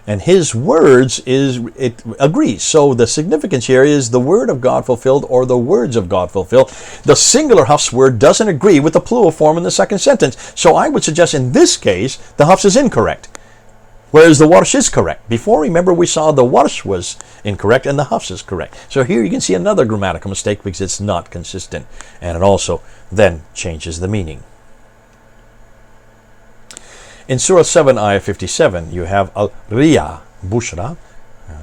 and his words it agrees. So the significance here is the word of God fulfilled or the words of God fulfilled. The singular Hafs word doesn't agree with the plural form in the second sentence. So I would suggest in this case, the Hafs is incorrect. Whereas the Warsh is correct. Before, remember, we saw the Warsh was incorrect and the Hafs is correct. So here you can see another grammatical mistake because it's not consistent. And it also then changes the meaning. In Surah 7, Ayah 57, you have Al-Riya Bushra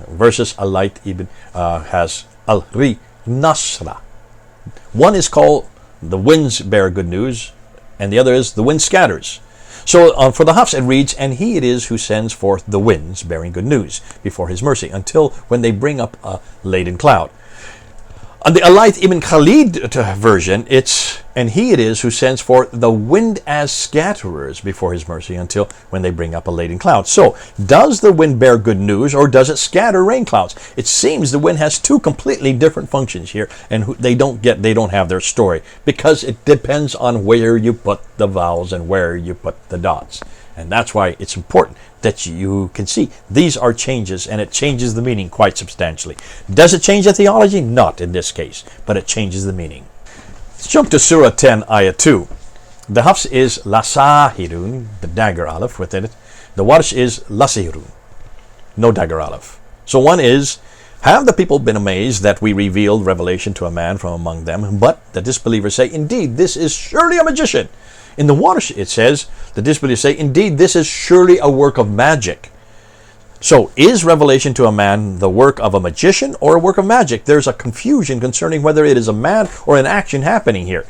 versus Al-Layth ibn has Al-Ri Nasra. One is called the winds bear good news, and the other is the wind scatters. So for the Hafs it reads, and he it is who sends forth the winds bearing good news before his mercy, until when they bring up a laden cloud. On the Al-Layth ibn Khalid version, it's, and he it is who sends forth the wind as scatterers before his mercy, until when they bring up a laden cloud. So, does the wind bear good news, or does it scatter rain clouds? It seems the wind has two completely different functions here, and they don't have their story, because it depends on where you put the vowels and where you put the dots. And that's why it's important that you can see these are changes, and it changes the meaning quite substantially. Does it change the theology? Not in this case, but it changes the meaning. Let's jump to Surah 10, Ayah 2. The Hafs is Lasahirun, the dagger aleph within it. The Warsh is Lasihirun, no dagger aleph. So one is, have the people been amazed that we revealed revelation to a man from among them? But the disbelievers say, indeed, this is surely a magician. In the Warsh, it says, the disbelievers say, indeed, this is surely a work of magic. So, is revelation to a man the work of a magician or a work of magic? There's a confusion concerning whether it is a man or an action happening here.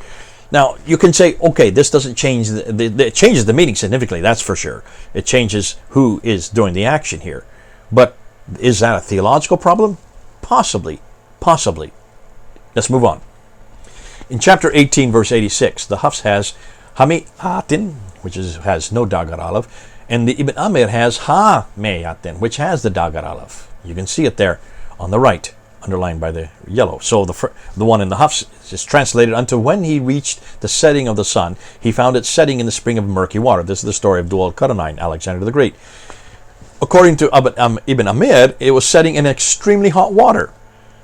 Now, you can say, okay, this doesn't change, it changes the meaning significantly, that's for sure. It changes who is doing the action here. But is that a theological problem? Possibly. Let's move on. In chapter 18, verse 86, the Hafs has Hami'atin, which has no dagar aleph, and the Ibn Amir has Ha-Me'atin, which has the dagar aleph. You can see it there on the right, underlined by the yellow. So the one in the Hafs is translated, unto when he reached the setting of the sun, he found it setting in the spring of murky water. This is the story of Dual Qur'an, Alexander the Great. According to Ibn Amir, it was setting in extremely hot water.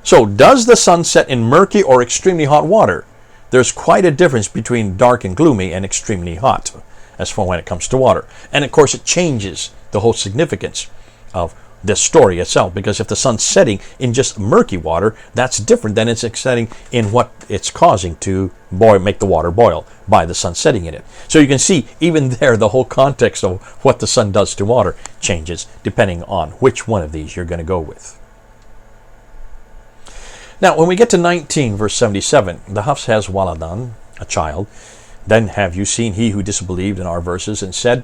So does the sun set in murky or extremely hot water? There's quite a difference between dark and gloomy and extremely hot, as for when it comes to water. And of course it changes the whole significance of this story itself, because if the sun's setting in just murky water, that's different than it's setting in what it's causing to make the water boil by the sun setting in it. So you can see even there the whole context of what the sun does to water changes depending on which one of these you're going to go with. Now, when we get to 19, verse 77, the Hafs has Waladan, a child. Then have you seen he who disbelieved in our verses and said,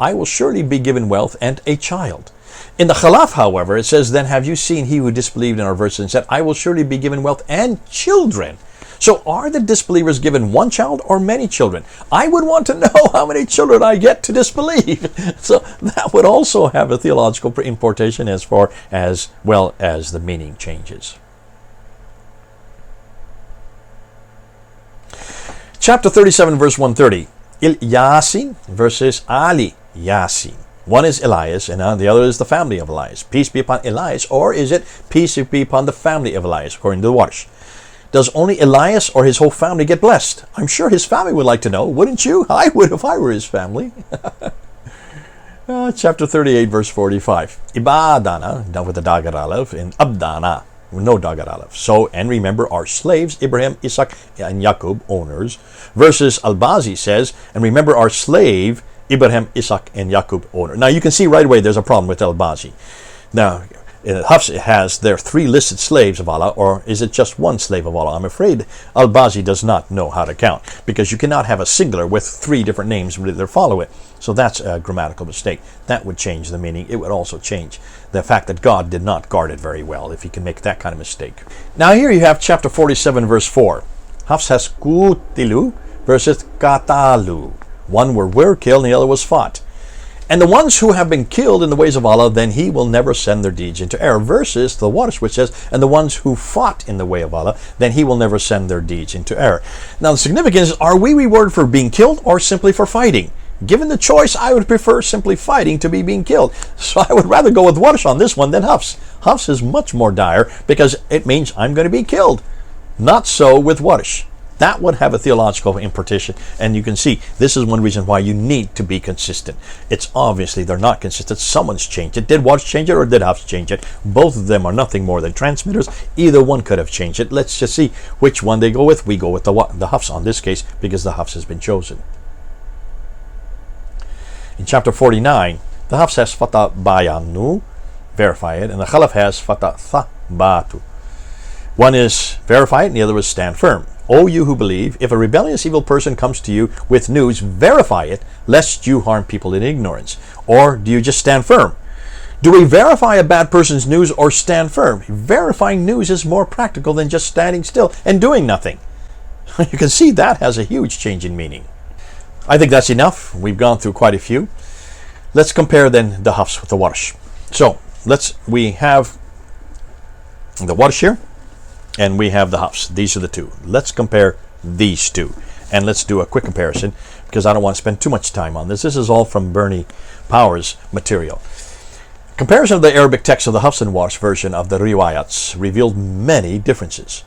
I will surely be given wealth and a child. In the Khalaf, however, it says, then have you seen he who disbelieved in our verses and said, I will surely be given wealth and children. So are the disbelievers given one child or many children? I would want to know how many children I get to disbelieve. So that would also have a theological importation as far as well as the meaning changes. Chapter 37, verse 130. Il-Yasin versus Ali Yasin. One is Elias, and the other is the family of Elias. Peace be upon Elias, or is it peace be upon the family of Elias, according to the Warsh? Does only Elias or his whole family get blessed? I'm sure his family would like to know, wouldn't you? I would if I were his family. Chapter 38, verse 45. Ibadana, done with the dagar aleph, and Abdana, no dagar aleph. So, and remember, our slaves, Ibrahim, Isaac, and Yaqub, owners, versus Al-Bazi says, and remember our slave, Ibrahim, Isaac, and Yaqub, owner. Now, you can see right away there's a problem with Al-Bazi. Now, Hafs has their three listed slaves of Allah, or is it just one slave of Allah? I'm afraid Al-Bazi does not know how to count, because you cannot have a singular with three different names that follow it. So that's a grammatical mistake. That would change the meaning. It would also change the fact that God did not guard it very well, if he can make that kind of mistake. Now here you have chapter 47, verse 4. Hafs has Kutilu versus Katalu. One were killed and the other was fought. And the ones who have been killed in the ways of Allah, then He will never send their deeds into error. Versus the Warsh, which says, and the ones who fought in the way of Allah, then He will never send their deeds into error. Now the significance is, are we rewarded for being killed or simply for fighting? Given the choice, I would prefer simply fighting to being killed. So I would rather go with Warsh on this one than Hafs. Hafs is much more dire because it means I'm going to be killed. Not so with Warsh. That would have a theological implication, and you can see this is one reason why you need to be consistent. It's obviously they're not consistent. Someone's changed it. Did Warsh change it or did Hafs change it? Both of them are nothing more than transmitters. Either one could have changed it. Let's just see which one they go with. We go with the Hafs on this case because the Hafs has been chosen. In chapter 49, the Hafs has fata bayanu, verify it, and the Khalaf has fata thabatu. One is verify it and the other is stand firm. O you who believe, if a rebellious evil person comes to you with news, verify it, lest you harm people in ignorance. Or do you just stand firm? Do we verify a bad person's news or stand firm? Verifying news is more practical than just standing still and doing nothing. You can see that has a huge change in meaning. I think that's enough. We've gone through quite a few. Let's compare then the Hafs with the Warsh. So we have the Warsh here, and we have the Hafs. These are the two. Let's compare these two. And let's do a quick comparison because I don't want to spend too much time on this. This is all from Bernie Power's material. Comparison of the Arabic text of the Hafs and Warsh version of the Riwayats revealed many differences.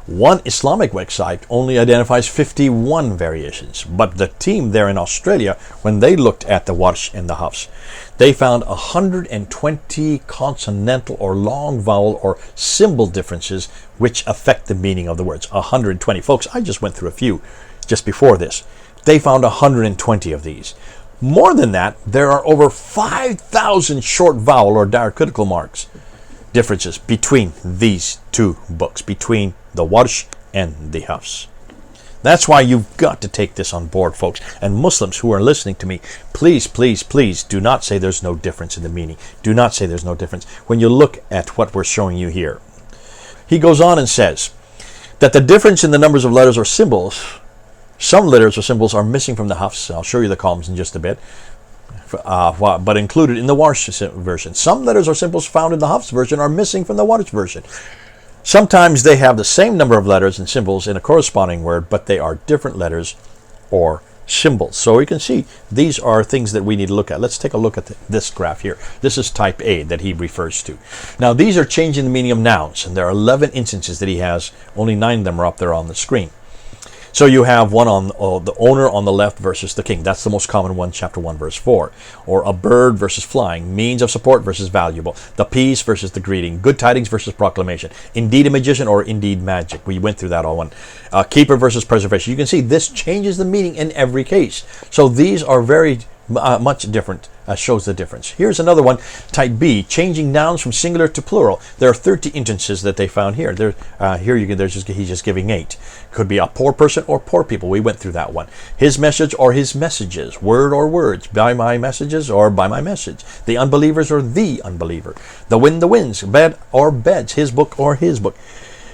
One Islamic website only identifies 51 variations, but the team there in Australia, when they looked at the Warsh and the Hafs, they found 120 consonantal or long vowel or symbol differences which affect the meaning of the words. 120. Folks, I just went through a few just before this. They found 120 of these. More than that, there are over 5,000 short vowel or diacritical marks differences between these two books, between the Warsh and the Hafs. That's why you've got to take this on board, folks. And Muslims who are listening to me, please, please, please do not say there's no difference in the meaning. Do not say there's no difference when you look at what we're showing you here. He goes on and says that the difference in the numbers of letters or symbols, some letters or symbols are missing from the Hafs. I'll show you the columns in just a bit. But included in the Warsh version. Some letters or symbols found in the Hafs version are missing from the Warsh version. Sometimes they have the same number of letters and symbols in a corresponding word, but they are different letters or symbols. So you can see these are things that we need to look at. Let's take a look at this graph here. This is type A that he refers to. Now these are changing the meaning of nouns, and there are 11 instances that he has. Only 9 of them are up there on the screen. So you have one on the owner on the left versus the king. That's the most common one, chapter 1, verse 4. Or a bird versus flying, means of support versus valuable, the peace versus the greeting, good tidings versus proclamation, indeed a magician or indeed magic. We went through that all one. Keeper versus preservation. You can see this changes the meaning in every case. So these are very much different, shows the difference. Here's another one, type B, changing nouns from singular to plural. There are 30 instances that they found here. He's just giving 8. Could be a poor person or poor people. We went through that one. His message or his messages, word or words, by my messages or by my message. The unbelievers or the unbeliever. The wind, the winds, bed or beds, his book or his book.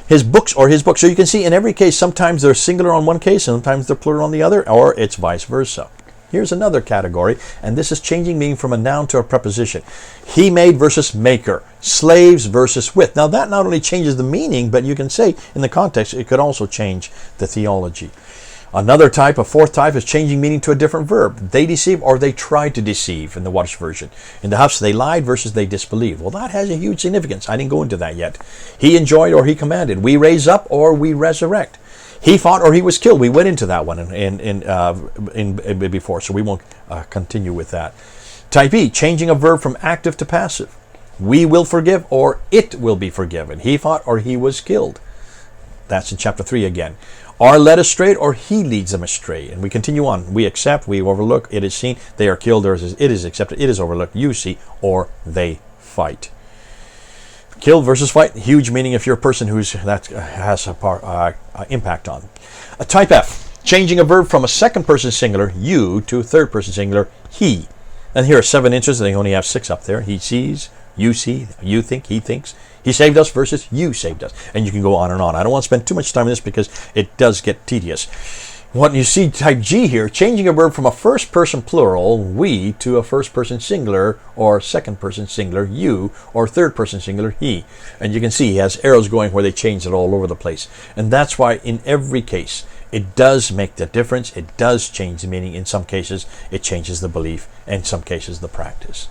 His books or his book. So you can see in every case, sometimes they're singular on one case, sometimes they're plural on the other, or it's vice versa. Here's another category, and this is changing meaning from a noun to a preposition. He made versus maker. Slaves versus with. Now that not only changes the meaning, but you can say in the context it could also change the theology. Another type, a fourth type, is changing meaning to a different verb. They deceive or they tried to deceive in the Warsh version. In the Hafs, they lied versus they disbelieved. Well, that has a huge significance. I didn't go into that yet. He enjoyed or he commanded. We raise up or we resurrect. He fought or he was killed. We went into that one in before, so we won't continue with that. Type E, changing a verb from active to passive. We will forgive or it will be forgiven. He fought or he was killed. That's in chapter 3 again. Are led astray or he leads them astray. And we continue on. We accept, we overlook, it is seen, they are killed, it is accepted, it is overlooked, you see, or they fight. Kill versus fight, huge meaning if you're a person that has a impact on. Type F, changing a verb from a second person singular, you, to a third person singular, he. And here are 7 inches, and they only have 6 up there. He sees, you see, you think, he thinks. He saved us versus you saved us. And you can go on and on. I don't want to spend too much time on this because it does get tedious. What you see type G here, changing a verb from a first person plural, we, to a first person singular or second person singular, you, or third person singular, he. And you can see he has arrows going where they change it all over the place. And that's why in every case, it does make the difference. It does change the meaning. In some cases, it changes the belief. In some cases, the practice.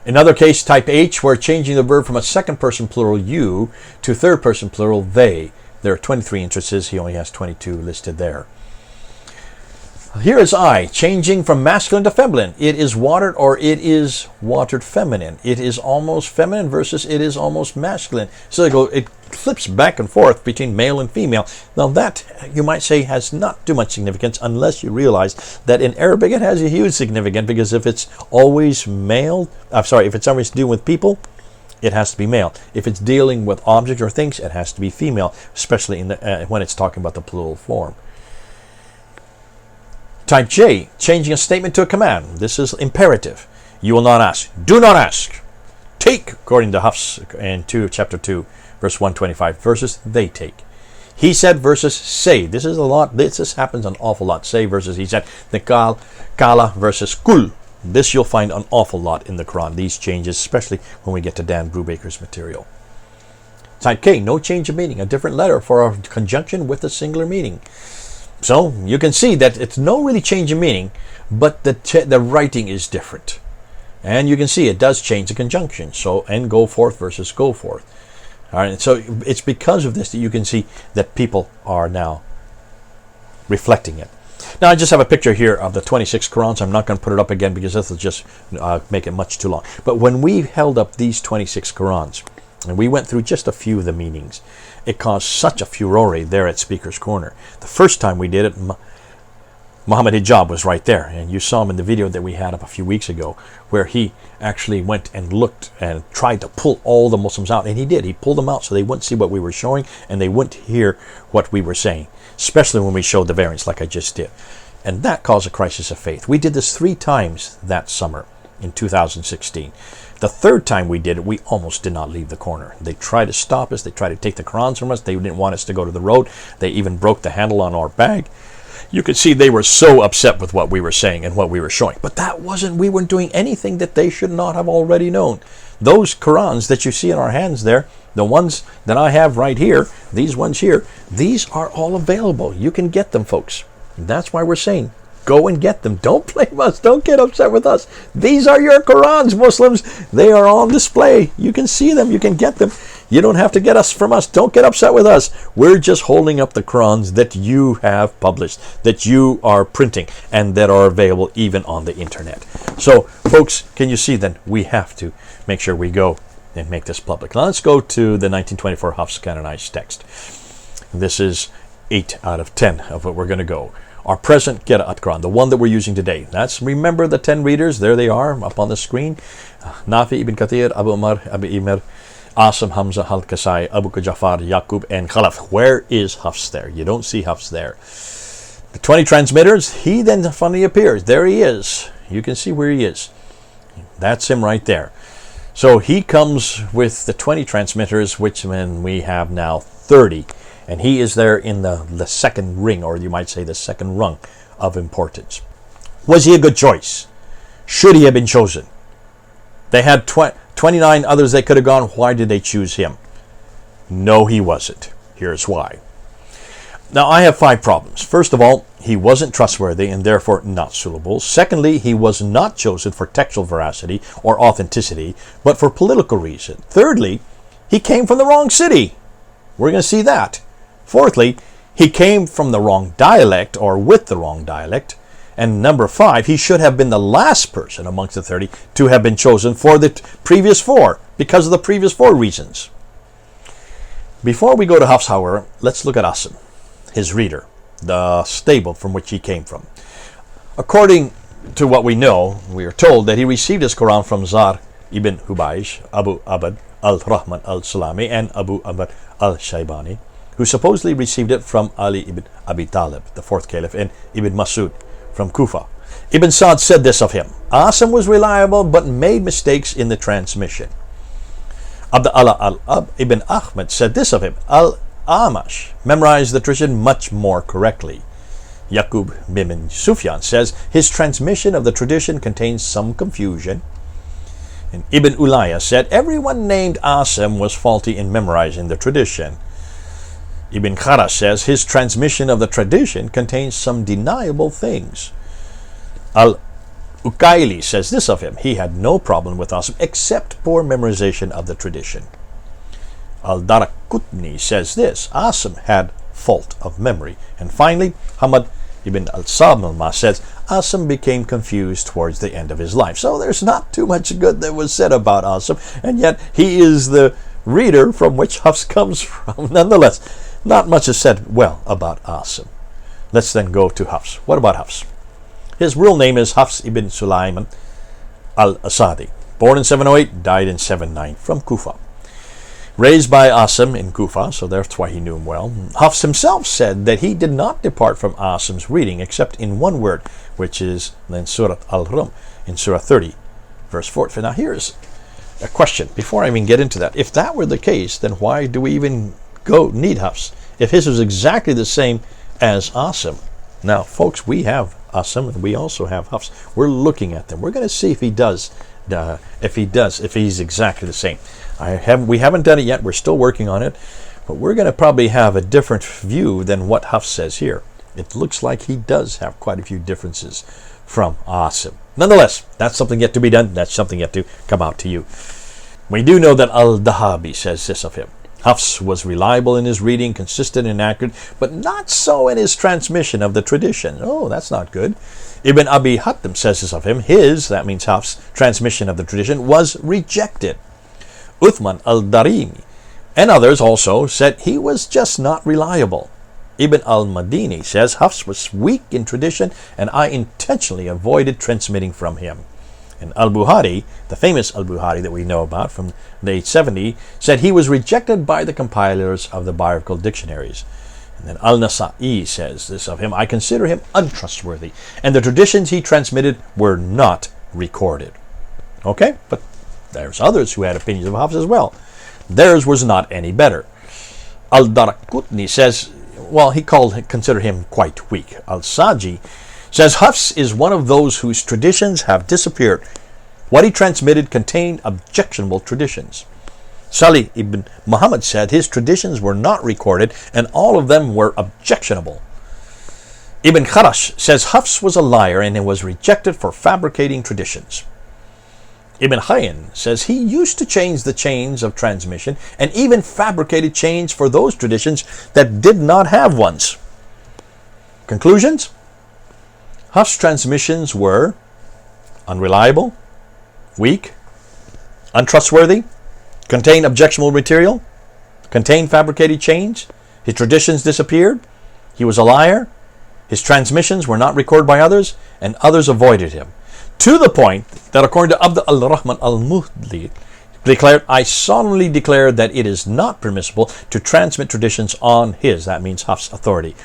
Another case, type H, where changing the verb from a second person plural, you, to third person plural, they. There are 23 instances. He only has 22 listed there. Here is I, changing from masculine to feminine. It is watered or it is watered feminine. It is almost feminine versus it is almost masculine. So it flips back and forth between male and female. Now that, you might say, has not too much significance unless you realize that in Arabic it has a huge significance, because if it's always male, if it's always dealing with people, it has to be male. If it's dealing with objects or things, it has to be female, especially in the, when it's talking about the plural form. Type J, changing a statement to a command. This is imperative. You will not ask. Do not ask. Take, according to Hafs in chapter 2, verse 125, versus they take. He said versus say. This is a lot. This happens an awful lot. Say versus he said. The kala versus kul. This you'll find an awful lot in the Quran. These changes, especially when we get to Dan Brubaker's material. Type K, no change of meaning. A different letter for a conjunction with a singular meaning. So you can see that it's no really change in meaning, but the writing is different. And you can see it does change the conjunction. So, and go forth versus go forth. All right, so it's because of this that you can see that people are now reflecting it. Now I just have a picture here of the 26 Qur'ans. I'm not going to put it up again because this will just make it much too long. But when we held up these 26 Qur'ans, and we went through just a few of the meanings, it caused such a furore there at Speaker's Corner. The first time we did it, Muhammad Hijab was right there, and you saw him in the video that we had up a few weeks ago, where he actually went and looked and tried to pull all the Muslims out, and he did. He pulled them out so they wouldn't see what we were showing, and they wouldn't hear what we were saying, especially when we showed the variants like I just did. And that caused a crisis of faith. We did this 3 times that summer in 2016. The third time we did it, we almost did not leave the corner. They tried to stop us. They tried to take the Qur'ans from us. They didn't want us to go to the road. They even broke the handle on our bag. You could see they were so upset with what we were saying and what we were showing. But we weren't doing anything that they should not have already known. Those Qur'ans that you see in our hands there, the ones that I have right here, these ones here, these are all available. You can get them, folks. And that's why we're saying, go and get them. Don't blame us. Don't get upset with us. These are your Qur'ans, Muslims. They are on display. You can see them. You can get them. You don't have to get us from us. Don't get upset with us. We're just holding up the Qur'ans that you have published, that you are printing, and that are available even on the internet. So, folks, can you see then? We have to make sure we go and make this public. Now, let's go to the 1924 Hafs Canonized text. This is 8 out of 10 of what we're going to go. Our present Qira'at Quran, the one that we're using today. Remember the 10 readers. There they are up on the screen. Nafi ibn Kathir, Abu Umar, Abu Imr, Asim, Hamza, Al-Kasai, Abu Jafar, Yaqub, and Khalaf. Where is Hafs there? You don't see Hafs there. The 20 transmitters, he then finally appears. There he is. You can see where he is. That's him right there. So he comes with the 20 transmitters, which mean we have now 30. And he is there in the second ring, or you might say the second rung of importance. Was he a good choice? Should he have been chosen? They had 29 others they could have gone. Why did they choose him? No, he wasn't. Here's why. Now, I have 5 problems. First of all, he wasn't trustworthy and therefore not suitable. Secondly, he was not chosen for textual veracity or authenticity, but for political reason. Thirdly, he came from the wrong city. We're going to see that. Fourthly, he came from the wrong dialect or with the wrong dialect. And number 5, he should have been the last person amongst the 30 to have been chosen for the previous 4 because of the previous 4 reasons. Before we go to Hafs, however, let's look at Asim, his reader, the stable from which he came from. According to what we know, we are told that he received his Quran from Zar ibn Hubaysh, Abu Abd al-Rahman al-Sulami, and Abu Abd al-Shaybani, who supposedly received it from Ali ibn Abi Talib, the 4th caliph, and Ibn Masud from Kufa. Ibn Sa'd said this of him: Asim was reliable but made mistakes in the transmission. Abdullah al-Ab ibn Ahmed said this of him: Al-Amash memorized the tradition much more correctly. Yaqub bin Sufyan says his transmission of the tradition contains some confusion. And Ibn Ulayya said everyone named Asim was faulty in memorizing the tradition. Ibn Khara says his transmission of the tradition contains some deniable things. Al-Ukaili says this of him: he had no problem with Asim except poor memorization of the tradition. Al-Darakutni says this: Asim had fault of memory. And finally, Hamad ibn al-Samalma says Asim became confused towards the end of his life. So there's not too much good that was said about Asim, and yet he is the reader from which Hafs comes from. Nonetheless, not much is said well about Asim. Let's then go to Hafs. What about Hafs? His real name is Hafs ibn Sulaiman al-Asadi. Born in 708, died in 709, from Kufa. Raised by Asim in Kufa, so that's why he knew him well. Hafs himself said that he did not depart from Asim's reading except in one word, which is in Surah Al-Rum, in Surah 30, verse 4. Now here's a question, before I even get into that. If that were the case, then why do we even need Hafs? If his was exactly the same as Asim. Now, folks, we have Asim and we also have Hafs. We're looking at them. We're going to see if he does. If he's exactly the same. We haven't done it yet. We're still working on it, but we're going to probably have a different view than what Hafs says here. It looks like he does have quite a few differences from Asim. Nonetheless, that's something yet to be done. That's something yet to come out to you. We do know that Al-Dahabi says this of him: Hafs was reliable in his reading, consistent and accurate, but not so in his transmission of the tradition. Oh, that's not good. Ibn Abi Hatim says this of him: that means Hafs' transmission of the tradition was rejected. Uthman al-Darimi and others also said he was just not reliable. Ibn al-Madini says Hafs was weak in tradition and I intentionally avoided transmitting from him. And Al-Buhari, the famous Al-Buhari that we know about from the 870, said he was rejected by the compilers of the biographical dictionaries. And then Al-Nasa'i says this of him: I consider him untrustworthy, and the traditions he transmitted were not recorded. Okay, but there's others who had opinions of Hafs as well. Theirs was not any better. Al-Darakutni says, he considered him quite weak. Al-Saji says Hafs is one of those whose traditions have disappeared. What he transmitted contained objectionable traditions. Salih ibn Muhammad said his traditions were not recorded and all of them were objectionable. Ibn Kharash says Hafs was a liar and was rejected for fabricating traditions. Ibn Hayyan says he used to change the chains of transmission and even fabricated chains for those traditions that did not have ones. Conclusions? Hafs' transmissions were unreliable, weak, untrustworthy, contained objectionable material, contained fabricated chains, his traditions disappeared, he was a liar, his transmissions were not recorded by others, and others avoided him. To the point that, according to Abd al-Rahman al-Muhdli, declared, I solemnly declare that it is not permissible to transmit traditions on his, that means Hafs' authority.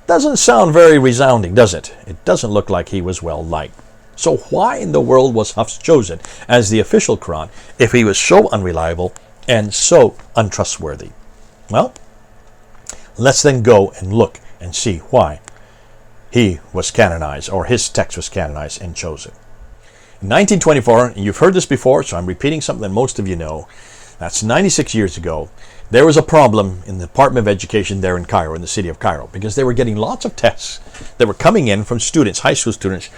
Doesn't sound very resounding, does it? It doesn't look like he was well liked. So why in the world was Hafs chosen as the official Quran if he was so unreliable and so untrustworthy? Well, let's then go and look and see why he was canonized, or his text was canonized and chosen. In 1924, and you've heard this before, so I'm repeating something that most of you know, that's 96 years ago, there was a problem in the Department of Education there in Cairo, in the city of Cairo, because they were getting lots of tests that were coming in from students, high school students,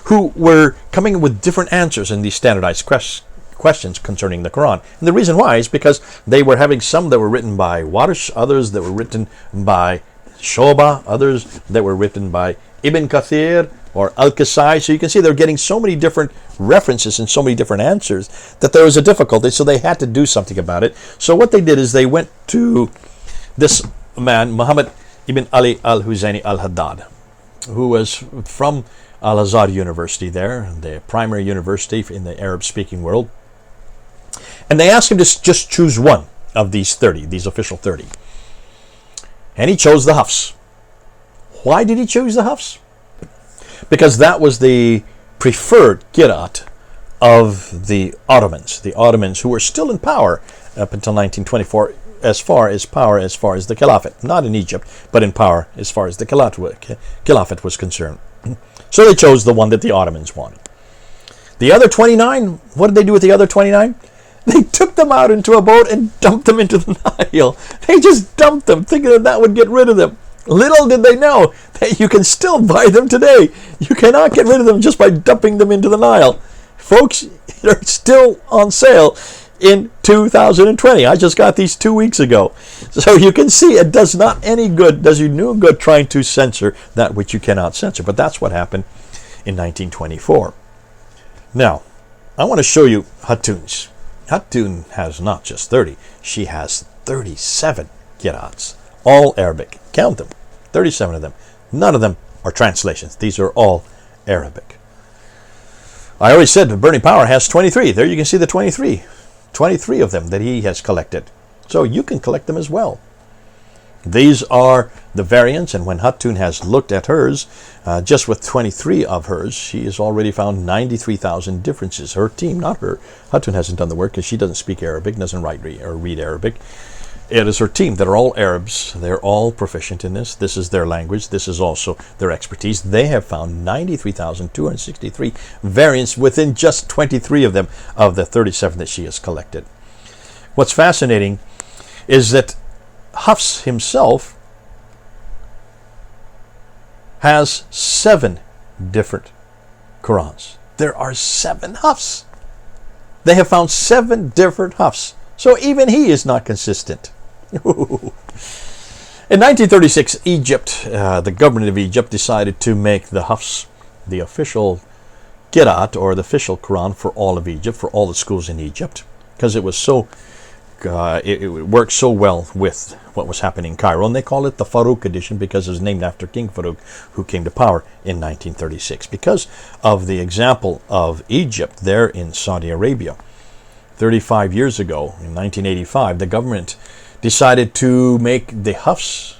who were coming with different answers in these standardized questions concerning the Quran. And the reason why is because they were having some that were written by Warsh, others that were written by Shoba, others that were written by Ibn Kathir or Al-Kasai. So you can see they're getting so many different references and so many different answers that there was a difficulty, so they had to do something about it. So what they did is they went to this man, Muhammad ibn Ali al-Huzaini al-Haddad, who was from Al-Azhar University there, the primary university in the Arab-speaking world. And they asked him to just choose one of these 30, these official 30. And he chose the Hafs. Why did he choose the Hafs? Because that was the preferred Qira'at of the Ottomans who were still in power up until 1924, as far as power, as far as the Caliphate. Not in Egypt, but in power as far as the Caliphate was concerned. So they chose the one that the Ottomans wanted. The other 29, what did they do with the other 29? They took them out into a boat and dumped them into the Nile. They just dumped them, thinking that would get rid of them. Little did they know that you can still buy them today. You cannot get rid of them just by dumping them into the Nile. Folks, they're still on sale in 2020. I just got these 2 weeks ago. So you can see it does not does you no good trying to censor that which you cannot censor. But that's what happened in 1924. Now, I want to show you Hatun's. Hatun has not just 30, she has 37 Qira'ats, all Arabic. Count them, 37 of them. None of them are translations. These are all Arabic. I already said the Burning Power has 23. There you can see the 23. 23 of them that he has collected. So you can collect them as well. These are the variants, and when Hatun has looked at hers, just with 23 of hers, she has already found 93,000 differences. Her team, not her. Hatun hasn't done the work because she doesn't speak Arabic, doesn't read Arabic. It is her team that are all Arabs. They're all proficient in this. This is their language. This is also their expertise. They have found 93,263 variants within just 23 of them of the 37 that she has collected. What's fascinating is that Hafs himself has 7 different Qur'ans. There are 7 Hafs. They have found 7 different Hafs. So even he is not consistent. In 1936, Egypt, the government of Egypt, decided to make the Hafs the official Qira'at, or the official Quran for all of Egypt, for all the schools in Egypt, because it was so it worked so well with what was happening in Cairo, and they call it the Farouk edition because it was named after King Farouk, who came to power in 1936. Because of the example of Egypt there in Saudi Arabia, 35 years ago, in 1985, the government decided to make the Hafs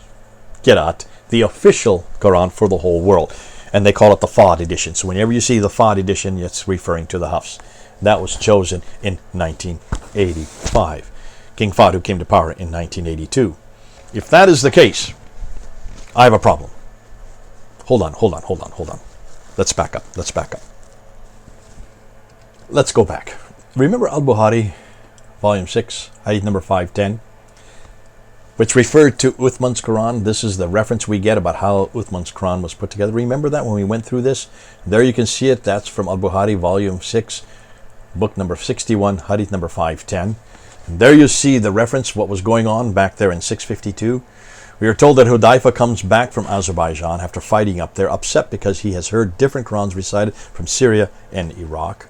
Qira'at the official Quran for the whole world, and they call it the Fard edition. So whenever you see the Fard edition, it's referring to the Hafs. That was chosen in 1985. King Fahd, who came to power in 1982. If that is the case, I have a problem. Hold on. Let's back up. Let's go back. Remember Al-Bukhari, Volume 6, Hadith number 510, which referred to Uthman's Quran. This is the reference we get about how Uthman's Quran was put together. Remember that when we went through this? There you can see it. That's from Al-Bukhari, Volume 6, book number 61, Hadith number 510. And there you see the reference, what was going on back there in 652. We are told that Hudayfa comes back from Azerbaijan after fighting up there, upset because he has heard different Qurans recited from Syria and Iraq.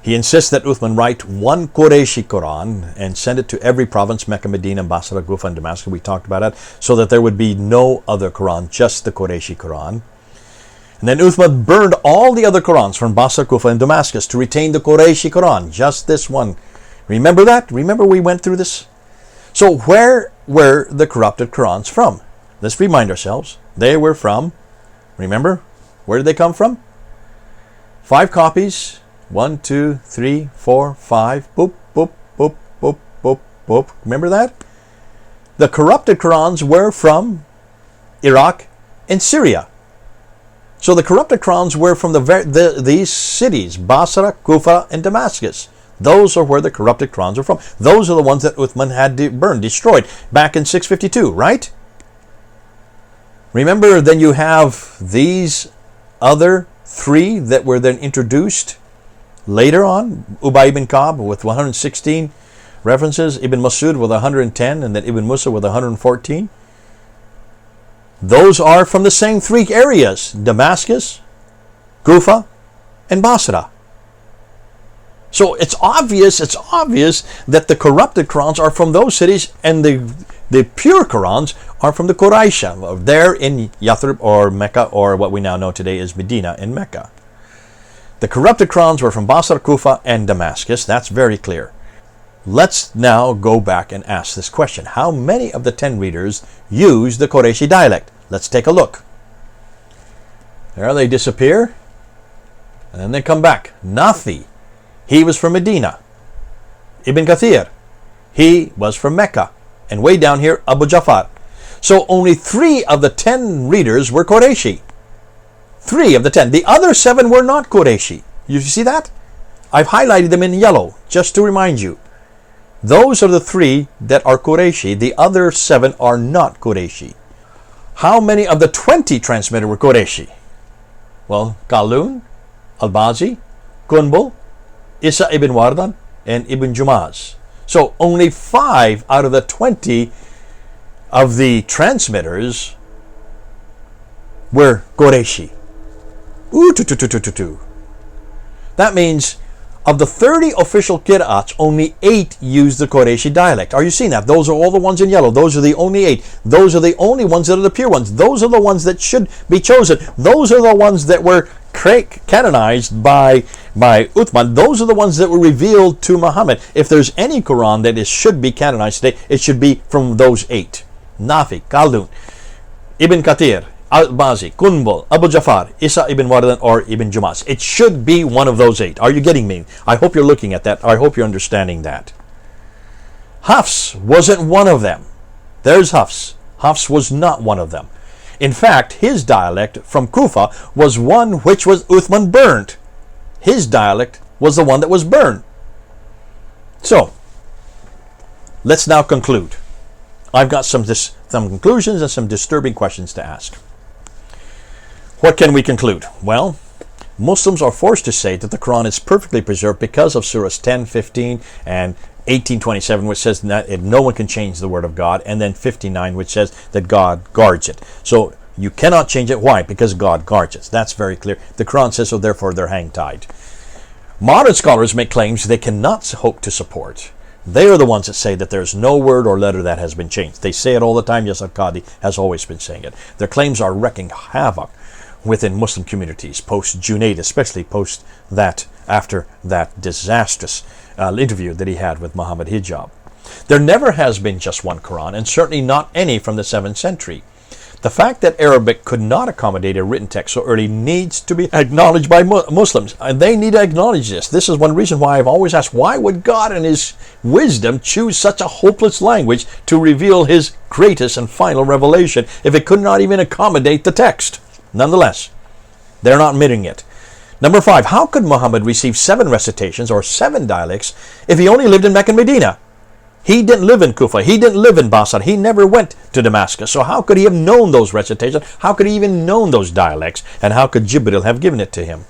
He insists that Uthman write one Qurayshi Quran and send it to every province, Mecca, Medina, Basra, Kufa, and Damascus. We talked about that, so that there would be no other Quran, just the Qurayshi Quran. And then Uthman burned all the other Qurans from Basra, Kufa, and Damascus to retain the Qurayshi Quran, just this one. Remember that? Remember we went through this? So where were the corrupted Qurans from? Let's remind ourselves. They were from, remember, where did they come from? 5 copies. 1, 2, 3, 4, 5. Boop, boop, boop, boop, boop, boop. Remember that? The corrupted Qurans were from Iraq and Syria. So the corrupted Qurans were from these cities, Basra, Kufa, and Damascus. Those are where the corrupted Qurans are from. Those are the ones that Uthman had burned, destroyed, back in 652, right? Remember, then you have these other 3 that were then introduced later on. Ubay ibn Ka'b with 116 references, Ibn Masud with 110, and then Ibn Musa with 114. Those are from the same 3 areas, Damascus, Kufa, and Basra. So it's obvious that the corrupted Qurans are from those cities, and the pure Qurans are from the Quraysh, there in Yathrib or Mecca, or what we now know today is Medina and Mecca. The corrupted Qurans were from Basra, Kufa, and Damascus. That's very clear. Let's now go back and ask this question. How many of the 10 readers use the Qurayshi dialect? Let's take a look. There they disappear, and then they come back. Nafi, he was from Medina. Ibn Kathir, he was from Mecca. And way down here, Abu Jafar. So only 3 of the 10 readers were Qurayshi. 3 of the 10. The other 7 were not Qurayshi. You see that? I've highlighted them in yellow, just to remind you. Those are the 3 that are Qurayshi. The other 7 are not Qurayshi. How many of the 20 transmitted were Qurayshi? Well, Qalun, Al-Bazi, Qunbul, Isa ibn Wardan, and Ibn Jumaz. So only 5 out of the 20 of the transmitters were Qurayshi. That means of the 30 official Qira'ats, only 8 use the Qurayshi dialect. Are you seeing that? Those are all the ones in yellow. Those are the only 8. Those are the only ones that are the pure ones. Those are the ones that should be chosen. Those are the ones that were canonized by Uthman. Those are the ones that were revealed to Muhammad. If there's any Quran that should be canonized today, it should be from those 8. Nafi, Khaldun, Ibn Kathir, Al-Bazi, Qunbul, Abu Jafar, Isa ibn Wardan, or Ibn Jumaz. It should be one of those 8. Are you getting me? I hope you're looking at that. I hope you're understanding that. Hafs wasn't one of them. There's Hafs. Hafs was not one of them. In fact, his dialect from Kufa was one which was Uthman burned. His dialect was the one that was burned. So, let's now conclude. I've got some conclusions and some disturbing questions to ask. What can we conclude? Well, Muslims are forced to say that the Quran is perfectly preserved because of Surahs 10, 15, and 18:27, which says that no one can change the word of God, and then 59, which says that God guards it. So you cannot change it. Why? Because God guards it. That's very clear. The Quran says so, therefore they're hang-tied. Modern scholars make claims they cannot hope to support. They are the ones that say that there's no word or letter that has been changed. They say it all the time. Yes, Al-Qadi has always been saying it. Their claims are wreaking havoc within Muslim communities, post-Junaid, especially post that, after that disastrous interview that he had with Muhammad Hijab. There never has been just one Quran, and certainly not any from the 7th century. The fact that Arabic could not accommodate a written text so early needs to be acknowledged by Muslims. And they need to acknowledge this. This is one reason why I've always asked, why would God in His wisdom choose such a hopeless language to reveal His greatest and final revelation if it could not even accommodate the text? Nonetheless, they're not admitting it. Number 5, how could Muhammad receive 7 recitations or 7 dialects if he only lived in Mecca and Medina? He didn't live in Kufa. He didn't live in Basra. He never went to Damascus. So how could he have known those recitations? How could he even known those dialects? And how could Jibril have given it to him?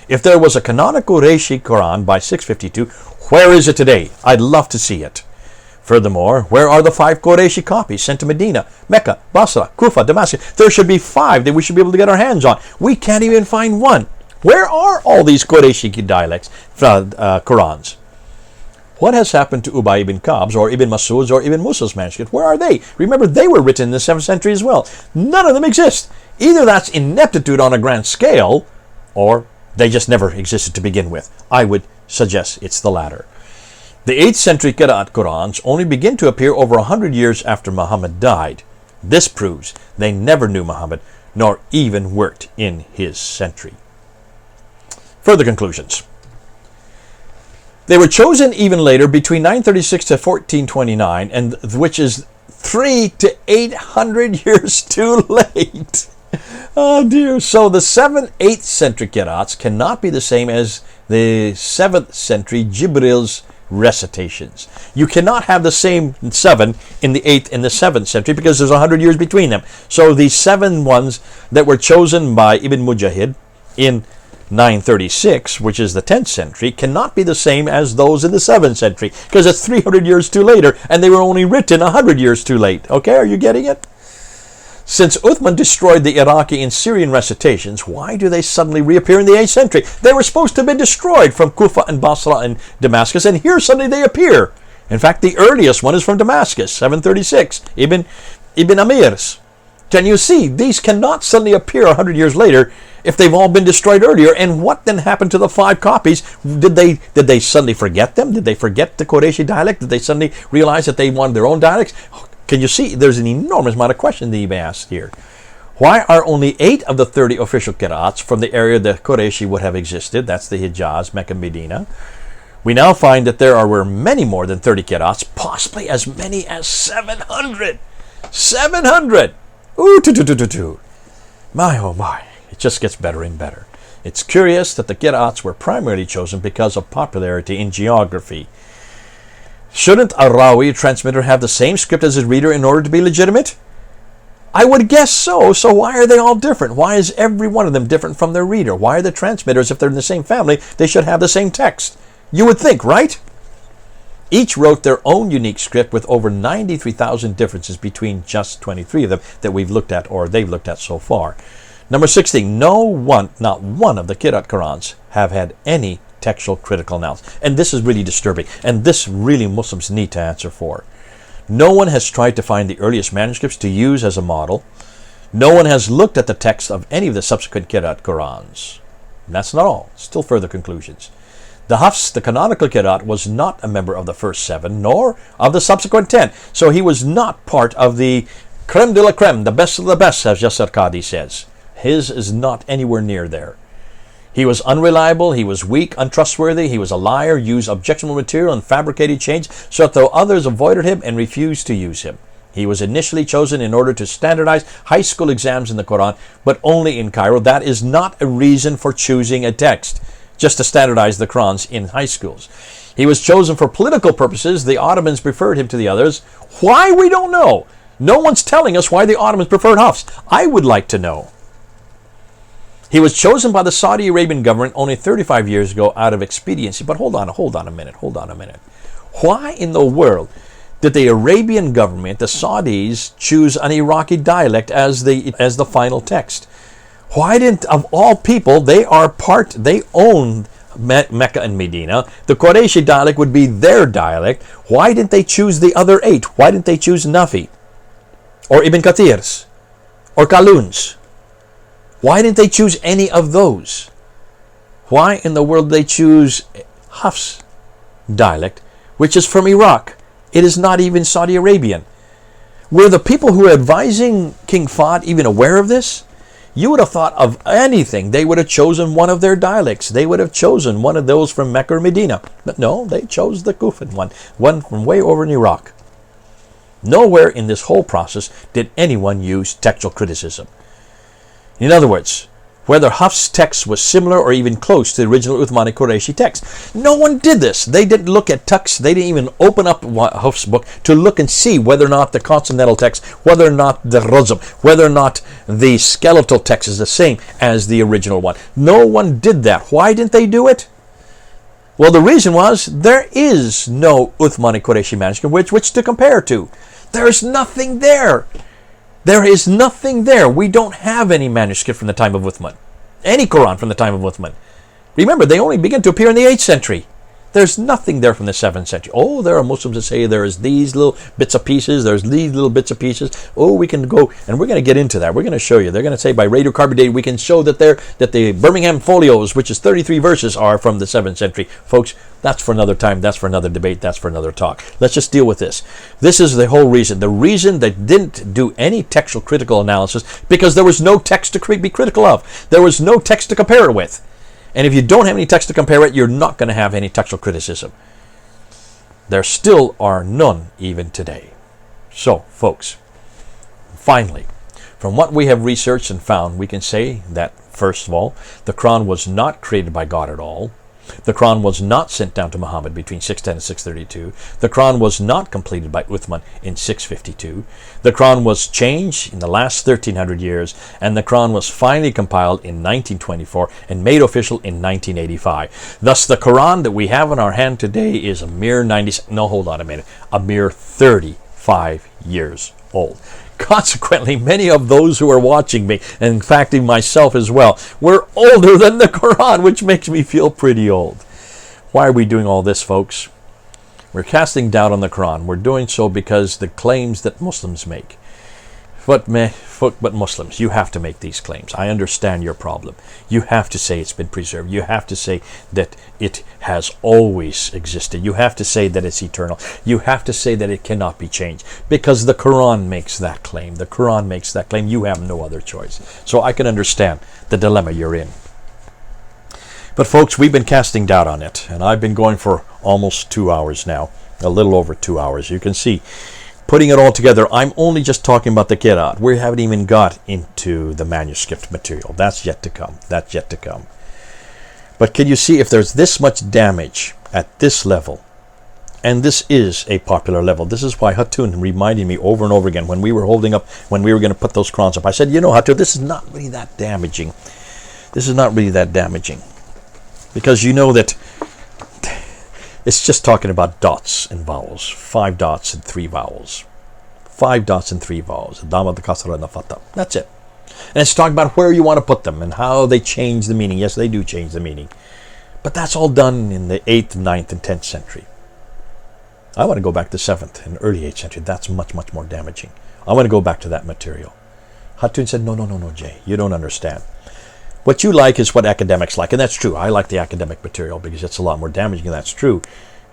If there was a canonical Qurayshi Quran by 652, where is it today? I'd love to see it. Furthermore, where are the 5 Qurayshi copies sent to Medina, Mecca, Basra, Kufa, Damascus? There should be 5 that we should be able to get our hands on. We can't even find one. Where are all these Qurayshi dialects, Qurans? What has happened to Ubay ibn Ka'b's or Ibn Mas'ud's or Ibn Musa's manuscript? Where are they? Remember, they were written in the 7th century as well. None of them exist. Either that's ineptitude on a grand scale, or they just never existed to begin with. I would suggest it's the latter. The 8th century Qira'at Qurans only begin to appear over 100 years after Muhammad died. This proves they never knew Muhammad, nor even worked in his century. Further conclusions. They were chosen even later, between 936 to 1429, and which is 300 to 800 years too late. Oh dear. So the 7th, 8th century Qira'ats cannot be the same as the 7th century Jibril's recitations. You cannot have the same 7 in the 8th and the 7th century because there's 100 years between them. So the 7 ones that were chosen by Ibn Mujahid in 936, which is the 10th century, cannot be the same as those in the 7th century because it's 300 years too later and they were only written 100 years too late. Okay, are you getting it? Since Uthman destroyed the Iraqi and Syrian recitations, why do they suddenly reappear in the 8th century? They were supposed to have been destroyed from Kufa and Basra and Damascus, and here suddenly they appear. In fact, the earliest one is from Damascus, 736, Ibn Amir's. Can you see? These cannot suddenly appear 100 years later if they've all been destroyed earlier. And what then happened to the 5 copies? Did they suddenly forget them? Did they forget the Qurayshi dialect? Did they suddenly realize that they wanted their own dialects? Can you see? There's an enormous amount of questions that you may ask here. Why are only 8 of the 30 official Qira'ats from the area that Qurayshi would have existed? That's the Hijaz, Mecca, Medina. We now find that there were many more than 30 Qira'ats, possibly as many as 700. 700! Ooh, my oh my. It just gets better and better. It's curious that the Qira'ats were primarily chosen because of popularity in geography. Shouldn't a Rawi transmitter have the same script as his reader in order to be legitimate? I would guess so. So why are they all different? Why is every one of them different from their reader? Why are the transmitters, if they're in the same family, they should have the same text? You would think, right? Each wrote their own unique script with over 93,000 differences between just 23 of them that we've looked at or they've looked at so far. Number 16, not one of the Qira'at Qurans have had any textual critical analysis. And this is really disturbing. And this really Muslims need to answer for. No one has tried to find the earliest manuscripts to use as a model. No one has looked at the text of any of the subsequent Qira'at Qurans. And that's not all. Still further conclusions. The Hafs, the canonical Qira'at, was not a member of the first 7, nor of the subsequent 10. So he was not part of the creme de la creme, the best of the best, as Yasser Qadi says. His is not anywhere near there. He was unreliable, he was weak, untrustworthy, he was a liar, used objectionable material and fabricated change, so that others avoided him and refused to use him. He was initially chosen in order to standardize high school exams in the Quran, but only in Cairo. That is not a reason for choosing a text, just to standardize the Qurans in high schools. He was chosen for political purposes. The Ottomans preferred him to the others. Why? We don't know. No one's telling us why the Ottomans preferred Hafs. I would like to know. He was chosen by the Saudi Arabian government only 35 years ago out of expediency. But hold on a minute. Why in the world did the Arabian government, the Saudis, choose an Iraqi dialect as the final text? Why didn't, of all people, they own Mecca and Medina. The Qurayshi dialect would be their dialect. Why didn't they choose the other 8? Why didn't they choose Nafi? Or Ibn Kathir's? Or Kalun's? Why didn't they choose any of those? Why in the world did they choose Hafs dialect, which is from Iraq? It is not even Saudi Arabian. Were the people who were advising King Fahd even aware of this? You would have thought of anything. They would have chosen one of their dialects. They would have chosen one of those from Mecca or Medina. But no, they chose the Kufan one from way over in Iraq. Nowhere in this whole process did anyone use textual criticism. In other words, whether Hafs' text was similar or even close to the original Uthmani Qurayshi text. No one did this. They didn't look at texts. They didn't even open up Hafs' book to look and see whether or not the consonantal text, whether or not the razm, whether or not the skeletal text is the same as the original one. No one did that. Why didn't they do it? Well, the reason was there is no Uthmani Qurayshi manuscript which to compare to. There's nothing there. There is nothing there. We don't have any manuscript from the time of Uthman. Any Quran from the time of Uthman. Remember, they only began to appear in the 8th century. There's nothing there from the 7th century. Oh, there are Muslims that say there's these little bits of pieces, there's these little bits of pieces. Oh, we can go, and we're going to get into that. We're going to show you. They're going to say by radiocarbon dating, we can show that the Birmingham folios, which is 33 verses, are from the 7th century. Folks, that's for another time. That's for another debate. That's for another talk. Let's just deal with this. This is the whole reason. The reason they didn't do any textual critical analysis, because there was no text to be critical of. There was no text to compare it with. And if you don't have any text to compare it, you're not going to have any textual criticism. There still are none even today. So, folks, finally, from what we have researched and found, we can say that, first of all, the Quran was not created by God at all. The Quran was not sent down to Muhammad between 610 and 632. The Quran was not completed by Uthman in 652. The Quran was changed in the last 1300 years, and the Quran was finally compiled in 1924 and made official in 1985. Thus, the Quran that we have in our hand today is a mere 35 years old. Consequently, many of those who are watching me, and in fact myself as well, were older than the Quran, which makes me feel pretty old. Why are we doing all this, folks? We're casting doubt on the Quran. We're doing so because the claims that Muslims make. But Muslims, you have to make these claims. I understand your problem. You have to say it's been preserved. You have to say that it has always existed. You have to say that it's eternal. You have to say that it cannot be changed. Because the Quran makes that claim. The Quran makes that claim. You have no other choice. So I can understand the dilemma you're in. But folks, we've been casting doubt on it. And I've been going for almost 2 hours now, a little over 2 hours. You can see, putting it all together, I'm only just talking about the Qira'at. We haven't even got into the manuscript material. That's yet to come. That's yet to come. But can you see, if there's this much damage at this level, and this is a popular level. This is why Hatun reminded me over and over again when we were going to put those Qur'ans up. I said, Hatun, this is not really that damaging. This is not really that damaging. Because you know that it's just talking about dots and vowels. 5 dots and 3 vowels. 5 dots and 3 vowels. Dama, the kasra, and the fatha. That's it. And it's talking about where you want to put them and how they change the meaning. Yes, they do change the meaning. But that's all done in the 8th, 9th, and 10th century. I want to go back to 7th and early 8th century. That's much, much more damaging. I want to go back to that material. Hatun said, no, Jay, you don't understand. What you like is what academics like, and that's true. I like the academic material because it's a lot more damaging, and that's true.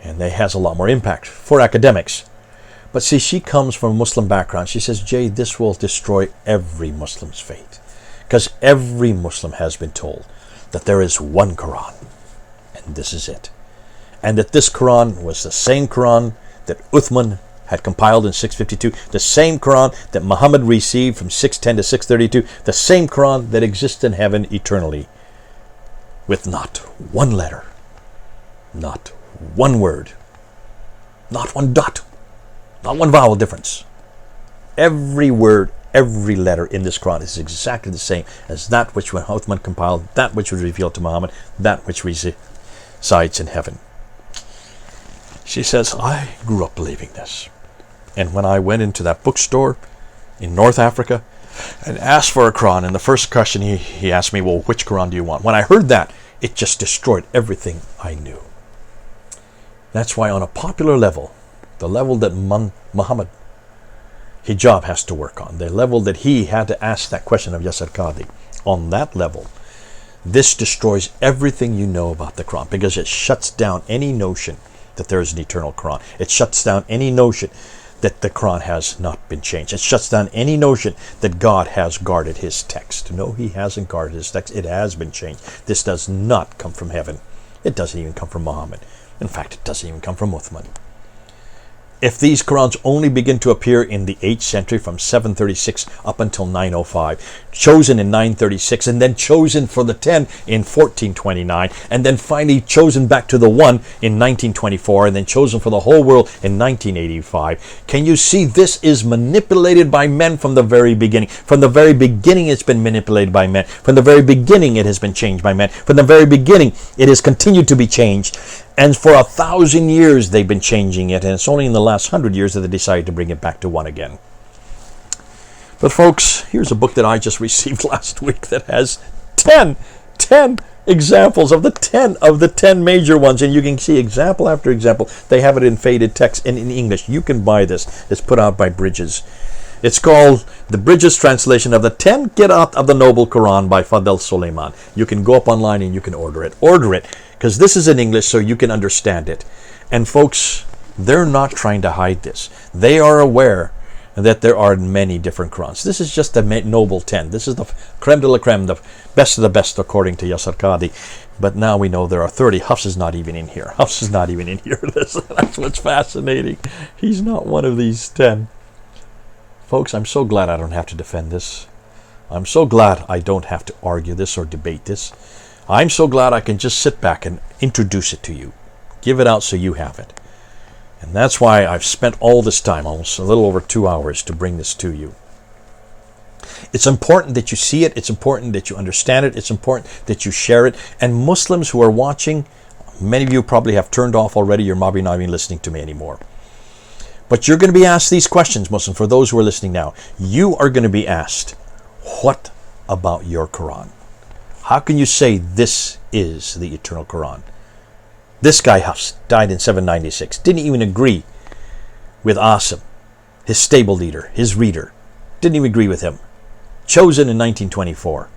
And it has a lot more impact for academics. But see, she comes from a Muslim background. She says, Jay, this will destroy every Muslim's faith. Because every Muslim has been told that there is one Quran, and this is it. And that this Quran was the same Quran that Uthman had compiled in 652, the same Quran that Muhammad received from 610 to 632, the same Quran that exists in heaven eternally, with not one letter, not one word, not one dot, not one vowel difference. Every word, every letter in this Quran is exactly the same as that which Uthman compiled, that which was revealed to Muhammad, that which resides in heaven. She says, I grew up believing this. And when I went into that bookstore in North Africa and asked for a Quran, and the first question he asked me, well, which Quran do you want? When I heard that, it just destroyed everything I knew. That's why on a popular level, the level that Muhammad Hijab has to work on, the level that he had to ask that question of Yasir Qadhi, on that level, this destroys everything you know about the Quran, because it shuts down any notion that there is an eternal Quran. It shuts down any notion that the Quran has not been changed. It shuts down any notion that God has guarded his text. No, he hasn't guarded his text. It has been changed. This does not come from heaven. It doesn't even come from Muhammad. In fact, it doesn't even come from Uthman. If these Qurans only begin to appear in the 8th century from 736 up until 905, chosen in 936, and then chosen for the 10 in 1429, and then finally chosen back to the 1 in 1924, and then chosen for the whole world in 1985, can you see this is manipulated by men from the very beginning? From the very beginning it's been manipulated by men. From the very beginning it has been changed by men. From the very beginning it has continued to be changed. And for 1,000 years they've been changing it, and it's only in the last 100 years that they decided to bring it back to 1 again. But folks, here's a book that I just received last week that has 10 examples of the 10 major ones, and you can see example after example. They have it in faded text and in English. You can buy this. It's put out by Bridges. It's called the Bridges translation of the 10 Qira'at of the Noble Quran by Fadel Suleiman. You can go up online and you can order it. Order it, because this is in English so you can understand it. And folks, they're not trying to hide this. They are aware that there are many different Qurans. This is just the Noble 10. This is the creme de la creme, the best of the best according to Yasir Qadhi. But now we know there are 30. Hafs is not even in here. Hafs is not even in here. That's what's fascinating. He's not one of these 10. Folks, I'm so glad I don't have to defend this. I'm so glad I don't have to argue this or debate this. I'm so glad I can just sit back and introduce it to you. Give it out so you have it. And that's why I've spent all this time, almost a little over 2 hours, to bring this to you. It's important that you see it. It's important that you understand it. It's important that you share it. And Muslims who are watching, many of you probably have turned off already. You're probably not even listening to me anymore. But you're going to be asked these questions, Muslim, for those who are listening now. You are going to be asked, what about your Quran? How can you say this is the eternal Quran? This guy, Hafs, died in 796. Didn't even agree with Asim, his stable leader, his reader. Didn't even agree with him. Chosen in 1924.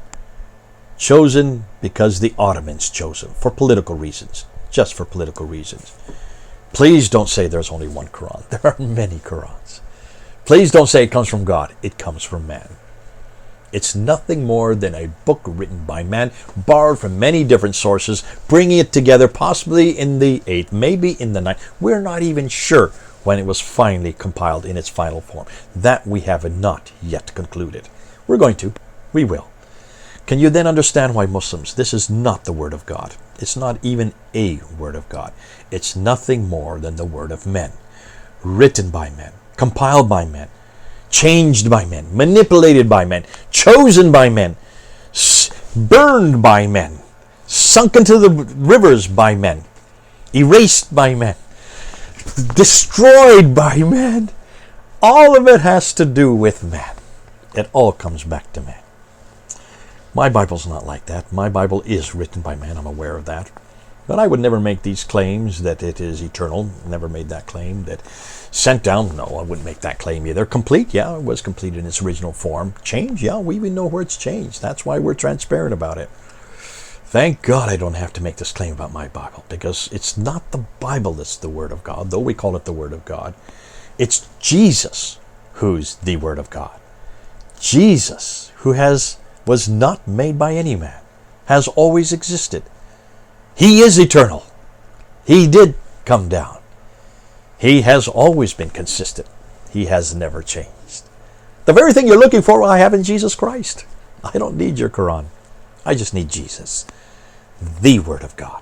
Chosen because the Ottomans chose him for political reasons. Just for political reasons. Please don't say there's only one Quran. There are many Qurans. Please don't say it comes from God. It comes from man. It's nothing more than a book written by man, borrowed from many different sources, bringing it together possibly in the 8th, maybe in the 9th. We're not even sure when it was finally compiled in its final form. That we have not yet concluded. We're going to. We will. Can you then understand why Muslims, this is not the Word of God. It's not even a Word of God. It's nothing more than the Word of men, written by men, compiled by men, changed by men, manipulated by men, chosen by men, burned by men, sunk into the rivers by men, erased by men, destroyed by men. All of it has to do with man. It all comes back to man. My Bible's not like that. My Bible is written by man. I'm aware of that. But I would never make these claims that it is eternal. Never made that claim. That sent down, no, I wouldn't make that claim either. Complete, yeah, it was complete in its original form. Change, yeah, we even know where it's changed. That's why we're transparent about it. Thank God I don't have to make this claim about my Bible, because it's not the Bible that's the Word of God, though we call it the Word of God. It's Jesus who's the Word of God. Jesus, who was not made by any man, has always existed. He is eternal. He did come down. He has always been consistent. He has never changed. The very thing you're looking for, I have in Jesus Christ. I don't need your Quran. I just need Jesus, the Word of God,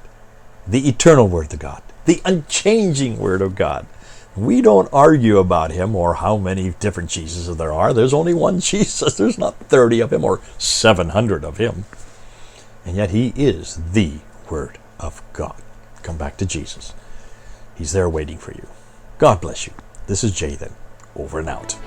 the eternal Word of God, the unchanging Word of God. We don't argue about him or how many different Jesuses there are. There's only one Jesus. There's not 30 of him or 700 of him. And yet he is the Word of God. Come back to Jesus. He's there waiting for you. God bless you. This is Jay then. Over and out.